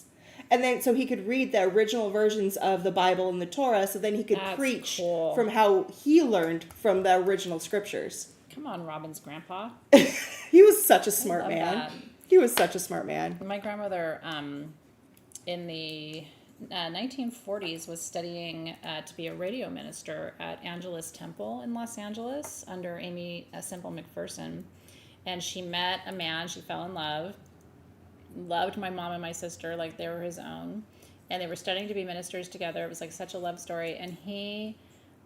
And then so he could read the original versions of the Bible and the Torah, so then he could preach from how he learned from the original scriptures. Come on, Robin's grandpa. He was such a smart man. That. He was such a smart man. My grandmother in the 1940s was studying to be a radio minister at Angelus Temple in Los Angeles under Amy Semple McPherson. And she met a man, she fell in love. Loved my mom and my sister like they were his own, and they were studying to be ministers together. It was like such a love story. And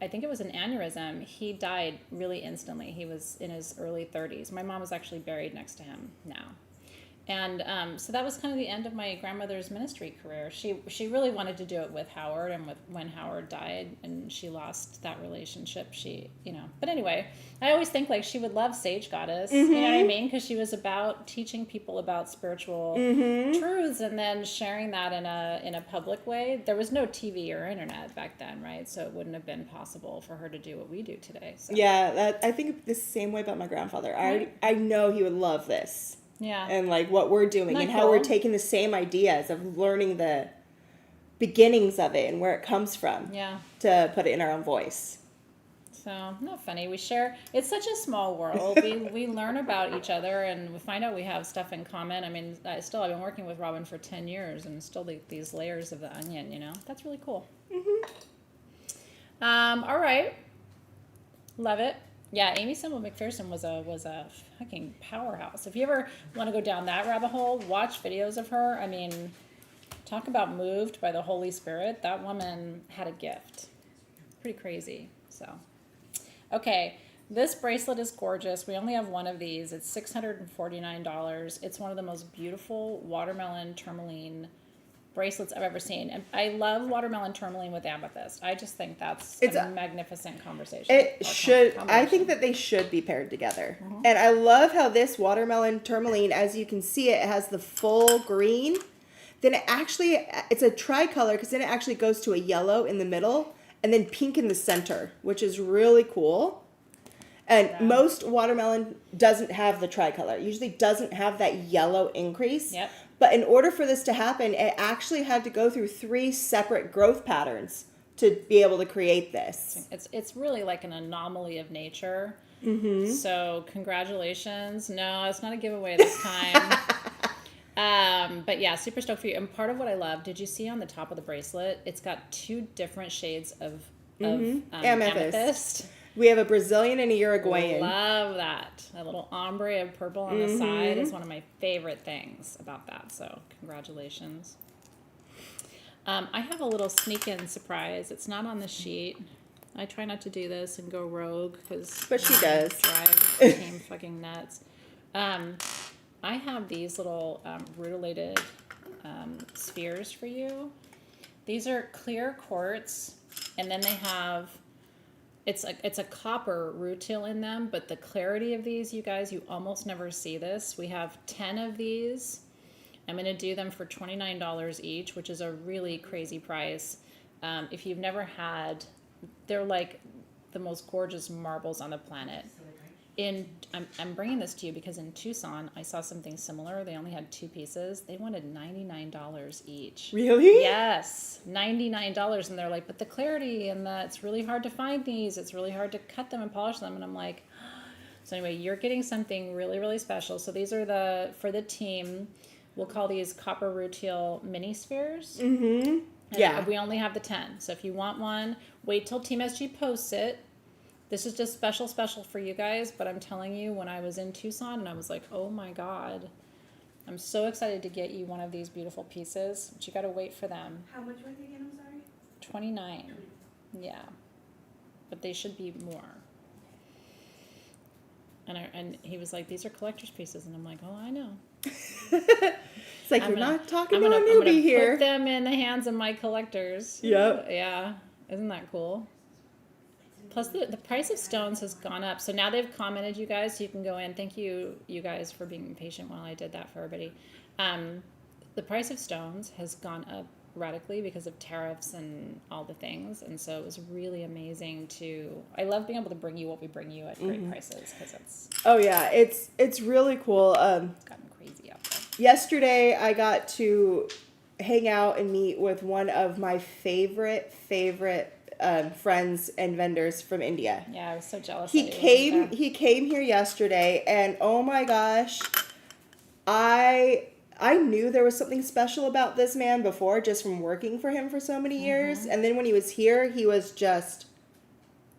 I think it was an aneurysm. He died really instantly. He was in his early 30s. My mom was actually buried next to him now. And so that was kind of the end of my grandmother's ministry career. She really wanted to do it with Howard, and when Howard died and she lost that relationship, But anyway, I always think like she would love Sage Goddess, you know what I mean? Because she was about teaching people about spiritual truths and then sharing that in a public way. There was no TV or internet back then, right? So it wouldn't have been possible for her to do what we do today. So. Yeah, I think the same way about my grandfather. I know he would love this. Yeah. And like what we're doing Not and how cool. we're taking the same ideas of learning the beginnings of it and where it comes from. Yeah. To put it in our own voice. So, not funny. We share, it's such a small world. We learn about each other and we find out we have stuff in common. I mean, I've been working with Robin for 10 years and still these layers of the onion, That's really cool. All right. Love it. Yeah, Amy Semple McPherson was a fucking powerhouse. If you ever want to go down that rabbit hole, watch videos of her. I mean, talk about moved by the Holy Spirit. That woman had a gift. Pretty crazy. So, okay, this bracelet is gorgeous. We only have one of these. It's $649. It's one of the most beautiful watermelon tourmaline bracelets I've ever seen. And I love watermelon tourmaline with amethyst. I just think that's a magnificent conversation. It should. I think that they should be paired together. And I love how this watermelon tourmaline, as you can see, it has the full green. Then it's a tricolor because then it actually goes to a yellow in the middle and then pink in the center, which is really cool. And most watermelon doesn't have the tricolor. It usually doesn't have that yellow increase. Yep. But in order for this to happen, it actually had to go through 3 separate growth patterns to be able to create this. It's really like an anomaly of nature. So congratulations. No, it's not a giveaway this time. But yeah, super stoked for you. And part of what I love, did you see on the top of the bracelet, it's got 2 different shades of amethyst. We have a Brazilian and a Uruguayan. Love that. A little ombre of purple on the side is one of my favorite things about that. So congratulations. I have a little sneak-in surprise. It's not on the sheet. I try not to do this and go rogue because But she does. Drive the team fucking nuts. I have these little rutilated spheres for you. These are clear quartz, and then they have it's a copper rutile in them, but the clarity of these, you guys, you almost never see this. We have 10 of these. I'm going to do them for $29 each, which is a really crazy price. If you've never had, they're like the most gorgeous marbles on the planet. I'm bringing this to you because in Tucson, I saw something similar. They only had 2 pieces. They wanted $99 each. Really? Yes, $99. And they're like, but the clarity and it's really hard to find these. It's really hard to cut them and polish them. And I'm like, so anyway, you're getting something really, really special. So these are for the team. We'll call these copper rutile mini spheres. Mm-hmm. Yeah. We only have the 10. So if you want one, wait till Team SG posts it. This is just special for you guys, but I'm telling you, when I was in Tucson and I was like, oh my God, I'm so excited to get you one of these beautiful pieces, but you got to wait for them. How much were they again? I'm sorry. $29. Yeah. But they should be more. And he was like, these are collector's pieces. And I'm like, oh, I know. It's like, you're not talking to a newbie here. Put them in the hands of my collectors. Yep. Yeah. Isn't that cool? Plus, the price of stones has gone up. So now they've commented, you guys, so you can go in. Thank you, you guys, for being patient while I did that for everybody. The price of stones has gone up radically because of tariffs and all the things. And so it was really amazing I love being able to bring you what we bring you at great prices because it's... Oh, yeah. It's really cool. It's gotten crazy out there. Yesterday, I got to hang out and meet with one of my favorite friends and vendors from India. Yeah, I was so jealous. He came here yesterday, and oh my gosh, I knew there was something special about this man before, just from working for him for so many years. And then when he was here, he was just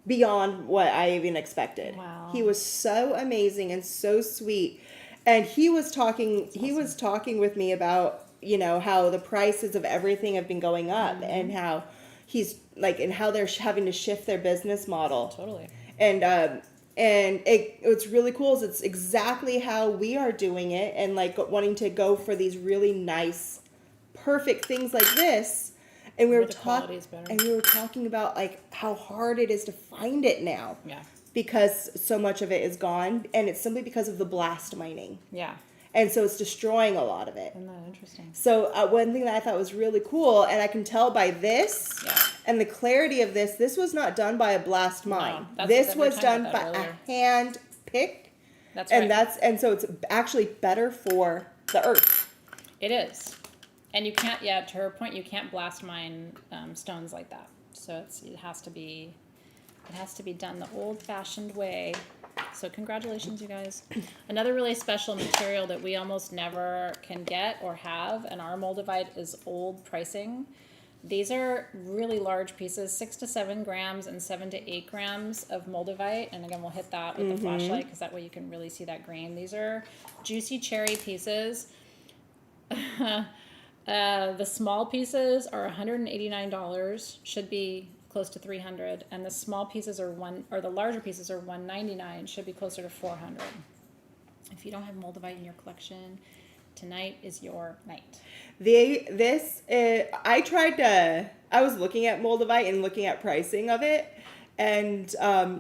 beyond what I even expected. Wow. He was so amazing and so sweet. And he was talking with me about, how the prices of everything have been going up and how he's like, and how they're having to shift their business model. Totally. And what's really cool is it's exactly how we are doing it, and like wanting to go for these really nice, perfect things like this. And we were talking about like how hard it is to find it now. Yeah. Because so much of it is gone, and it's simply because of the blast mining. Yeah. And so it's destroying a lot of it. Isn't that interesting? So one thing that I thought was really cool, and I can tell by this and the clarity of this was not done by a blast mine. No, this was done by a hand pick. That's right. And so it's actually better for the earth. It is. And you can't, to her point, you can't blast mine stones like that. So it has to be done the old-fashioned way. So congratulations, you guys. Another really special material that we almost never can get or have in our moldavite is old pricing. These are really large pieces, 6 to 7 grams and 7 to 8 grams of moldavite. And again, we'll hit that with the flashlight because that way you can really see that grain. These are juicy cherry pieces. The small pieces are $189, should be close to $300, and the small pieces the larger pieces are $199, should be closer to $400. If you don't have moldavite in your collection, tonight is your night. I was looking at moldavite and looking at pricing of it, and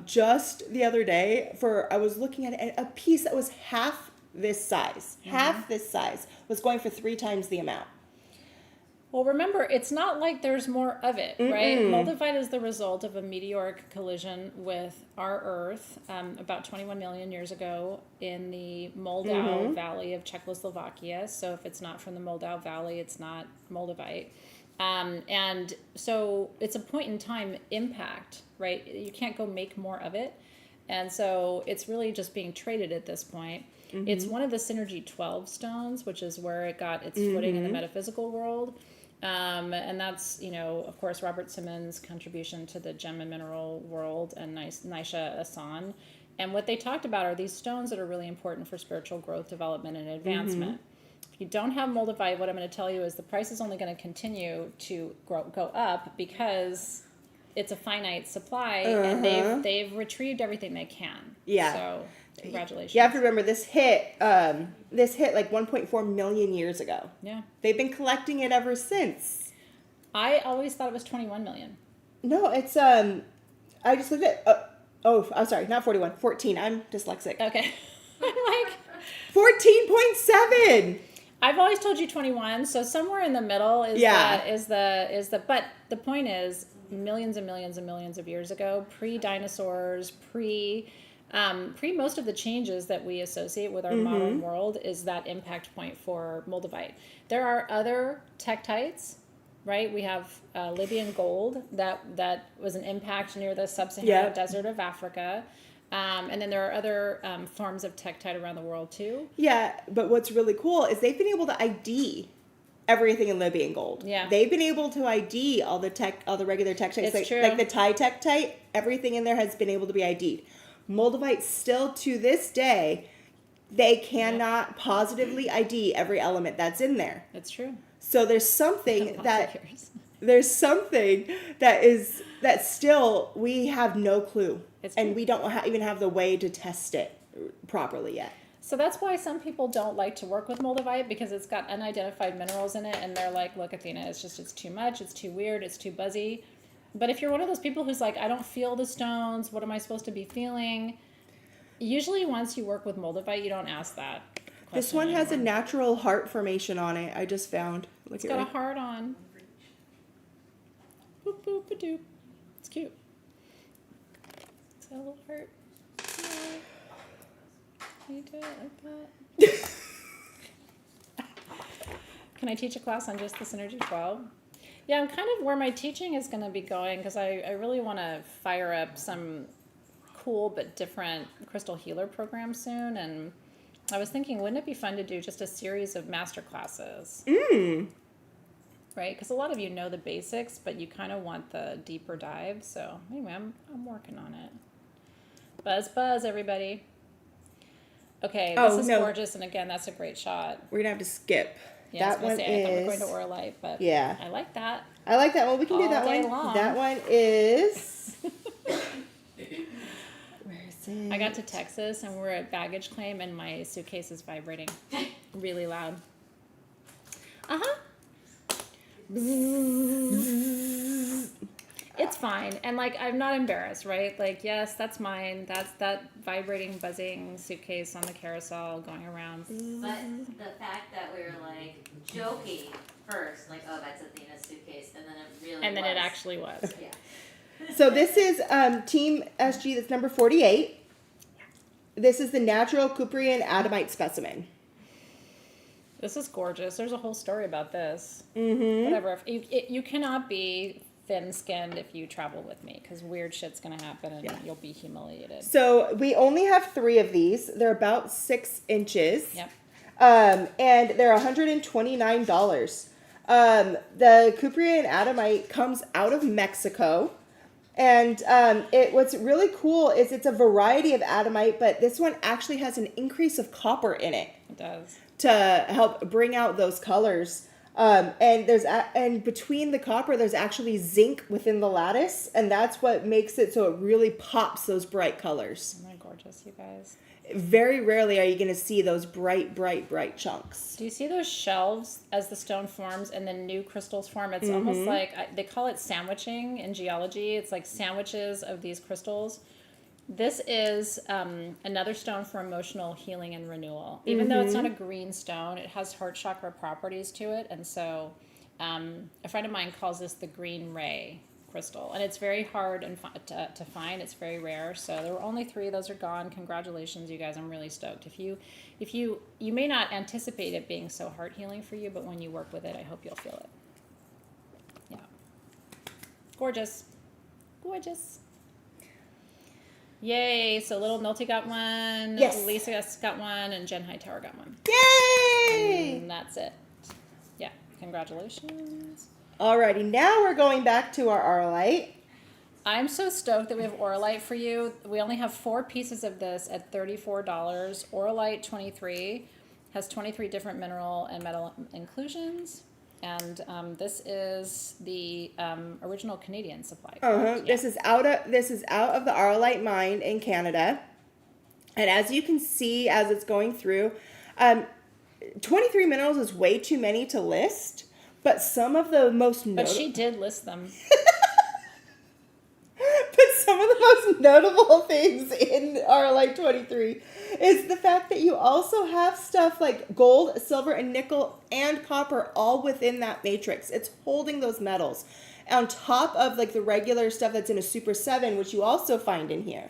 just the other day I was looking at a piece that was half this size, was going for 3 times the amount. Well, remember, it's not like there's more of it, right? Moldavite is the result of a meteoric collision with our Earth about 21 million years ago in the Moldau Valley of Czechoslovakia. So if it's not from the Moldau Valley, it's not moldavite. And so it's a point in time impact, right? You can't go make more of it. And so it's really just being traded at this point. It's one of the Synergy 12 stones, which is where it got its footing in the metaphysical world. And that's, of course, Robert Simmons' contribution to the gem and mineral world, and Naisha Asan. And what they talked about are these stones that are really important for spiritual growth, development, and advancement. If you don't have moldavite, what I'm going to tell you is the price is only going to continue to go up because it's a finite supply, and they've retrieved everything they can. Yeah. So congratulations. You have to remember this hit like 1.4 million years ago. Yeah. They've been collecting it ever since. I always thought it was 21 million. No, it's I just looked at I'm sorry, not 41, 14. I'm dyslexic. Okay. I'm like 14.7. I've always told you 21, so somewhere in the middle is the but the point is millions and millions and millions of years ago, pre-dinosaurs, pre most of the changes that we associate with our modern world is that impact point for moldavite. There are other tektites, right? We have Libyan gold that was an impact near the sub-Saharan desert of Africa. And then there are other forms of tektite around the world too. Yeah, but what's really cool is they've been able to ID everything in Libyan gold. Yeah. They've been able to ID all the regular tektites. It's true. Like the Thai tektite, everything in there has been able to be ID'd. Moldavite still to this day, they cannot positively ID every element that's in there. It's true. So there's something that still we have no clue. And we don't even have the way to test it properly yet. So that's why some people don't like to work with moldavite, because it's got unidentified minerals in it, and they're like, look, Athena, it's too much, it's too weird, it's too buzzy. But if you're one of those people who's like, I don't feel the stones, what am I supposed to be feeling? Usually once you work with moldavite, you don't ask that question. This one has a natural heart formation on it, I just found. It's got a heart on. Boop, boop, a doop. It's cute. It's got a little heart. Yeah. Can you do it like that? Can I teach a class on just the Synergy 12? Yeah, I'm kind of where my teaching is going to be going, because I really want to fire up some cool but different crystal healer programs soon. And I was thinking, wouldn't it be fun to do just a series of master classes? Right? Because a lot of you know the basics, but you kind of want the deeper dive. So anyway, I'm working on it. Buzz, buzz, everybody. Okay, this is gorgeous, and again, that's a great shot. We're going to have to skip. Yeah, I thought we were going to Orlite, but yeah. I like that. I like that one. We can do that one. Long. That one is... Where is it? I got to Texas, and we're at baggage claim, and my suitcase is vibrating really loud. Uh-huh. It's fine. And, like, I'm not embarrassed, right? Like, yes, that's mine. That's that vibrating, buzzing suitcase on the carousel going around. But the fact that we were, like, joking first, like, oh, that's Athena's suitcase, and then it really And then it actually was. Yeah. So this is Team SG, that's number 48. This is the natural Cuprian Adamite specimen. This is gorgeous. There's a whole story about this. Mm-hmm. Whatever. You cannot be thin-skinned if you travel with me, because weird shit's going to happen, and you'll be humiliated. So we only have 3 of these. They're about 6 inches. Yep. And they're $129. The Cuprian Adamite comes out of Mexico. And what's really cool is it's a variety of Adamite, but this one actually has an increase of copper in it. It does. To help bring out those colors. And between the copper, there's actually zinc within the lattice, and that's what makes it so it really pops those bright colors. Isn't that gorgeous, you guys? Very rarely are you going to see those bright, bright, bright chunks. Do you see those shelves as the stone forms and then new crystals form? It's almost like, they call it sandwiching in geology. It's like sandwiches of these crystals. This is another stone for emotional healing and renewal. Even though it's not a green stone, it has heart chakra properties to it. And so a friend of mine calls this the green ray crystal. And it's very hard to find. It's very rare. So there were only 3. Those are gone. Congratulations, you guys. I'm really stoked. If you may not anticipate it being so heart healing for you, but when you work with it, I hope you'll feel it. Yeah. Gorgeous. Gorgeous. Yay, so little Nulty got one, yes. Lisa got one, and Jen Hightower got one. Yay! And that's it. Yeah, Congratulations. Alrighty, now we're going back to our Arlite. I'm so stoked that we have Auralite for you. We only have 4 pieces of this at $34. Auralite 23 has 23 different mineral and metal inclusions. And this is the original Canadian supply. Yeah. This is out of the Arlite mine in Canada. And as you can see as it's going through, 23 minerals is way too many to list, but some of the most But she did list them. But some of the most notable things in Arlite 23 is the fact that you also have stuff like gold, silver, and nickel and copper all within that matrix. It's holding those metals on top of like the regular stuff that's in a Super 7, which you also find in here.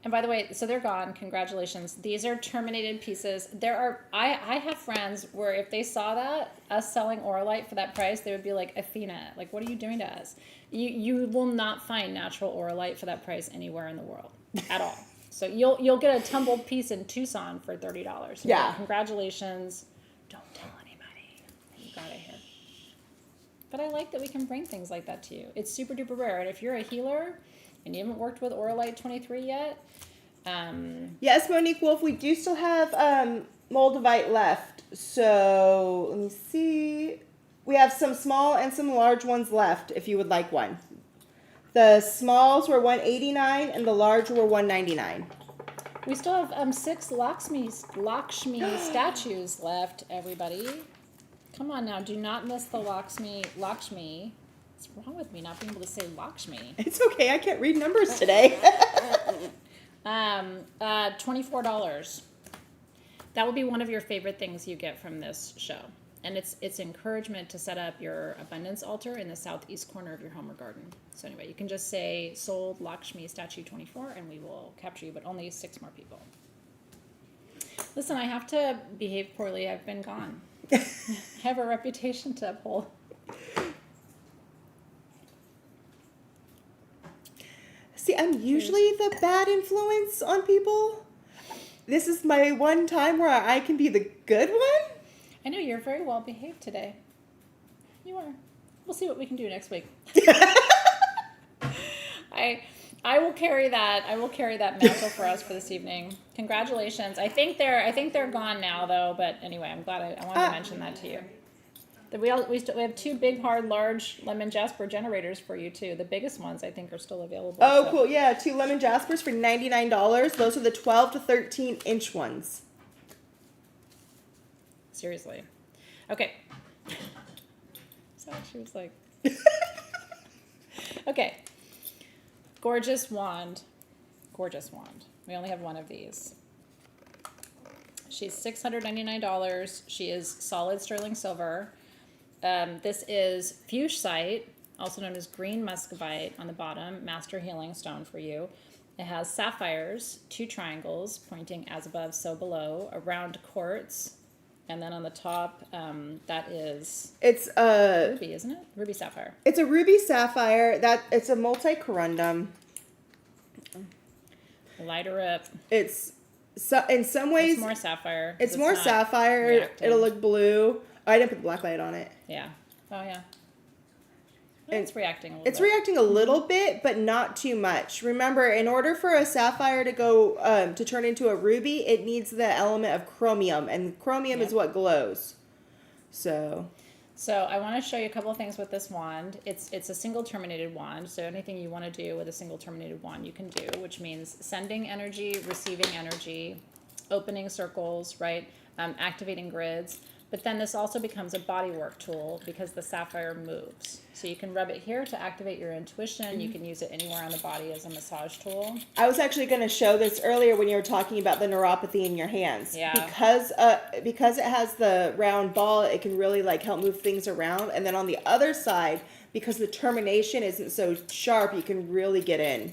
And by the way, so they're gone. Congratulations. These are terminated pieces. I have friends where if they saw that, us selling Auralite for that price, they would be like, Athena, like, what are you doing to us? You will not find natural Auralite for that price anywhere in the world at all. So you'll get a tumbled piece in Tucson for $30. So yeah. Congratulations. Don't tell anybody. You got it here. But I like that we can bring things like that to you. It's super duper rare. And if you're a healer and you haven't worked with Auralite 23 yet, yes, Monique Wolf, we do still have Moldavite left. So let me see. We have some small and some large ones left if you would like one. The smalls were $189 and the large were $199. We still have 6 Lakshmi statues left, everybody. Come on now, do not miss the Lakshmi. What's wrong with me not being able to say Lakshmi? It's okay, I can't read numbers today. $24. That will be one of your favorite things you get from this show. And it's encouragement to set up your abundance altar in the southeast corner of your home or garden. So anyway, you can just say sold Lakshmi statue 24 and we will capture you, but only 6 more people. Listen, I have to behave poorly. I've been gone. I have a reputation to uphold. See, I'm usually the bad influence on people. This is my one time where I can be the good one. I know you're very well behaved today. You are. We'll see what we can do next week. I will carry that. I will carry that mantle for us for this evening. Congratulations. I think they're gone now though. But anyway, I'm glad I wanted to mention that to you. We have 2 big, hard, large lemon jasper generators for you too. The biggest ones I think are still available. Oh, so. Cool! Yeah, 2 lemon jaspers for $99. Those are the 12 to 13 inch ones. Seriously. Okay. So she was like. Okay. Gorgeous wand. Gorgeous wand. We only have one of these. She's $699. She is solid sterling silver. This is fuchsite, also known as green muscovite on the bottom, master healing stone for you. It has sapphires, 2 triangles pointing as above, so below, a round quartz, and then on the top, that is ruby, isn't it? Ruby sapphire. It's a ruby sapphire. It's a multi-corundum. Light her up. It's in some ways it's more sapphire. It's more sapphire. Reacting. It'll look blue. Oh, I didn't put the black light on it. Yeah. Oh yeah. It's reacting a little bit. It's reacting a little bit, but not too much. Remember, in order for a sapphire to go to turn into a ruby, it needs the element of chromium, and chromium is what glows. So I want to show you a couple of things with this wand. It's a single terminated wand, so anything you want to do with a single terminated wand you can do, which means sending energy, receiving energy, opening circles, right? Activating grids. But then this also becomes a bodywork tool because the sapphire moves. So you can rub it here to activate your intuition. You can use it anywhere on the body as a massage tool. I was actually going to show this earlier when you were talking about the neuropathy in your hands. Yeah. Because it has the round ball, it can really like help move things around. And then on the other side, because the termination isn't so sharp, you can really get in.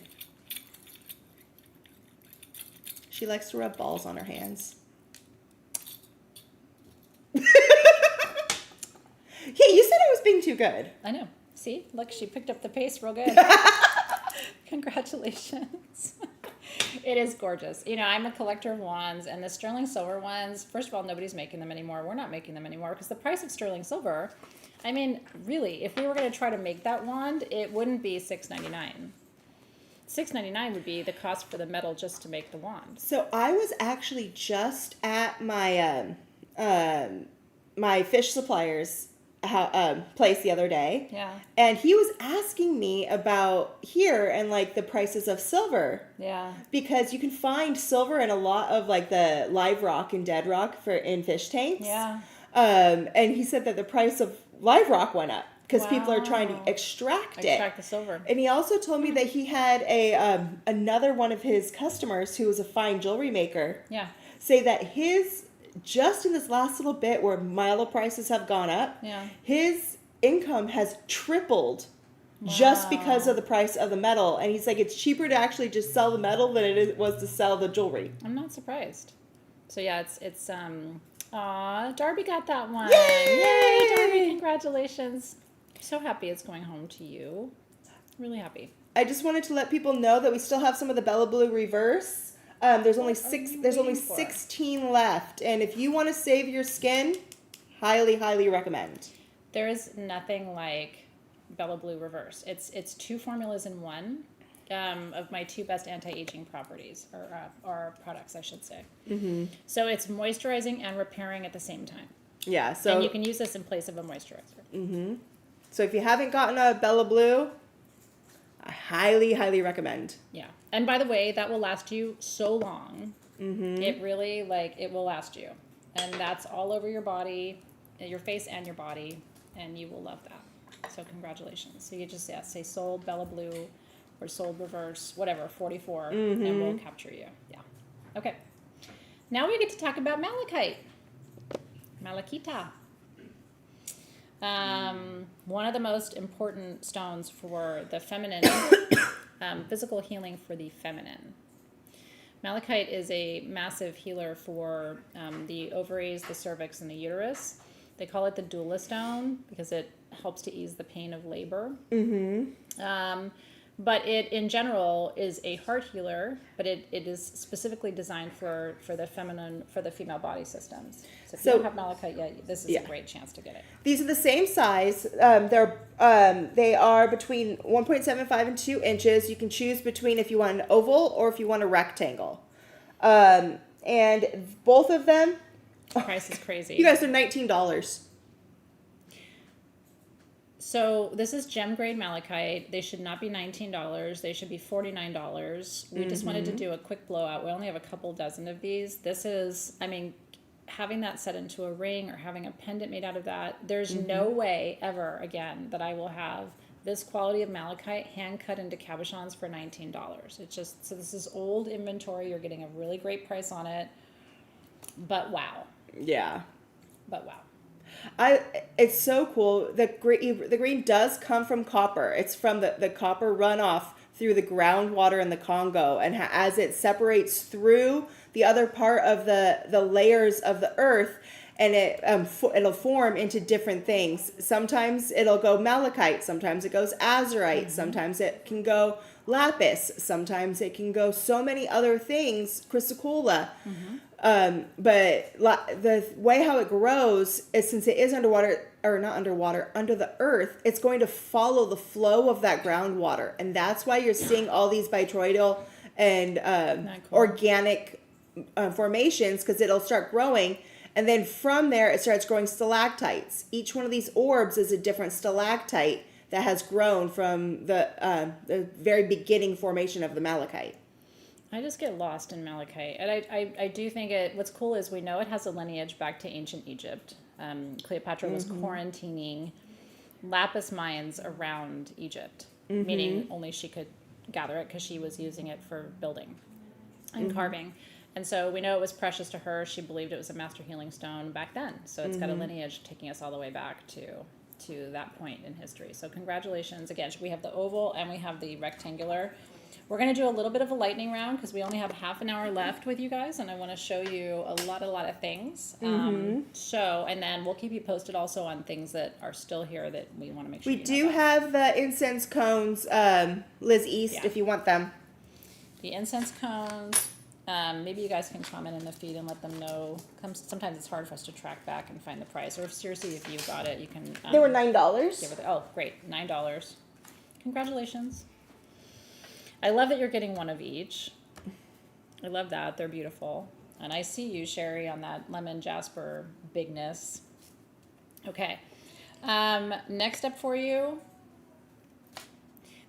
She likes to rub balls on her hands. Yeah, you said it was being too good. I know. See? Look, she picked up the pace real good. Congratulations. It is gorgeous. You know, I'm a collector of wands, and the sterling silver ones, first of all, nobody's making them anymore. We're not making them anymore because the price of sterling silver I mean, really, if we were going to try to make that wand, it wouldn't be $6.99. $6.99 would be the cost for the metal just to make the wand. So I was actually just at my my fish supplier's place the other day. Yeah. And he was asking me about here and like the prices of silver. Yeah. Because you can find silver in a lot of like the live rock and dead rock in fish tanks. Yeah. And he said that the price of live rock went up because people are trying to Wow. extract the silver. And he also told me that he had another one of his customers who was a fine jewelry maker. Yeah. Say that his, just in this last little bit where metal prices have gone up, Yeah. his income has tripled just because of the price of the metal. And he's like, it's cheaper to actually just sell the metal than it was to sell the jewelry. I'm not surprised. So yeah, it's aw, Darby got that one. Yay! Yay, Darby, congratulations. So happy it's going home to you. Really happy. I just wanted to let people know that we still have some of the Bella Blue reverse. There's only There's only 16 left, and if you want to save your skin, highly recommend. There is nothing like Bella Blue Reverse. It's two formulas in one of my two best anti-aging properties, or products, I should say. Mm-hmm. So it's moisturizing and repairing at the same time. Yeah, so and you can use this in place of a moisturizer. Mm-hmm. So if you haven't gotten a Bella Blue, I highly recommend. Yeah. And by the way, that will last you so long. Mm-hmm. It really, it will last you. And that's all over your body, your face and your body, and you will love that. So congratulations. So you just, say sold Bella Blue or sold reverse, whatever, 44, and we'll capture you. Yeah. Okay. Now we get to talk about malachite. Malachita. One of the most important stones for the feminine, physical healing for the feminine. Malachite is a massive healer for the ovaries, the cervix, and the uterus. They call it the doula stone because it helps to ease the pain of labor. Mm-hmm. But it, in general, is a heart healer, but it is specifically designed for the feminine, for the female body systems. So if you don't have malachite yet, this is a great chance to get it. These are the same size. They are between 1.75 and 2 inches. You can choose between if you want an oval or if you want a rectangle. And both of them, The price is crazy. you guys, are $19. So this is gem grade malachite. They should not be $19. They should be $49. We just wanted to do a quick blowout. We only have a couple dozen of these. This is, having that set into a ring or having a pendant made out of that, there's no way ever again that I will have this quality of malachite hand cut into cabochons for $19. It's just, so this is old inventory. You're getting a really great price on it. But wow. Yeah. But wow. It's so cool. The green does come from copper. It's from the copper runoff through the groundwater in the Congo, and as it separates through the other part of the layers of the earth, and it'll form into different things. Sometimes it'll go malachite, sometimes it goes azurite, sometimes it can go lapis, sometimes it can go so many other things, chrysocolla. But the way how it grows is, since it is underwater, or not underwater, under the earth, it's going to follow the flow of that groundwater. And that's why you're seeing all these botryoidal and organic formations, because it'll start growing. And then from there, it starts growing stalactites. Each one of these orbs is a different stalactite that has grown from the very beginning formation of the malachite. I just get lost in malachite. And I do think what's cool is we know it has a lineage back to ancient Egypt. Cleopatra was quarantining lapis mines around Egypt, meaning only she could gather it because she was using it for building and carving. And so we know it was precious to her. She believed it was a master healing stone back then. So it's got a lineage taking us all the way back to that point in history. So congratulations. Again, we have the oval and we have the rectangular. We're going to do a little bit of a lightning round because we only have half an hour left with you guys, and I want to show you a lot of things. And then we'll keep you posted also on things that are still here that we want to make sure we do have the incense cones, Liz East, if you want them. The incense cones. Maybe you guys can comment in the feed and let them know. Sometimes it's hard for us to track back and find the price. Or if seriously, if you got it, you can. They were $9. Give it. Oh, great, $9. Congratulations. I love that you're getting one of each. I love that. They're beautiful. And I see you, Sherry, on that lemon jasper bigness. Okay. Next up for you.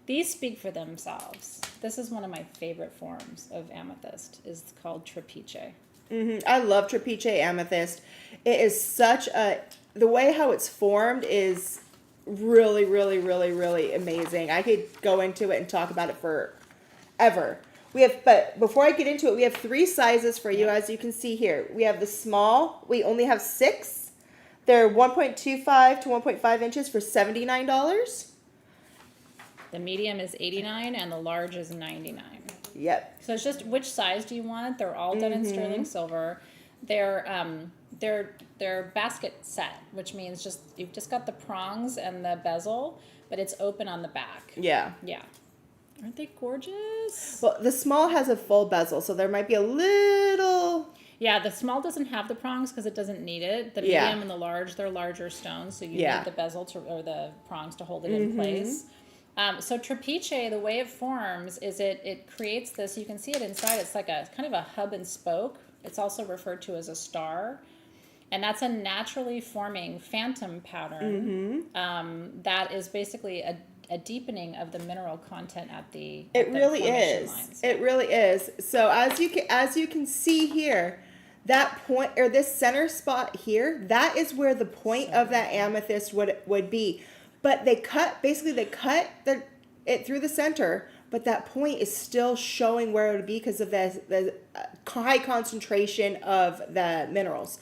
These speak for themselves. This is one of my favorite forms of amethyst. It's called trapeche. I love trapeche amethyst. It is such the way how it's formed is really, really, really, really amazing. I could go into it and talk about it forever. But before I get into it, we have 3 sizes for you, as you can see here. We have the small. We only have 6. They're 1.25 to 1.5 inches for $79. The medium is $89 and the large is $99. Yep. So it's just which size do you want? They're all done in sterling silver. They're basket set, which means you've just got the prongs and the bezel, but it's open on the back. Yeah. Yeah. Aren't they gorgeous? Well, the small has a full bezel, so there might be a little. Yeah, the small doesn't have the prongs because it doesn't need it. The medium and the large, they're larger stones, so you need the bezel or the prongs to hold it in place. So trapeche, the way it forms is it creates this, you can see it inside, it's like a kind of a hub and spoke. It's also referred to as a star. And that's a naturally forming phantom pattern that is basically a deepening of the mineral content at the really formation is. lines. It really is. So as you can see here, that point or this center spot here, that is where the point of that amethyst would be. But they cut it through the center, but that point is still showing where it would be because of the high concentration of the minerals.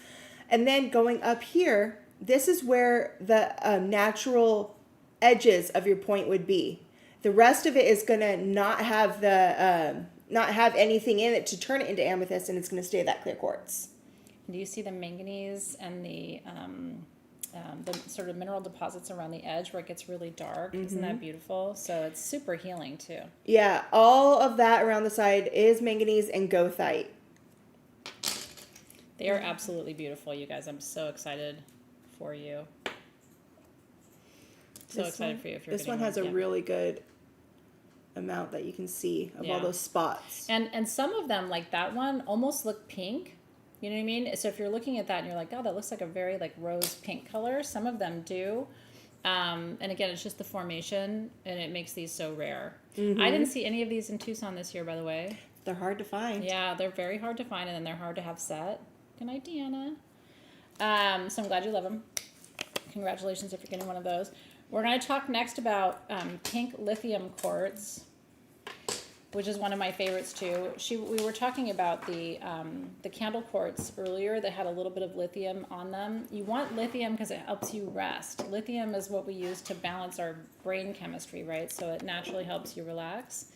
And then going up here, this is where the natural edges of your point would be. The rest of it is going to not have anything in it to turn it into amethyst, and it's going to stay that clear quartz. Do you see the manganese and the sort of mineral deposits around the edge where it gets really dark? Isn't that beautiful? So it's super healing too. Yeah, all of that around the side is manganese and goethite. They are absolutely beautiful, you guys. I'm so excited for you. So excited for you. If you're this one has a really good amount that you can see of all those spots. And some of them, like that one, almost look pink. You know what I mean? So if you're looking at that and you're like, oh, that looks like a very like rose pink color. Some of them do. And again, it's just the formation, and it makes these so rare. I didn't see any of these in Tucson this year, by the way. They're hard to find. Yeah, they're very hard to find, and then they're hard to have set. Good night, Deanna. So I'm glad you love them. Congratulations if you're getting one of those. We're going to talk next about pink lithium quartz, which is one of my favorites too. We were talking about the candle quartz earlier that had a little bit of lithium on them. You want lithium because it helps you rest. Lithium is what we use to balance our brain chemistry, right? So it naturally helps you relax.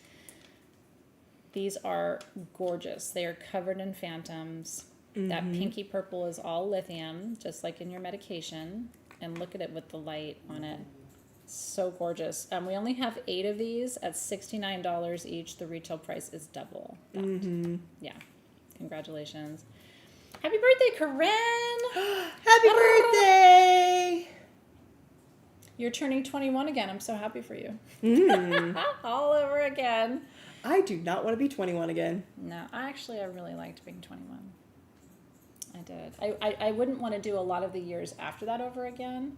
These are gorgeous. They are covered in phantoms. That pinky purple is all lithium, just like in your medication. And look at it with the light on it. So gorgeous. We only have 8 of these at $69 each. The retail price is double that. Yeah. Congratulations. Happy birthday, Corinne! Happy birthday! You're turning 21 again. I'm so happy for you. All over again. I do not want to be 21 again. No, I really liked being 21. I did. I wouldn't want to do a lot of the years after that over again.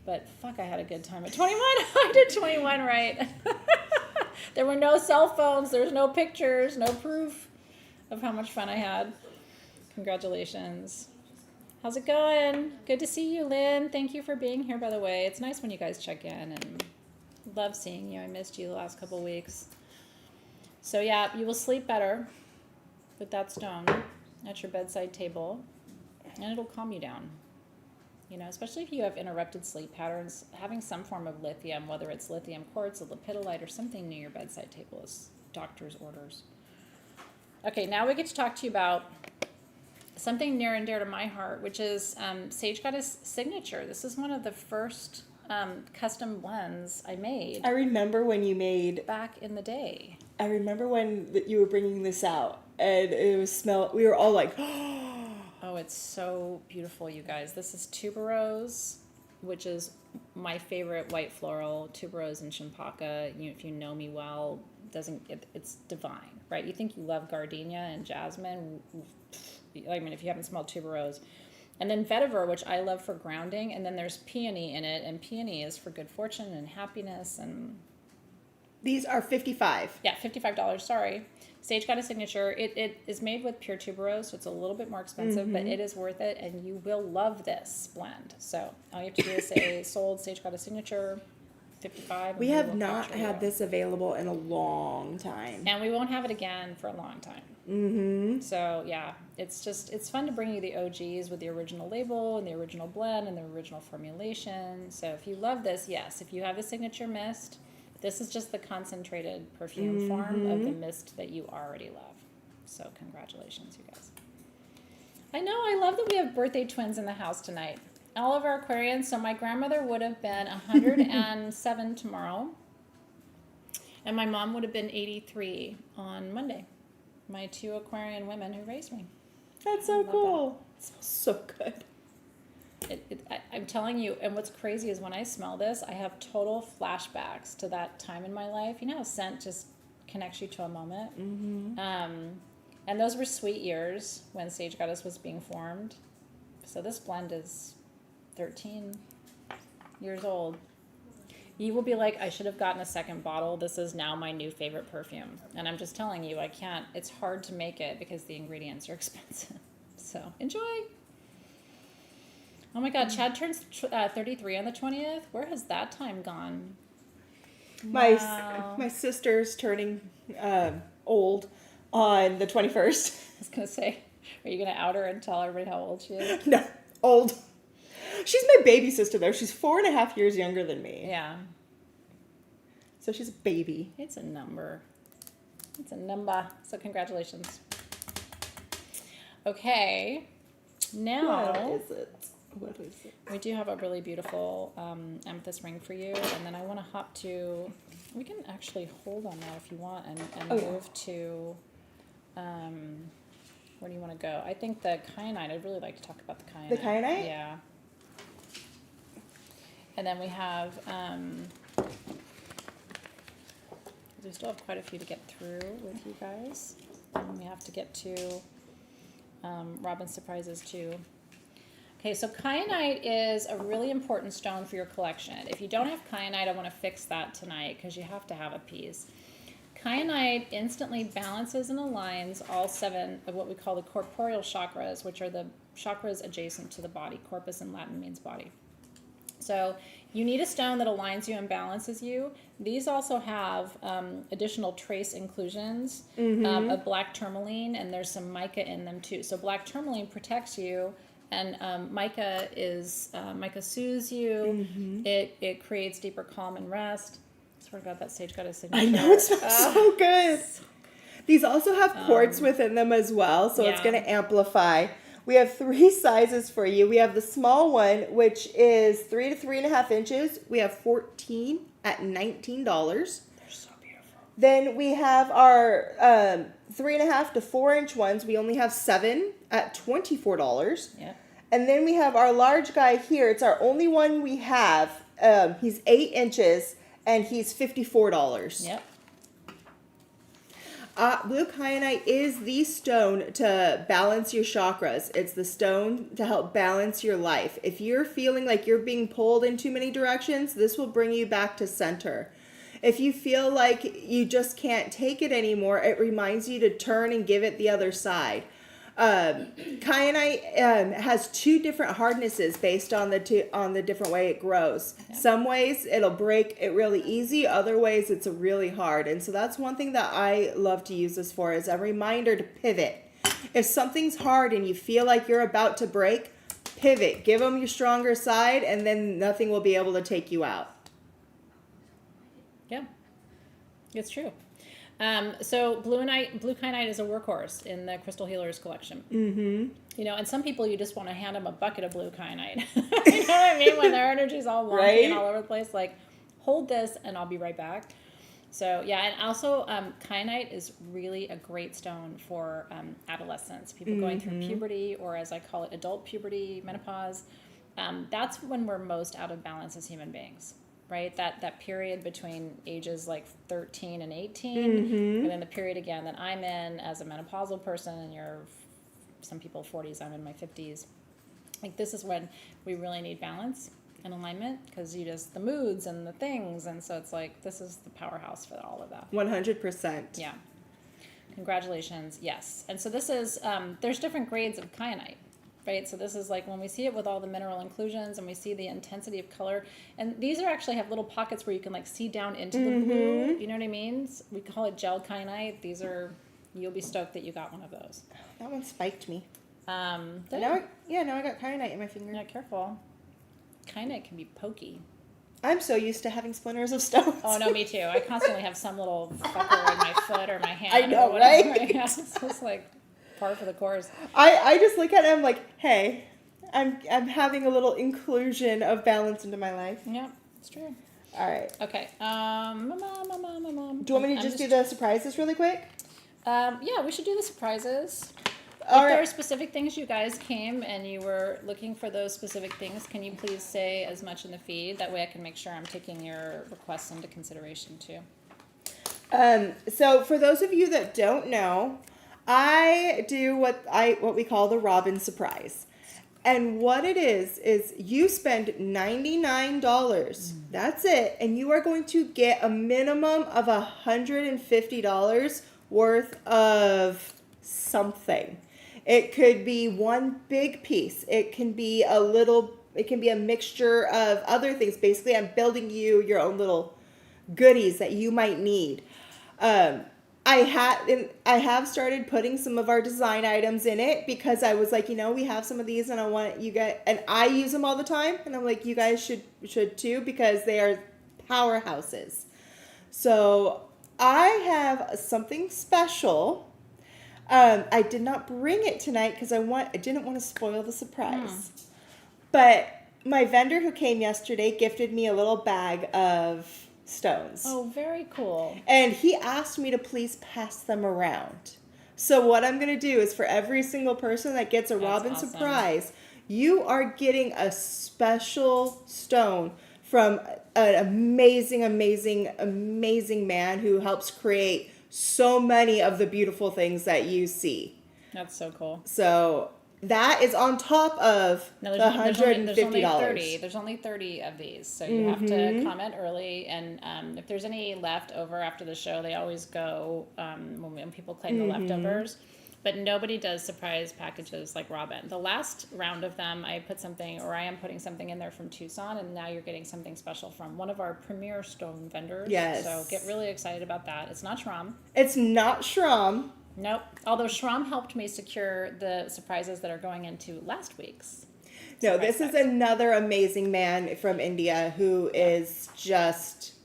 But fuck, I had a good time at 21. I did 21 right. There were no cell phones. There was no pictures, no proof of how much fun I had. Congratulations. How's it going? Good to see you, Lynn. Thank you for being here, by the way. It's nice when you guys check in, and love seeing you. I missed you the last couple weeks. So yeah, you will sleep better with that stone at your bedside table, and it'll calm you down. You know, especially if you have interrupted sleep patterns, having some form of lithium, whether it's lithium quartz, a lepidolite, or something near your bedside table is doctor's orders. Okay, now we get to talk to you about something near and dear to my heart, which is Sage Goddess Signature. This is one of the first custom blends I made. I remember when you made... Back in the day. I remember when you were bringing this out, and it was we were all like, oh, it's so beautiful, you guys. This is tuberose, which is my favorite white floral, tuberose and champaca. If you know me well, it's divine, right? You think you love gardenia and jasmine. I mean, if you haven't smelled tuberose. And then vetiver, which I love for grounding. And then there's peony in it. And peony is for good fortune and happiness. And these are $55. Yeah, $55. Sorry. Sage got a signature. It is made with pure tuberose, so it's a little bit more expensive, but it is worth it. And you will love this blend. So all you have to do is say, sold, Sage got a signature, 55. We have not had this available in a long time. And we won't have it again for a long time. Mm-hmm. So yeah, it's fun to bring you the OGs with the original label and the original blend and the original formulation. So if you love this, yes. If you have a signature mist, this is just the concentrated perfume form of the mist that you already love. So congratulations, you guys. I know, I love that we have birthday twins in the house tonight. All of our Aquarians. So my grandmother would have been 107 tomorrow. And my mom would have been 83 on Monday. My 2 Aquarian women who raised me. That's so cool. It smells so good. I'm telling you, and what's crazy is when I smell this, I have total flashbacks to that time in my life. You know how scent just connects you to a moment? And those were sweet years when Sage Goddess was being formed. So this blend is 13 years old. You will be like, I should have gotten a second bottle. This is now my new favorite perfume. And I'm just telling you, I can't. It's hard to make it because the ingredients are expensive. So enjoy. Oh my God, Chad turns 33 on the 20th. Where has that time gone? My sister's turning old on the 21st. I was going to say, are you going to out her and tell everybody how old she is? No, old. She's my baby sister, though. She's 4.5 years younger than me. Yeah. So she's a baby. It's a number. It's a number. So congratulations. Okay. Now. What is it? What is it? We do have a really beautiful amethyst ring for you. And then I want to hop to, we can actually hold on that if you want and move to, where do you want to go? I think the kyanite, I'd really like to talk about the kyanite. The kyanite? Yeah. And then we have, we still have quite a few to get through with you guys. And we have to get to Robin's surprises too. Okay, so kyanite is a really important stone for your collection. If you don't have kyanite, I want to fix that tonight because you have to have a piece. Kyanite instantly balances and aligns all 7 of what we call the corporeal chakras, which are the chakras adjacent to the body. Corpus in Latin means body. So you need a stone that aligns you and balances you. These also have additional trace inclusions of black tourmaline, and there's some mica in them too. So black tourmaline protects you. And mica soothes you. It creates deeper calm and rest. I swear to God, that Sage got a signature. I know, it smells so good. These also have quartz within them as well, so it's going to amplify. We have 3 sizes for you. We have the small one, which is 3 to 3.5 inches. We have 14 at $19. They're so beautiful. Then we have our 3.5 to 4 inch ones. We only have 7 at $24. Yeah. And then we have our large guy here. It's our only one we have. He's 8 inches and he's $54. Yep. Blue kyanite is the stone to balance your chakras. It's the stone to help balance your life. If you're feeling like you're being pulled in too many directions, this will bring you back to center. If you feel like you just can't take it anymore, it reminds you to turn and give it the other side. Kyanite has 2 different hardnesses based on the different way it grows. Yeah. Some ways it'll break it really easy, other ways it's really hard. And so that's one thing that I love to use this for, is a reminder to pivot. If something's hard and you feel like you're about to break, pivot. Give them your stronger side, and then nothing will be able to take you out. Yeah, it's true. So blue kyanite is a workhorse in the Crystal Healers collection. You know, and some people you just want to hand them a bucket of blue kyanite. You know what I mean? When their energy's all wonky and all over the place, like, hold this and I'll be right back. So yeah, and also kyanite is really a great stone for adolescents, people going through puberty, or as I call it, adult puberty, menopause. That's when we're most out of balance as human beings, right? That period between ages like 13 and 18, and then the period again that I'm in as a menopausal person, and you're some people 40s, I'm in my 50s. Like this is when we really need balance and alignment, because you just the moods and the things, and so it's like this is the powerhouse for all of that. 100%. Yeah. Congratulations. Yes. And so this is there's different grades of kyanite, right? So this is like when we see it with all the mineral inclusions and we see the intensity of color, and these are actually have little pockets where you can like see down into the blue. You know what I mean? We call it gel kyanite. These are, you'll be stoked that you got one of those. That one spiked me. Now Now I got kyanite in my finger. yeah, careful. Kyanite can be pokey. I'm so used to having splinters of stones. Oh no, me too. I constantly have some little fucker in my foot or my hand. I know, or whatever. right? Yeah, it's just like par for the course. I just look at it, I'm like, hey, I'm having a little inclusion of balance into my life. Yeah, it's true. All right. Okay. Do you want me to just do the surprises really quick? Yeah, we should do the surprises. All If there are right. specific things you guys came and you were looking for those specific things, can you please say as much in the feed? That way I can make sure I'm taking your requests into consideration too. So for those of you that don't know, I do what we call the Robin surprise. And what it is you spend $99. That's it. And you are going to get a minimum of $150 worth of something. It could be one big piece. It can be a mixture of other things. Basically, I'm building you your own little goodies that you might need. I have started putting some of our design items in it because I was like, we have some of these and I want you guys, and I use them all the time. And I'm like, you guys should too, because they are powerhouses. So I have something special. I did not bring it tonight because I didn't want to spoil the surprise. But my vendor who came yesterday gifted me a little bag of stones. Oh, very cool. And he asked me to please pass them around. So what I'm going to do is for every single person that gets a Robin awesome. surprise, you are getting a special stone from an amazing, amazing, amazing man who helps create so many of the beautiful things that you see. That's so cool. So that is on top of the $150. There's only 30 of these, so you have to comment early. And if there's any left over after the show, they always go when people claim the leftovers. But nobody does surprise packages like Robin. The last round of them, I am putting something in there from Tucson, and now you're getting something special from one of our premier stone vendors. Yes. So get really excited about that. It's not Schramm. It's not Schramm. Nope. Although Schramm helped me secure the surprises that are going into last week's. No, this is another amazing man from India who is just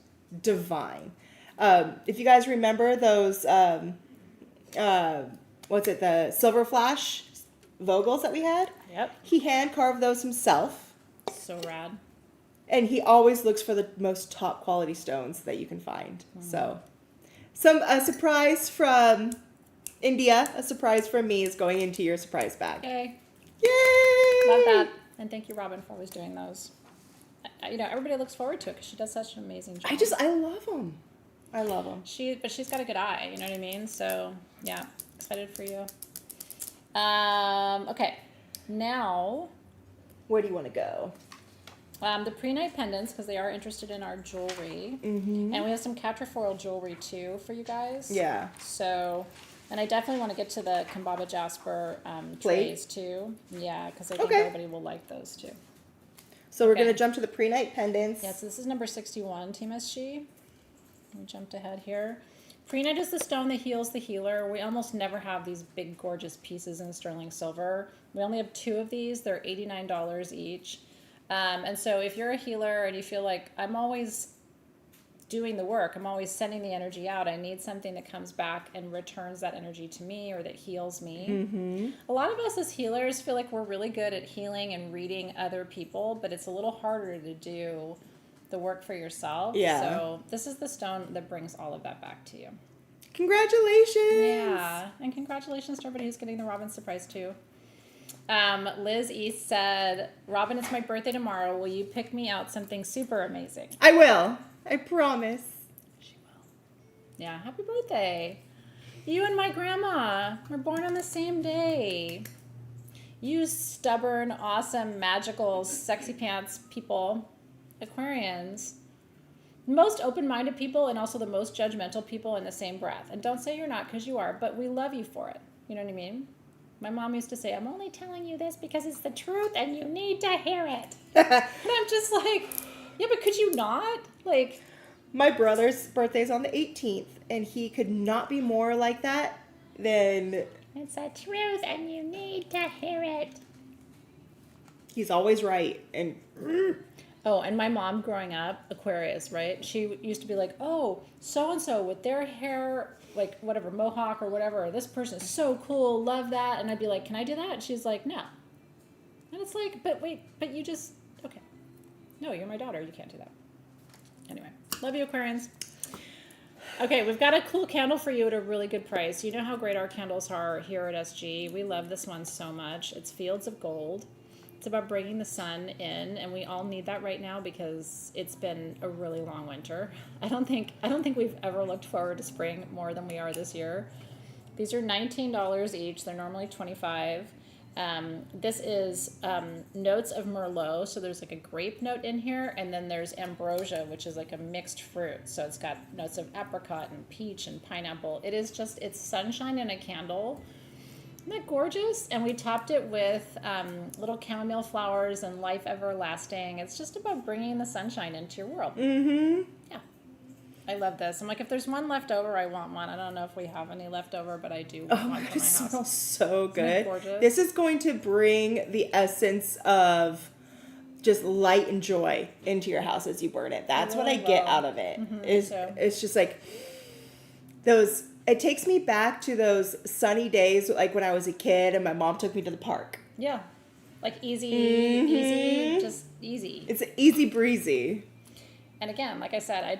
divine. If you guys remember those, the Silver Flash Vogels that we had? Yep. He hand carved those himself. So rad. And he always looks for the most top quality stones that you can find. So, a surprise from India, a surprise from me is going into your surprise bag. Yay. Yay! Love that. And thank you, Robin, for always doing those. Everybody looks forward to it because she does such an amazing job. I love them. I love them. But she's got a good eye, you know what I mean? So, yeah, excited for you. Okay, now... Where do you want to go? The pre-night pendants, because they are interested in our jewelry. And we have some quatrefoil jewelry, too, for you guys. Yeah. So... And I definitely want to get to the Kambaba Jasper trays, too. Yeah, because I think everybody will like those, too. So we're going to jump to the pre-night pendants. Yeah, so this is number 61, Team SG. We jumped ahead here. Pre-night is the stone that heals the healer. We almost never have these big, gorgeous pieces in sterling silver. We only have 2 of these. They're $89 each. And so if you're a healer and you feel like I'm always doing the work, I'm always sending the energy out, I need something that comes back and returns that energy to me or that heals me. A lot of us as healers feel like we're really good at healing and reading other people, but it's a little harder to do the work for yourself. Yeah. So this is the stone that brings all of that back to you. Congratulations. Yeah. And congratulations to everybody who's getting the Robin surprise too. Liz East said, Robin, it's my birthday tomorrow. Will you pick me out something super amazing? I will. I promise. She will. Yeah. Happy birthday. You and my grandma were born on the same day. You stubborn, awesome, magical, sexy pants people, Aquarians. Most open-minded people and also the most judgmental people in the same breath. And don't say you're not, because you are, but we love you for it. You know what I mean? My mom used to say, I'm only telling you this because it's the truth and you need to hear it. And I'm just like, yeah, but could you not? Like, my brother's birthday's on the 18th, and he could not be more like that than... It's the truth and you need to hear it. He's always right. And... Oh, and my mom growing up, Aquarius, right? She used to be like, oh, so-and-so with their hair, like whatever, mohawk or whatever. This person is so cool, love that. And I'd be like, can I do that? And she's like, no. And it's like, but wait, but you just, okay. No, you're my daughter. You can't do that. Anyway, love you, Aquarians. Okay, we've got a cool candle for you at a really good price. You know how great our candles are here at SG. We love this one so much. It's Fields of Gold. It's about bringing the sun in, and we all need that right now because it's been a really long winter. I don't think we've ever looked forward to spring more than we are this year. These are $19 each. They're normally $25. This is notes of Merlot, so there's like a grape note in here, and then there's ambrosia, which is like a mixed fruit. So it's got notes of apricot and peach and pineapple. It's sunshine in a candle. Isn't that gorgeous? And we topped it with little chamomile flowers and life everlasting. It's just about bringing the sunshine into your world. Mm-hmm. Yeah. I love this. I'm like, if there's one left over, I want one. I don't know if we have any left over, but I do want one for my It house. smells so good. Isn't it gorgeous? This is going to bring the essence of just light and joy into your house as you burn it. That's what I get out of it. It's just like those... It takes me back to those sunny days, like when I was a kid and my mom took me to the park. Yeah. Like easy, just easy. It's easy breezy. And again, like I said,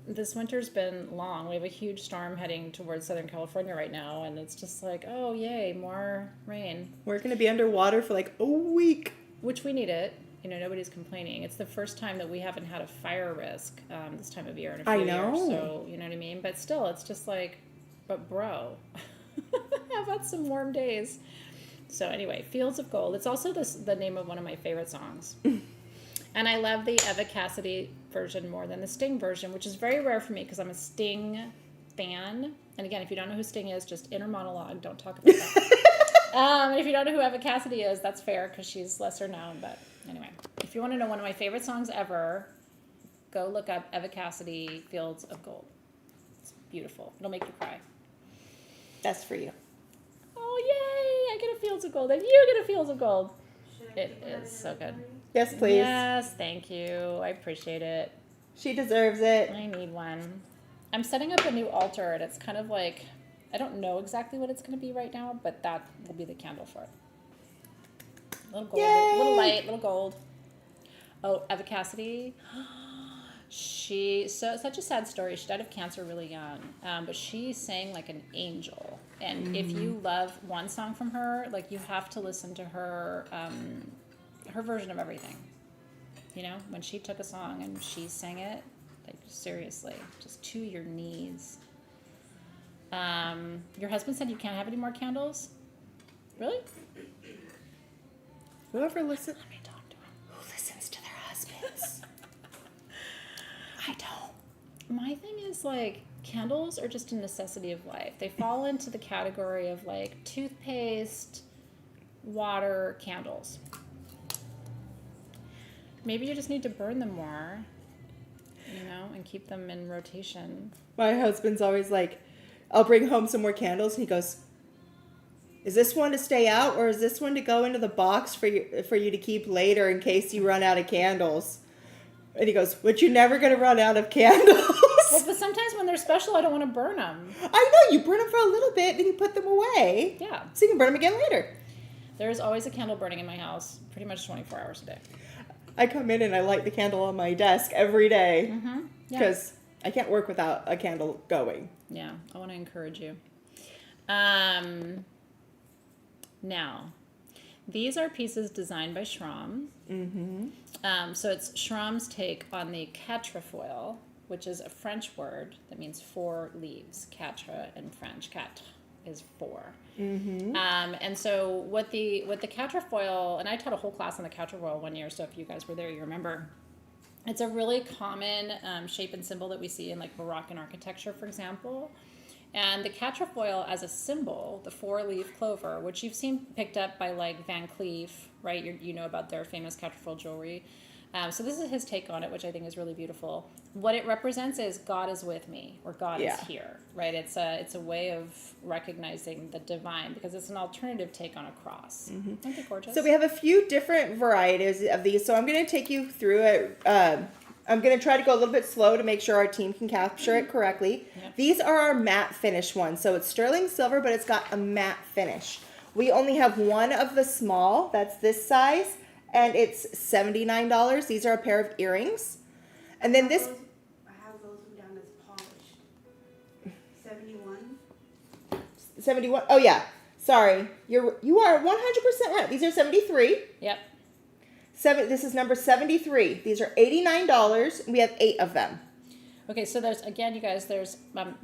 this winter's been long. We have a huge storm heading towards Southern California right now, and it's just like, oh, yay, more rain. We're going to be underwater for like a week. Which we need it. You know, nobody's complaining. It's the first time that we haven't had a fire risk this time of year in a few years. So, you know what I mean? But still, it's just like... But bro, how about some warm days? So anyway, Fields of Gold. It's also the name of one of my favorite songs. And I love the Eva Cassidy version more than the Sting version, which is very rare for me because I'm a Sting fan. And again, if you don't know who Sting is, just inner monologue. Don't talk about that. And if you don't know who Eva Cassidy is, that's fair because she's lesser known. But anyway, if you want to know one of my favorite songs ever, go look up Eva Cassidy, Fields of Gold. It's beautiful. It'll make you cry. That's for you. Oh, yay! I get a Fields of Gold, and you get a Fields of Gold. It is so good. Yes, please. Yes, thank you. I appreciate it. She deserves it. I need one. I'm setting up a new altar, and it's kind of like, I don't know exactly what it's going to be right now, but that will be the candle for it. Little gold, little light, little gold. Oh, Eva Cassidy. Such a sad story. She died of cancer really young, but she sang like an angel. And if you love one song from her, like you have to listen to her, her version of everything. You know, when she took a song and she sang it, like seriously, just to your knees. Your husband said you can't have any more candles? Really? Whoever listens. Let me talk to him. Who listens to their husbands? I don't. My thing is like candles are just a necessity of life. They fall into the category of like toothpaste, water, candles. Maybe you just need to burn them more, you know, and keep them in rotation. My husband's always like, I'll bring home some more candles, and he goes, is this one to stay out, or is this one to go into the box for you to keep later in case you run out of candles? And he goes, but you're never going to run out of candles. Well, but sometimes when they're special, I don't want to burn them. I know, you burn them for a little bit, then you put them away. Yeah. So you can burn them again later. There's always a candle burning in my house, pretty much 24 hours a day. I come in and I light the candle on my desk every day Yeah. because I can't work without a candle going. Yeah, I want to encourage you. Now, these are pieces designed by Schramm. So it's Schramm's take on the quatrefoil, which is a French word that means 4 leaves. Quatre in French, quatre is 4. And so what the quatrefoil, and I taught a whole class on the quatrefoil one year, so if you guys were there, you remember. It's a really common shape and symbol that we see in like Moroccan architecture, for example. And the quatrefoil as a symbol, the 4-leaf clover, which you've seen picked up by like Van Cleef, right? You know about their famous quatrefoil jewelry. So this is his take on it, which I think is really beautiful. What it represents is God is with me, or God is here, right? It's a way of recognizing the divine because it's an alternative take on a cross. Aren't they gorgeous? So we have a few different varieties of these. So I'm going to take you through it. I'm going to try to go a little bit slow to make sure our team can capture it correctly. These are our matte finish ones. So it's sterling silver, but it's got a matte finish. We only have one of the small, that's this size, and it's $79. These are a pair of earrings. And then this... I have those down as polished. 71. 71. Oh, yeah. Sorry. You are 100% right. These are 73. Yep. This is number 73. These are $89. We have 8 of them. Okay, so there's, again, you guys, there's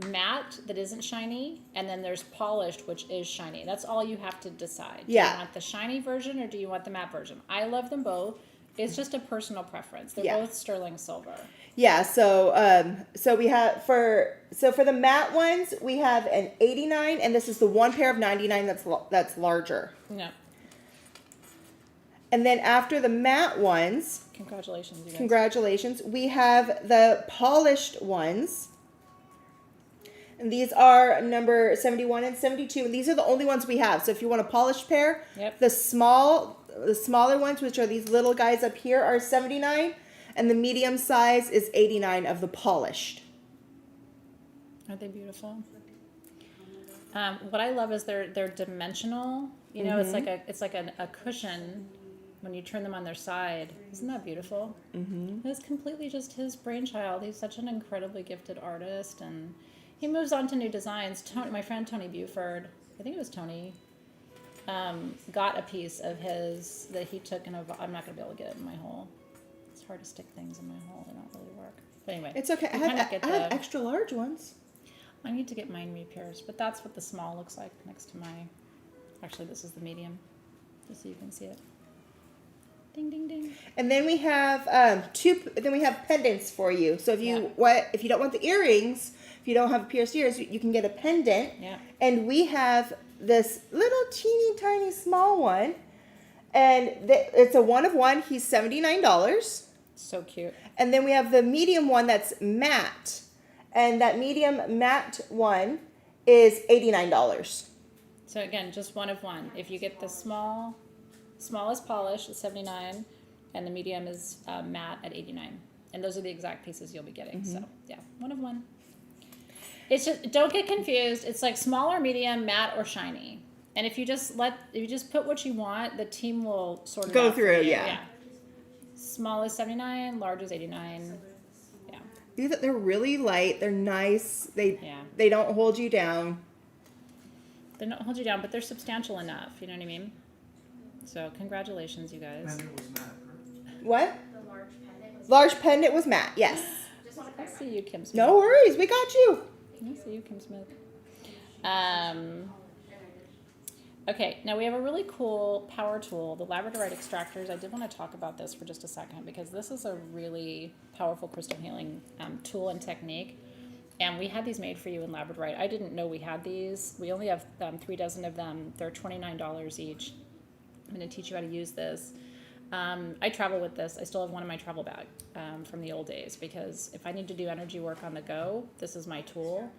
matte that isn't shiny, and then there's polished, which is shiny. That's all you have to decide. Do you want the shiny version or do you want the matte version? I love them both. It's just a personal preference. They're both sterling silver. Yeah, so we have for the matte ones, we have an 89, and this is the one pair of 99 that's larger. No. And then after the matte ones, Congratulations, you guys. Congratulations. We have the polished ones. And these are number 71 and 72. And these are the only ones we have. So if you want a polished pair, the smaller ones, which are these little guys up here, are 79. And the medium size is 89 of the polished. Aren't they beautiful? What I love is they're dimensional. You know, it's like a cushion when you turn them on their side. Isn't that beautiful? It's completely just his brainchild. He's such an incredibly gifted artist, and he moves on to new designs. My friend Tony Buford, I think it was Tony, got a piece of his that he took in I'm not going to be able to get it in my hole. It's hard to stick things in my hole. They don't really work. But anyway. It's okay. I have extra large ones. I need to get mine repairs, but that's what the small looks like next to my... Actually, this is the medium, just so you can see it. Ding, ding, ding. And then we have Then we have pendants for you. So if you don't want the earrings, if you don't have pierced ears, you can get a pendant. Yeah. And we have this little teeny tiny small one, and it's a 1 of 1. He's $79. So cute. And then we have the medium one that's matte, and that medium matte one is $89. So again, just 1 of 1. If you get the small is polished at $79, and the medium is matte at $89. And those are the exact pieces you'll be getting. So yeah, 1 of 1. It's just, don't get confused. It's like small or medium, matte or shiny. And if you just put what you want, the team will sort it go out through. For you. Yeah. Small is 79, large is 89. Yeah. They're really light. They're nice. They don't hold you down. They don't hold you down, but they're substantial enough. You know what I mean? So congratulations, you guys. And it was matte, right? What? The large pendant was. Large pendant was matte. Yes. Just want to I clarify. see you, Kim Smith. No worries. We got you. I see you, Kim Smith. Okay, now we have a really cool power tool, the labradorite extractors. I did want to talk about this for just a second because this is a really powerful crystal healing tool and technique. And we had these made for you in labradorite. I didn't know we had these. We only have 3 dozen of them. They're $29 each. I'm going to teach you how to use this. I travel with this. I still have one in my travel bag from the old days because if I need to do energy work on the go, this is my tool.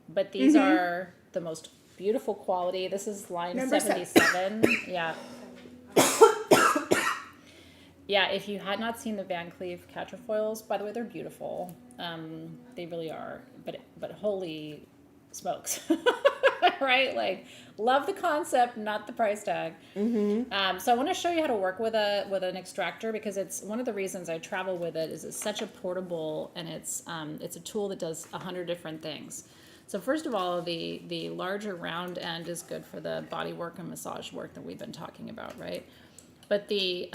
But these are the most beautiful quality. This is line Number 77. Yeah. Yeah, if you had not seen the Van Cleef quatrefoils, by the way, they're beautiful. They really are. But holy smokes. right? Like, love the concept, not the price tag. So I want to show you how to work with an extractor, because it's one of the reasons I travel with it is it's such a portable, and it's a tool that does 100 different things. So first of all, the larger round end is good for the body work and massage work that we've been talking about, right? But the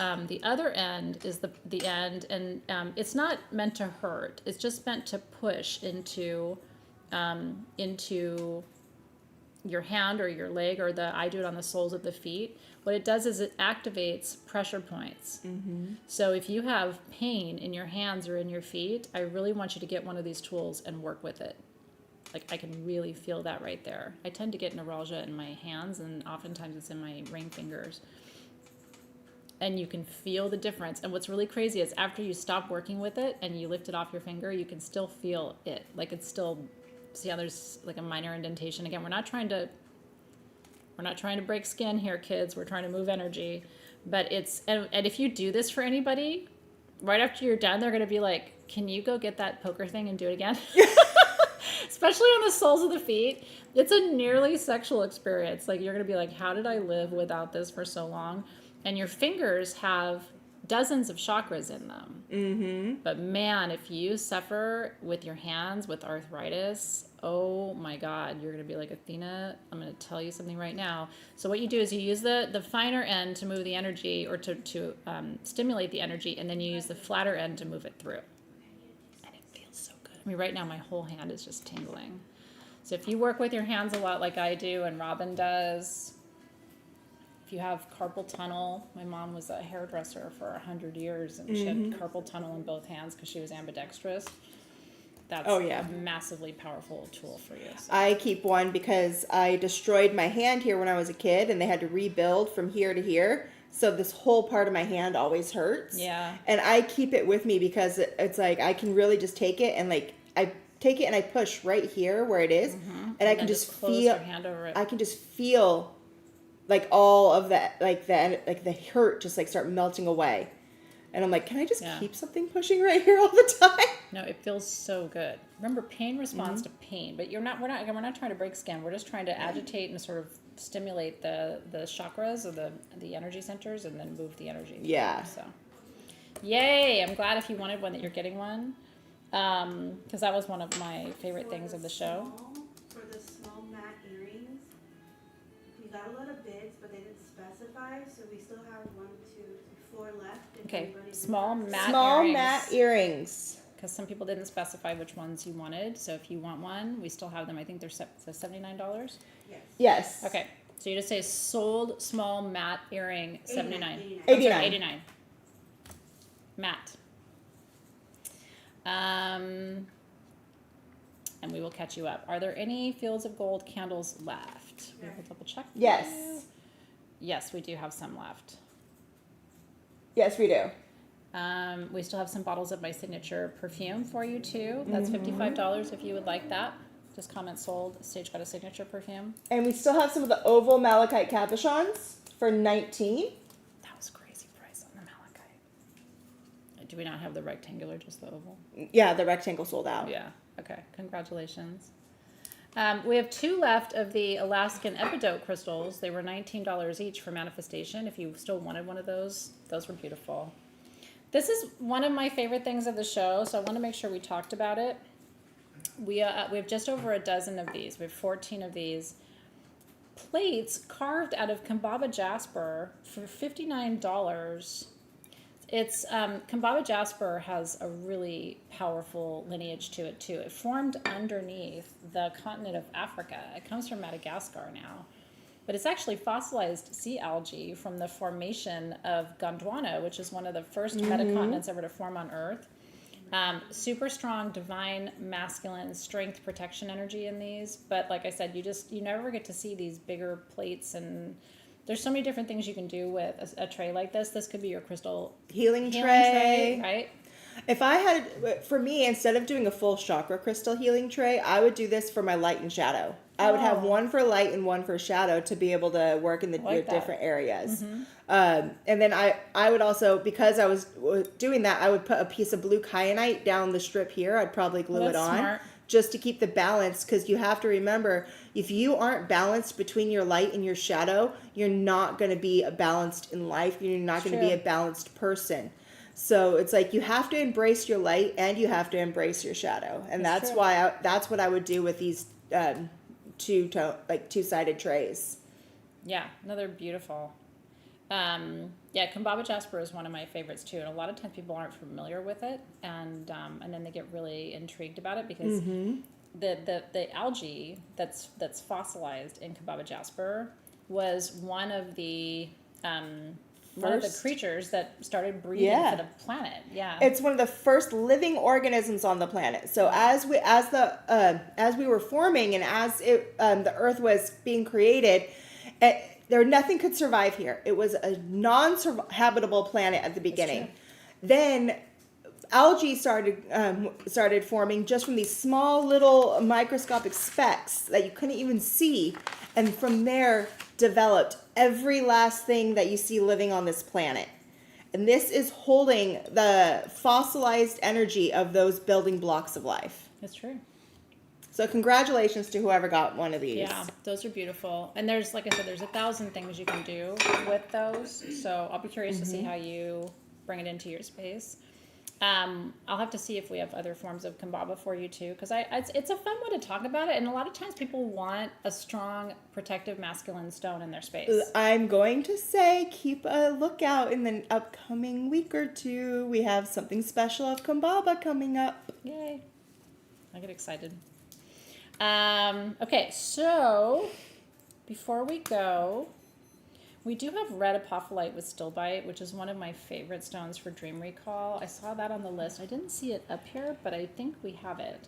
other end is the end, and it's not meant to hurt. It's just meant to push into your hand or your leg, or I do it on the soles of the feet. What it does is it activates pressure points. So if you have pain in your hands or in your feet, I really want you to get one of these tools and work with it. Like, I can really feel that right there. I tend to get neuralgia in my hands, and oftentimes it's in my ring fingers. And you can feel the difference. And what's really crazy is after you stop working with it and you lift it off your finger, you can still feel it. Like, it's still, see how there's like a minor indentation. Again, we're not trying to break skin here, kids. We're trying to move energy. But it's, and if you do this for anybody, right after you're done, they're going to be like, can you go get that poker thing and do it again? Especially on the soles of the feet. It's a nearly sexual experience. Like, you're going to be like, how did I live without this for so long? And your fingers have dozens of chakras in them. But man, if you suffer with your hands with arthritis, oh my God, you're going to be like, Athena, I'm going to tell you something right now. So what you do is you use the finer end to move the energy, or to stimulate the energy, and then you use the flatter end to move it through. And it feels so good. I mean, right now my whole hand is just tingling. So if you work with your hands a lot like I do and Robin does, if you have carpal tunnel, my mom was a hairdresser for 100 years, and she had carpal tunnel in both hands because she was ambidextrous. That's a massively powerful tool for you. So. I keep one because I destroyed my hand here when I was a kid, and they had to rebuild from here to here. So this whole part of my hand always hurts. Yeah. And I keep it with me because it's like I can really just take it, and like I take it and I push right here where it is, and I can just close feel. your hand over it. I can just feel like all of that, like the hurt just like start melting away. And I'm like, can I just keep something pushing right here all the time? No, it feels so good. Remember, pain responds to pain, but we're not trying to break skin. We're just trying to agitate and sort of stimulate the chakras or the energy centers, and then move the energy. Yeah. So, yay! I'm glad if you wanted one that you're getting one, because that was one of my favorite things of the show. For the small matte earrings, we got a lot of bids, but they didn't specify, so we still have 1, 2, 4 left. Okay, small matte earrings. Because some people didn't specify which ones you wanted. So if you want one, we still have them. I think they're $79. Yes. Okay, so you just say sold small matte earring, $79. 89. 89. Matte. And we will catch you up. Are there any Fields of Gold candles left? We will double check. Yes. Yes, we do have some left. Yes, we do. We still have some bottles of my signature perfume for you too. That's $55 if you would like that. Just comment sold. Sage got a signature perfume. And we still have some of the oval malachite cabochons for $19. That was a crazy price on the malachite. Do we not have the rectangular, just the oval? Yeah, the rectangle sold out. Yeah. Okay. Congratulations. We have 2 left of the Alaskan Epidote crystals. They were $19 each for manifestation. If you still wanted one of those were beautiful. This is one of my favorite things of the show, so I want to make sure we talked about it. We have just over a dozen of these. We have 14 of these plates carved out of Kambaba jasper for $59. It's Kambaba jasper has a really powerful lineage to it too. It formed underneath the continent of Africa. It comes from Madagascar now, but it's actually fossilized sea algae from the formation of Gondwana, which is one of the first metacontinents ever to form on Earth. Super strong, divine, masculine, strength, protection energy in these. But like I said, you never get to see these bigger plates, and there's so many different things you can do with a tray like this. This could be your crystal healing tray, right? If I had, for me, instead of doing a full chakra crystal healing tray, I would do this for my light and shadow. I would have one for light and one for shadow to be able to work in the different areas. And then I would also, because I was doing that, I would put a piece of blue kyanite down the strip here. I'd probably glue it on. Smart. just to keep the balance, because you have to remember, if you aren't balanced between your light and your shadow, you're not going to be balanced in life. You're not going to be a balanced person. So it's like you have to embrace your light and you have to embrace your shadow. And that's why that's what I would do with these two-sided trays. Yeah, no, they're beautiful. Yeah, Kambaba Jasper is one of my favorites too, and a lot of times people aren't familiar with it, and then they get really intrigued about it because the algae that's fossilized in Kambaba Jasper was one of the creatures that started breathing for the planet. Yeah, it's one of the first living organisms on the planet. So as we were forming and as the Earth was being created, nothing could survive here. It was a non-habitable planet at the beginning. Then algae started forming just from these small little microscopic specks that you couldn't even see, and from there developed every last thing that you see living on this planet. And this is holding the fossilized energy of those building blocks of life. That's true. So congratulations to whoever got one of these. Yeah, those are beautiful. And there's, like I said, there's 1,000 things you can do with those. So I'll be curious to see how you bring it into your space. I'll have to see if we have other forms of Kambaba for you too, because it's a fun way to talk about it. And a lot of times people want a strong, protective, masculine stone in their space. I'm going to say keep a lookout in the upcoming week or two. We have something special of Kambaba coming up. Yay. I get excited. Okay, so before we go, we do have red apophyllite with stilbite, which is one of my favorite stones for dream recall. I saw that on the list. I didn't see it up here, but I think we have it.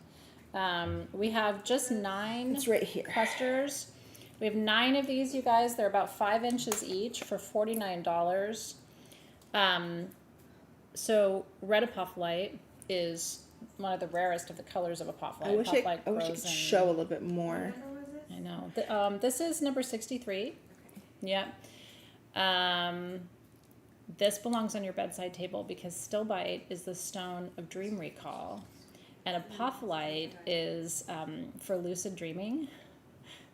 We have just 9 it's right here. clusters. We have 9 of these, you guys. They're about 5 inches each for $49. So red apophyllite is one of the rarest of the colors of apophyllite. I wish I could show a little bit more. I know. This is number 63. Yeah. This belongs on your bedside table because stilbite is the stone of dream recall, and apophyllite is for lucid dreaming.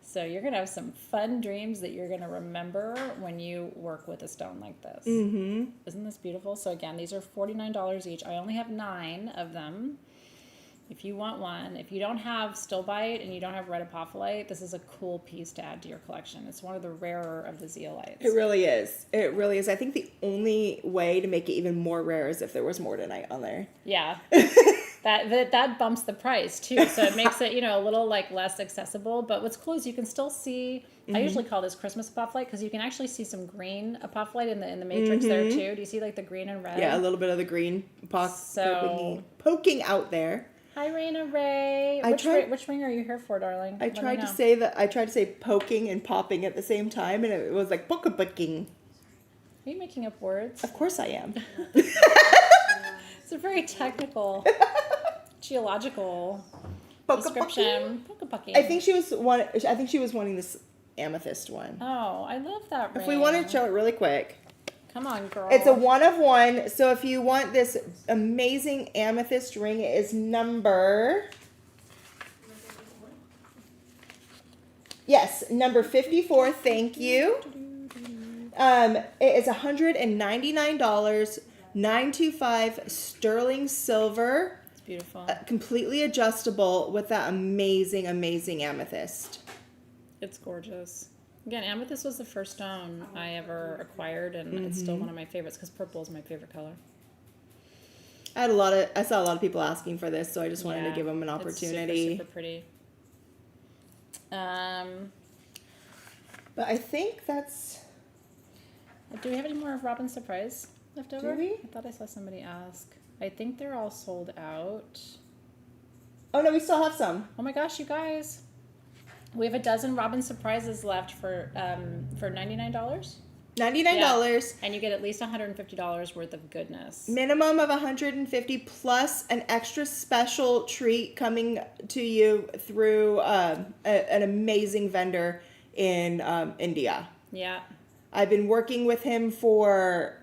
So you're gonna have some fun dreams that you're gonna remember when you work with a stone like this. Mm-hmm. Isn't this beautiful? So again, these are $49 each. I only have 9 of them. If you want one, if you don't have stilbite and you don't have red apophyllite, this is a cool piece to add to your collection. It's one of the rarer of the zeolites. It really is. It really is. I think the only way to make it even more rare is if there was mordanite on there. Yeah. that bumps the price too. So it makes it, a little like less accessible. But what's cool is you can still see, I usually call this Christmas apophyllite because you can actually see some green apophyllite in the matrix there too. Do you see like the green and red? Yeah, a little bit of the green poking out there. Hi, Raina Ray. Which ring are you here for, darling? I tried to say poking and popping at the same time, and it was like poking. Are you making up words? Of course I am. It's a very technical, geological description. Poke-pucking. I think she was wanting this amethyst one. Oh, I love that ring. If we want to show it really quick. Come on, girl. It's a 1 of 1. So if you want this amazing amethyst ring, it is number 54. Thank you. It is $199, $925 sterling silver. It's beautiful. Completely adjustable with that amazing, amazing amethyst. It's gorgeous. Again, amethyst was the first stone I ever acquired, and it's still one of my favorites because purple is my favorite color. I saw a lot of people asking for this, so I just wanted to give them an opportunity. It's super pretty. But I think that's. Do we have any more of Robin's Surprise left over? Do we? I thought I saw somebody ask. I think they're all sold out. Oh no, we still have some. Oh my gosh, you guys! We have a dozen Robin Surprises left for $99. $99. Yeah. And you get at least $150 worth of goodness. Minimum of $150 plus an extra special treat coming to you through an amazing vendor in India. Yeah. I've been working with him for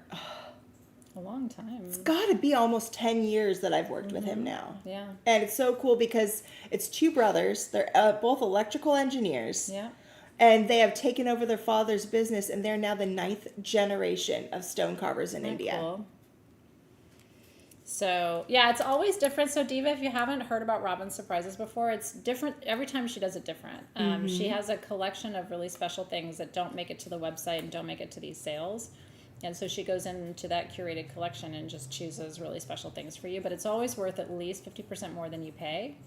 A long time. It's got to be almost 10 years that I've worked with him now. Yeah. And it's so cool because it's two brothers. They're both electrical engineers. Yeah. And they have taken over their father's business, and they're now the 9th generation of stone carvers in India. Cool. So, yeah, it's always different. So, Diva, if you haven't heard about Robin's surprises before, it's different. Every time she does it different. She has a collection of really special things that don't make it to the website and don't make it to these sales. And so she goes into that curated collection and just chooses really special things for you. But it's always worth at least 50% more than you pay.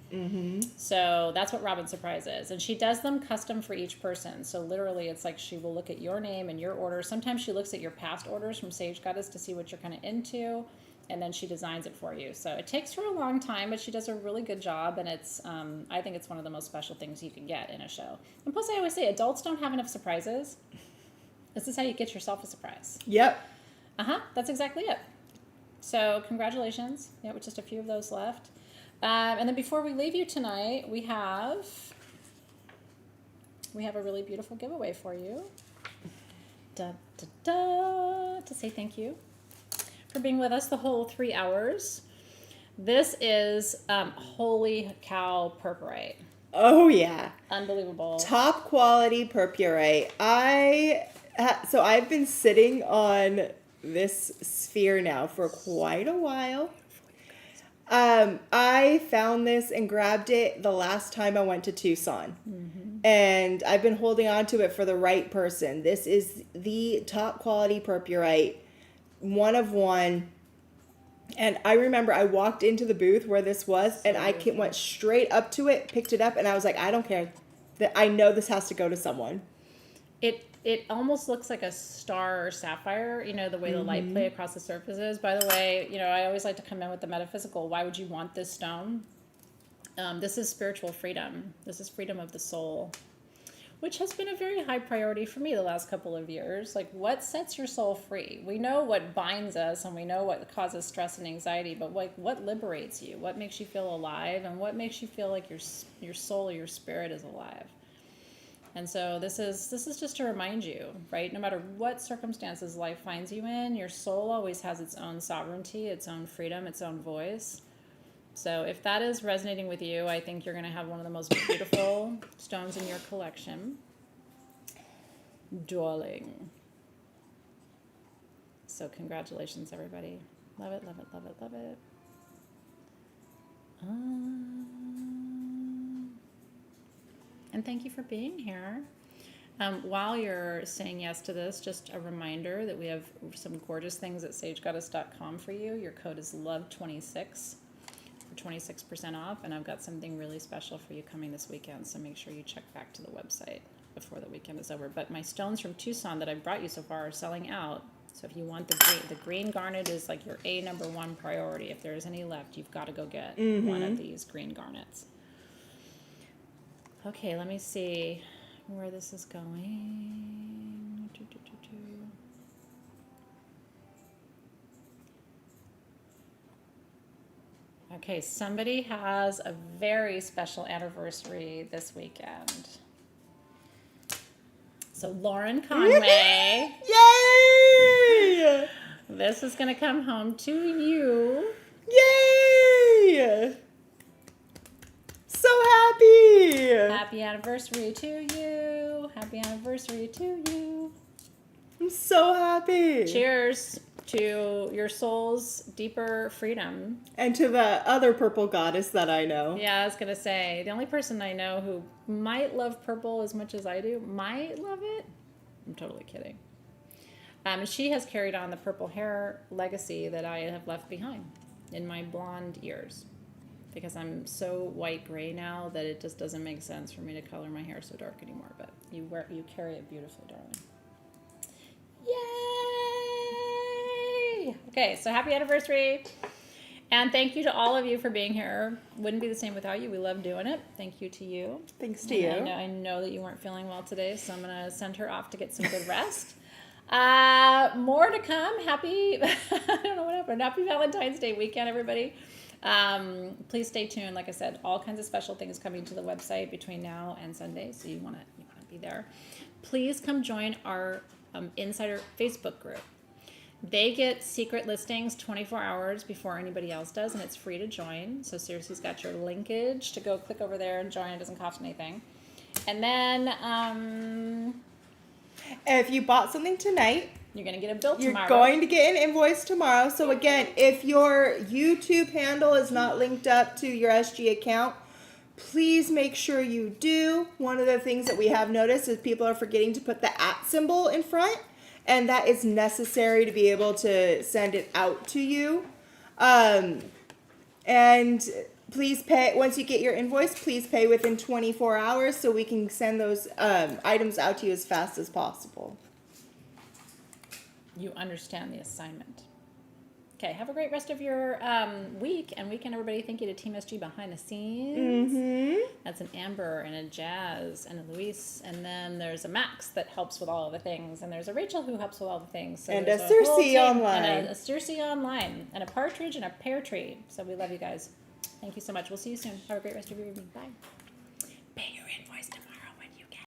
So that's what Robin's Surprise is. And she does them custom for each person. So literally it's like she will look at your name and your order. Sometimes she looks at your past orders from Sage Goddess to see what you're kind of into. And then she designs it for you. So it takes her a long time, but she does a really good job. And it's, I think it's one of the most special things you can get in a show. And plus I always say adults don't have enough surprises. This is how you get yourself a surprise. Yep. That's exactly it. So congratulations. Yeah, with just a few of those left. And then before we leave you tonight, we have a really beautiful giveaway for you. Da, da, da, to say thank you for being with us the whole 3 hours. This is holy cow purpurite. Oh, yeah. Unbelievable. Top quality purpurite. So I've been sitting on this sphere now for quite a while. I found this and grabbed it the last time I went to Tucson. And I've been holding on to it for the right person. This is the top quality purpurite, one of one. And I remember I walked into the booth where this was, and I went straight up to it, picked it up, and I was like, I don't care. I know this has to go to someone. It almost looks like a star or sapphire, you know, the way the light play across the surfaces. By the way, you know, I always like to come in with the metaphysical. Why would you want this stone? This is spiritual freedom. This is freedom of the soul, which has been a very high priority for me the last couple of years. Like, what sets your soul free? We know what binds us and we know what causes stress and anxiety, but like, what liberates you? What makes you feel alive? And what makes you feel like your soul or your spirit is alive? And so this is just to remind you, right? No matter what circumstances life finds you in, your soul always has its own sovereignty, its own freedom, its own voice. So if that is resonating with you, I think you're going to have one of the most beautiful stones in your collection. Darling. So congratulations, everybody. Love it, love it, love it, love it. And thank you for being here. While you're saying yes to this, just a reminder that we have some gorgeous things at sagegoddess.com for you. Your code is LOVE26 for 26% off, and I've got something really special for you coming this weekend, so make sure you check back to the website before the weekend is over. But my stones from Tucson that I've brought you so far are selling out. So if you want the green garnet is like your number one priority. If there's any left, you've got to go get one of these green garnets. Okay, let me see where this is going. Okay, somebody has a very special anniversary this weekend. So Lauren Conway. Yay! This is going to come home to you. Yay! So happy! Happy anniversary to you. Happy anniversary to you. I'm so happy. Cheers to your soul's deeper freedom. And to the other purple goddess that I know. Yeah, I was going to say, the only person I know who might love purple as much as I do, might love it. I'm totally kidding. She has carried on the purple hair legacy that I have left behind in my blonde years. Because I'm so white-gray now that it just doesn't make sense for me to color my hair so dark anymore. But you carry it beautifully, darling. Yay! Okay, so happy anniversary. And thank you to all of you for being here. Wouldn't be the same without you. We love doing it. Thank you to you. Thanks to you. I know that you weren't feeling well today, so I'm going to send her off to get some good rest. More to come. Happy, I don't know what happened. Happy Valentine's Day weekend, everybody. Please stay tuned. Like I said, all kinds of special things coming to the website between now and Sunday, so you want to be there. Please come join our Insider Facebook group. They get secret listings 24 hours before anybody else does, and it's free to join. So Circe's got your linkage to go click over there and join. It doesn't cost anything. And then if you bought something tonight, you're going to get a bill you're tomorrow. going to get an invoice tomorrow. So again, if your YouTube handle is not linked up to your SG account, please make sure you do. One of the things that we have noticed is people are forgetting to put the @ symbol in front, and that is necessary to be able to send it out to you. And please pay, once you get your invoice, please pay within 24 hours so we can send those items out to you as fast as possible. You understand the assignment. Okay, have a great rest of your week and weekend, everybody. Thank you to Team SG behind the scenes. Mm-hmm. That's an Amber and a Jazz and a Luis. And then there's a Max that helps with all of the things. And there's a Rachel who helps with all the things. So and there's a whole Circe team, online. And a Circe online. And a Partridge and a Pear Tree. So we love you guys. Thank you so much. We'll see you soon. Have a great rest of your evening. Bye.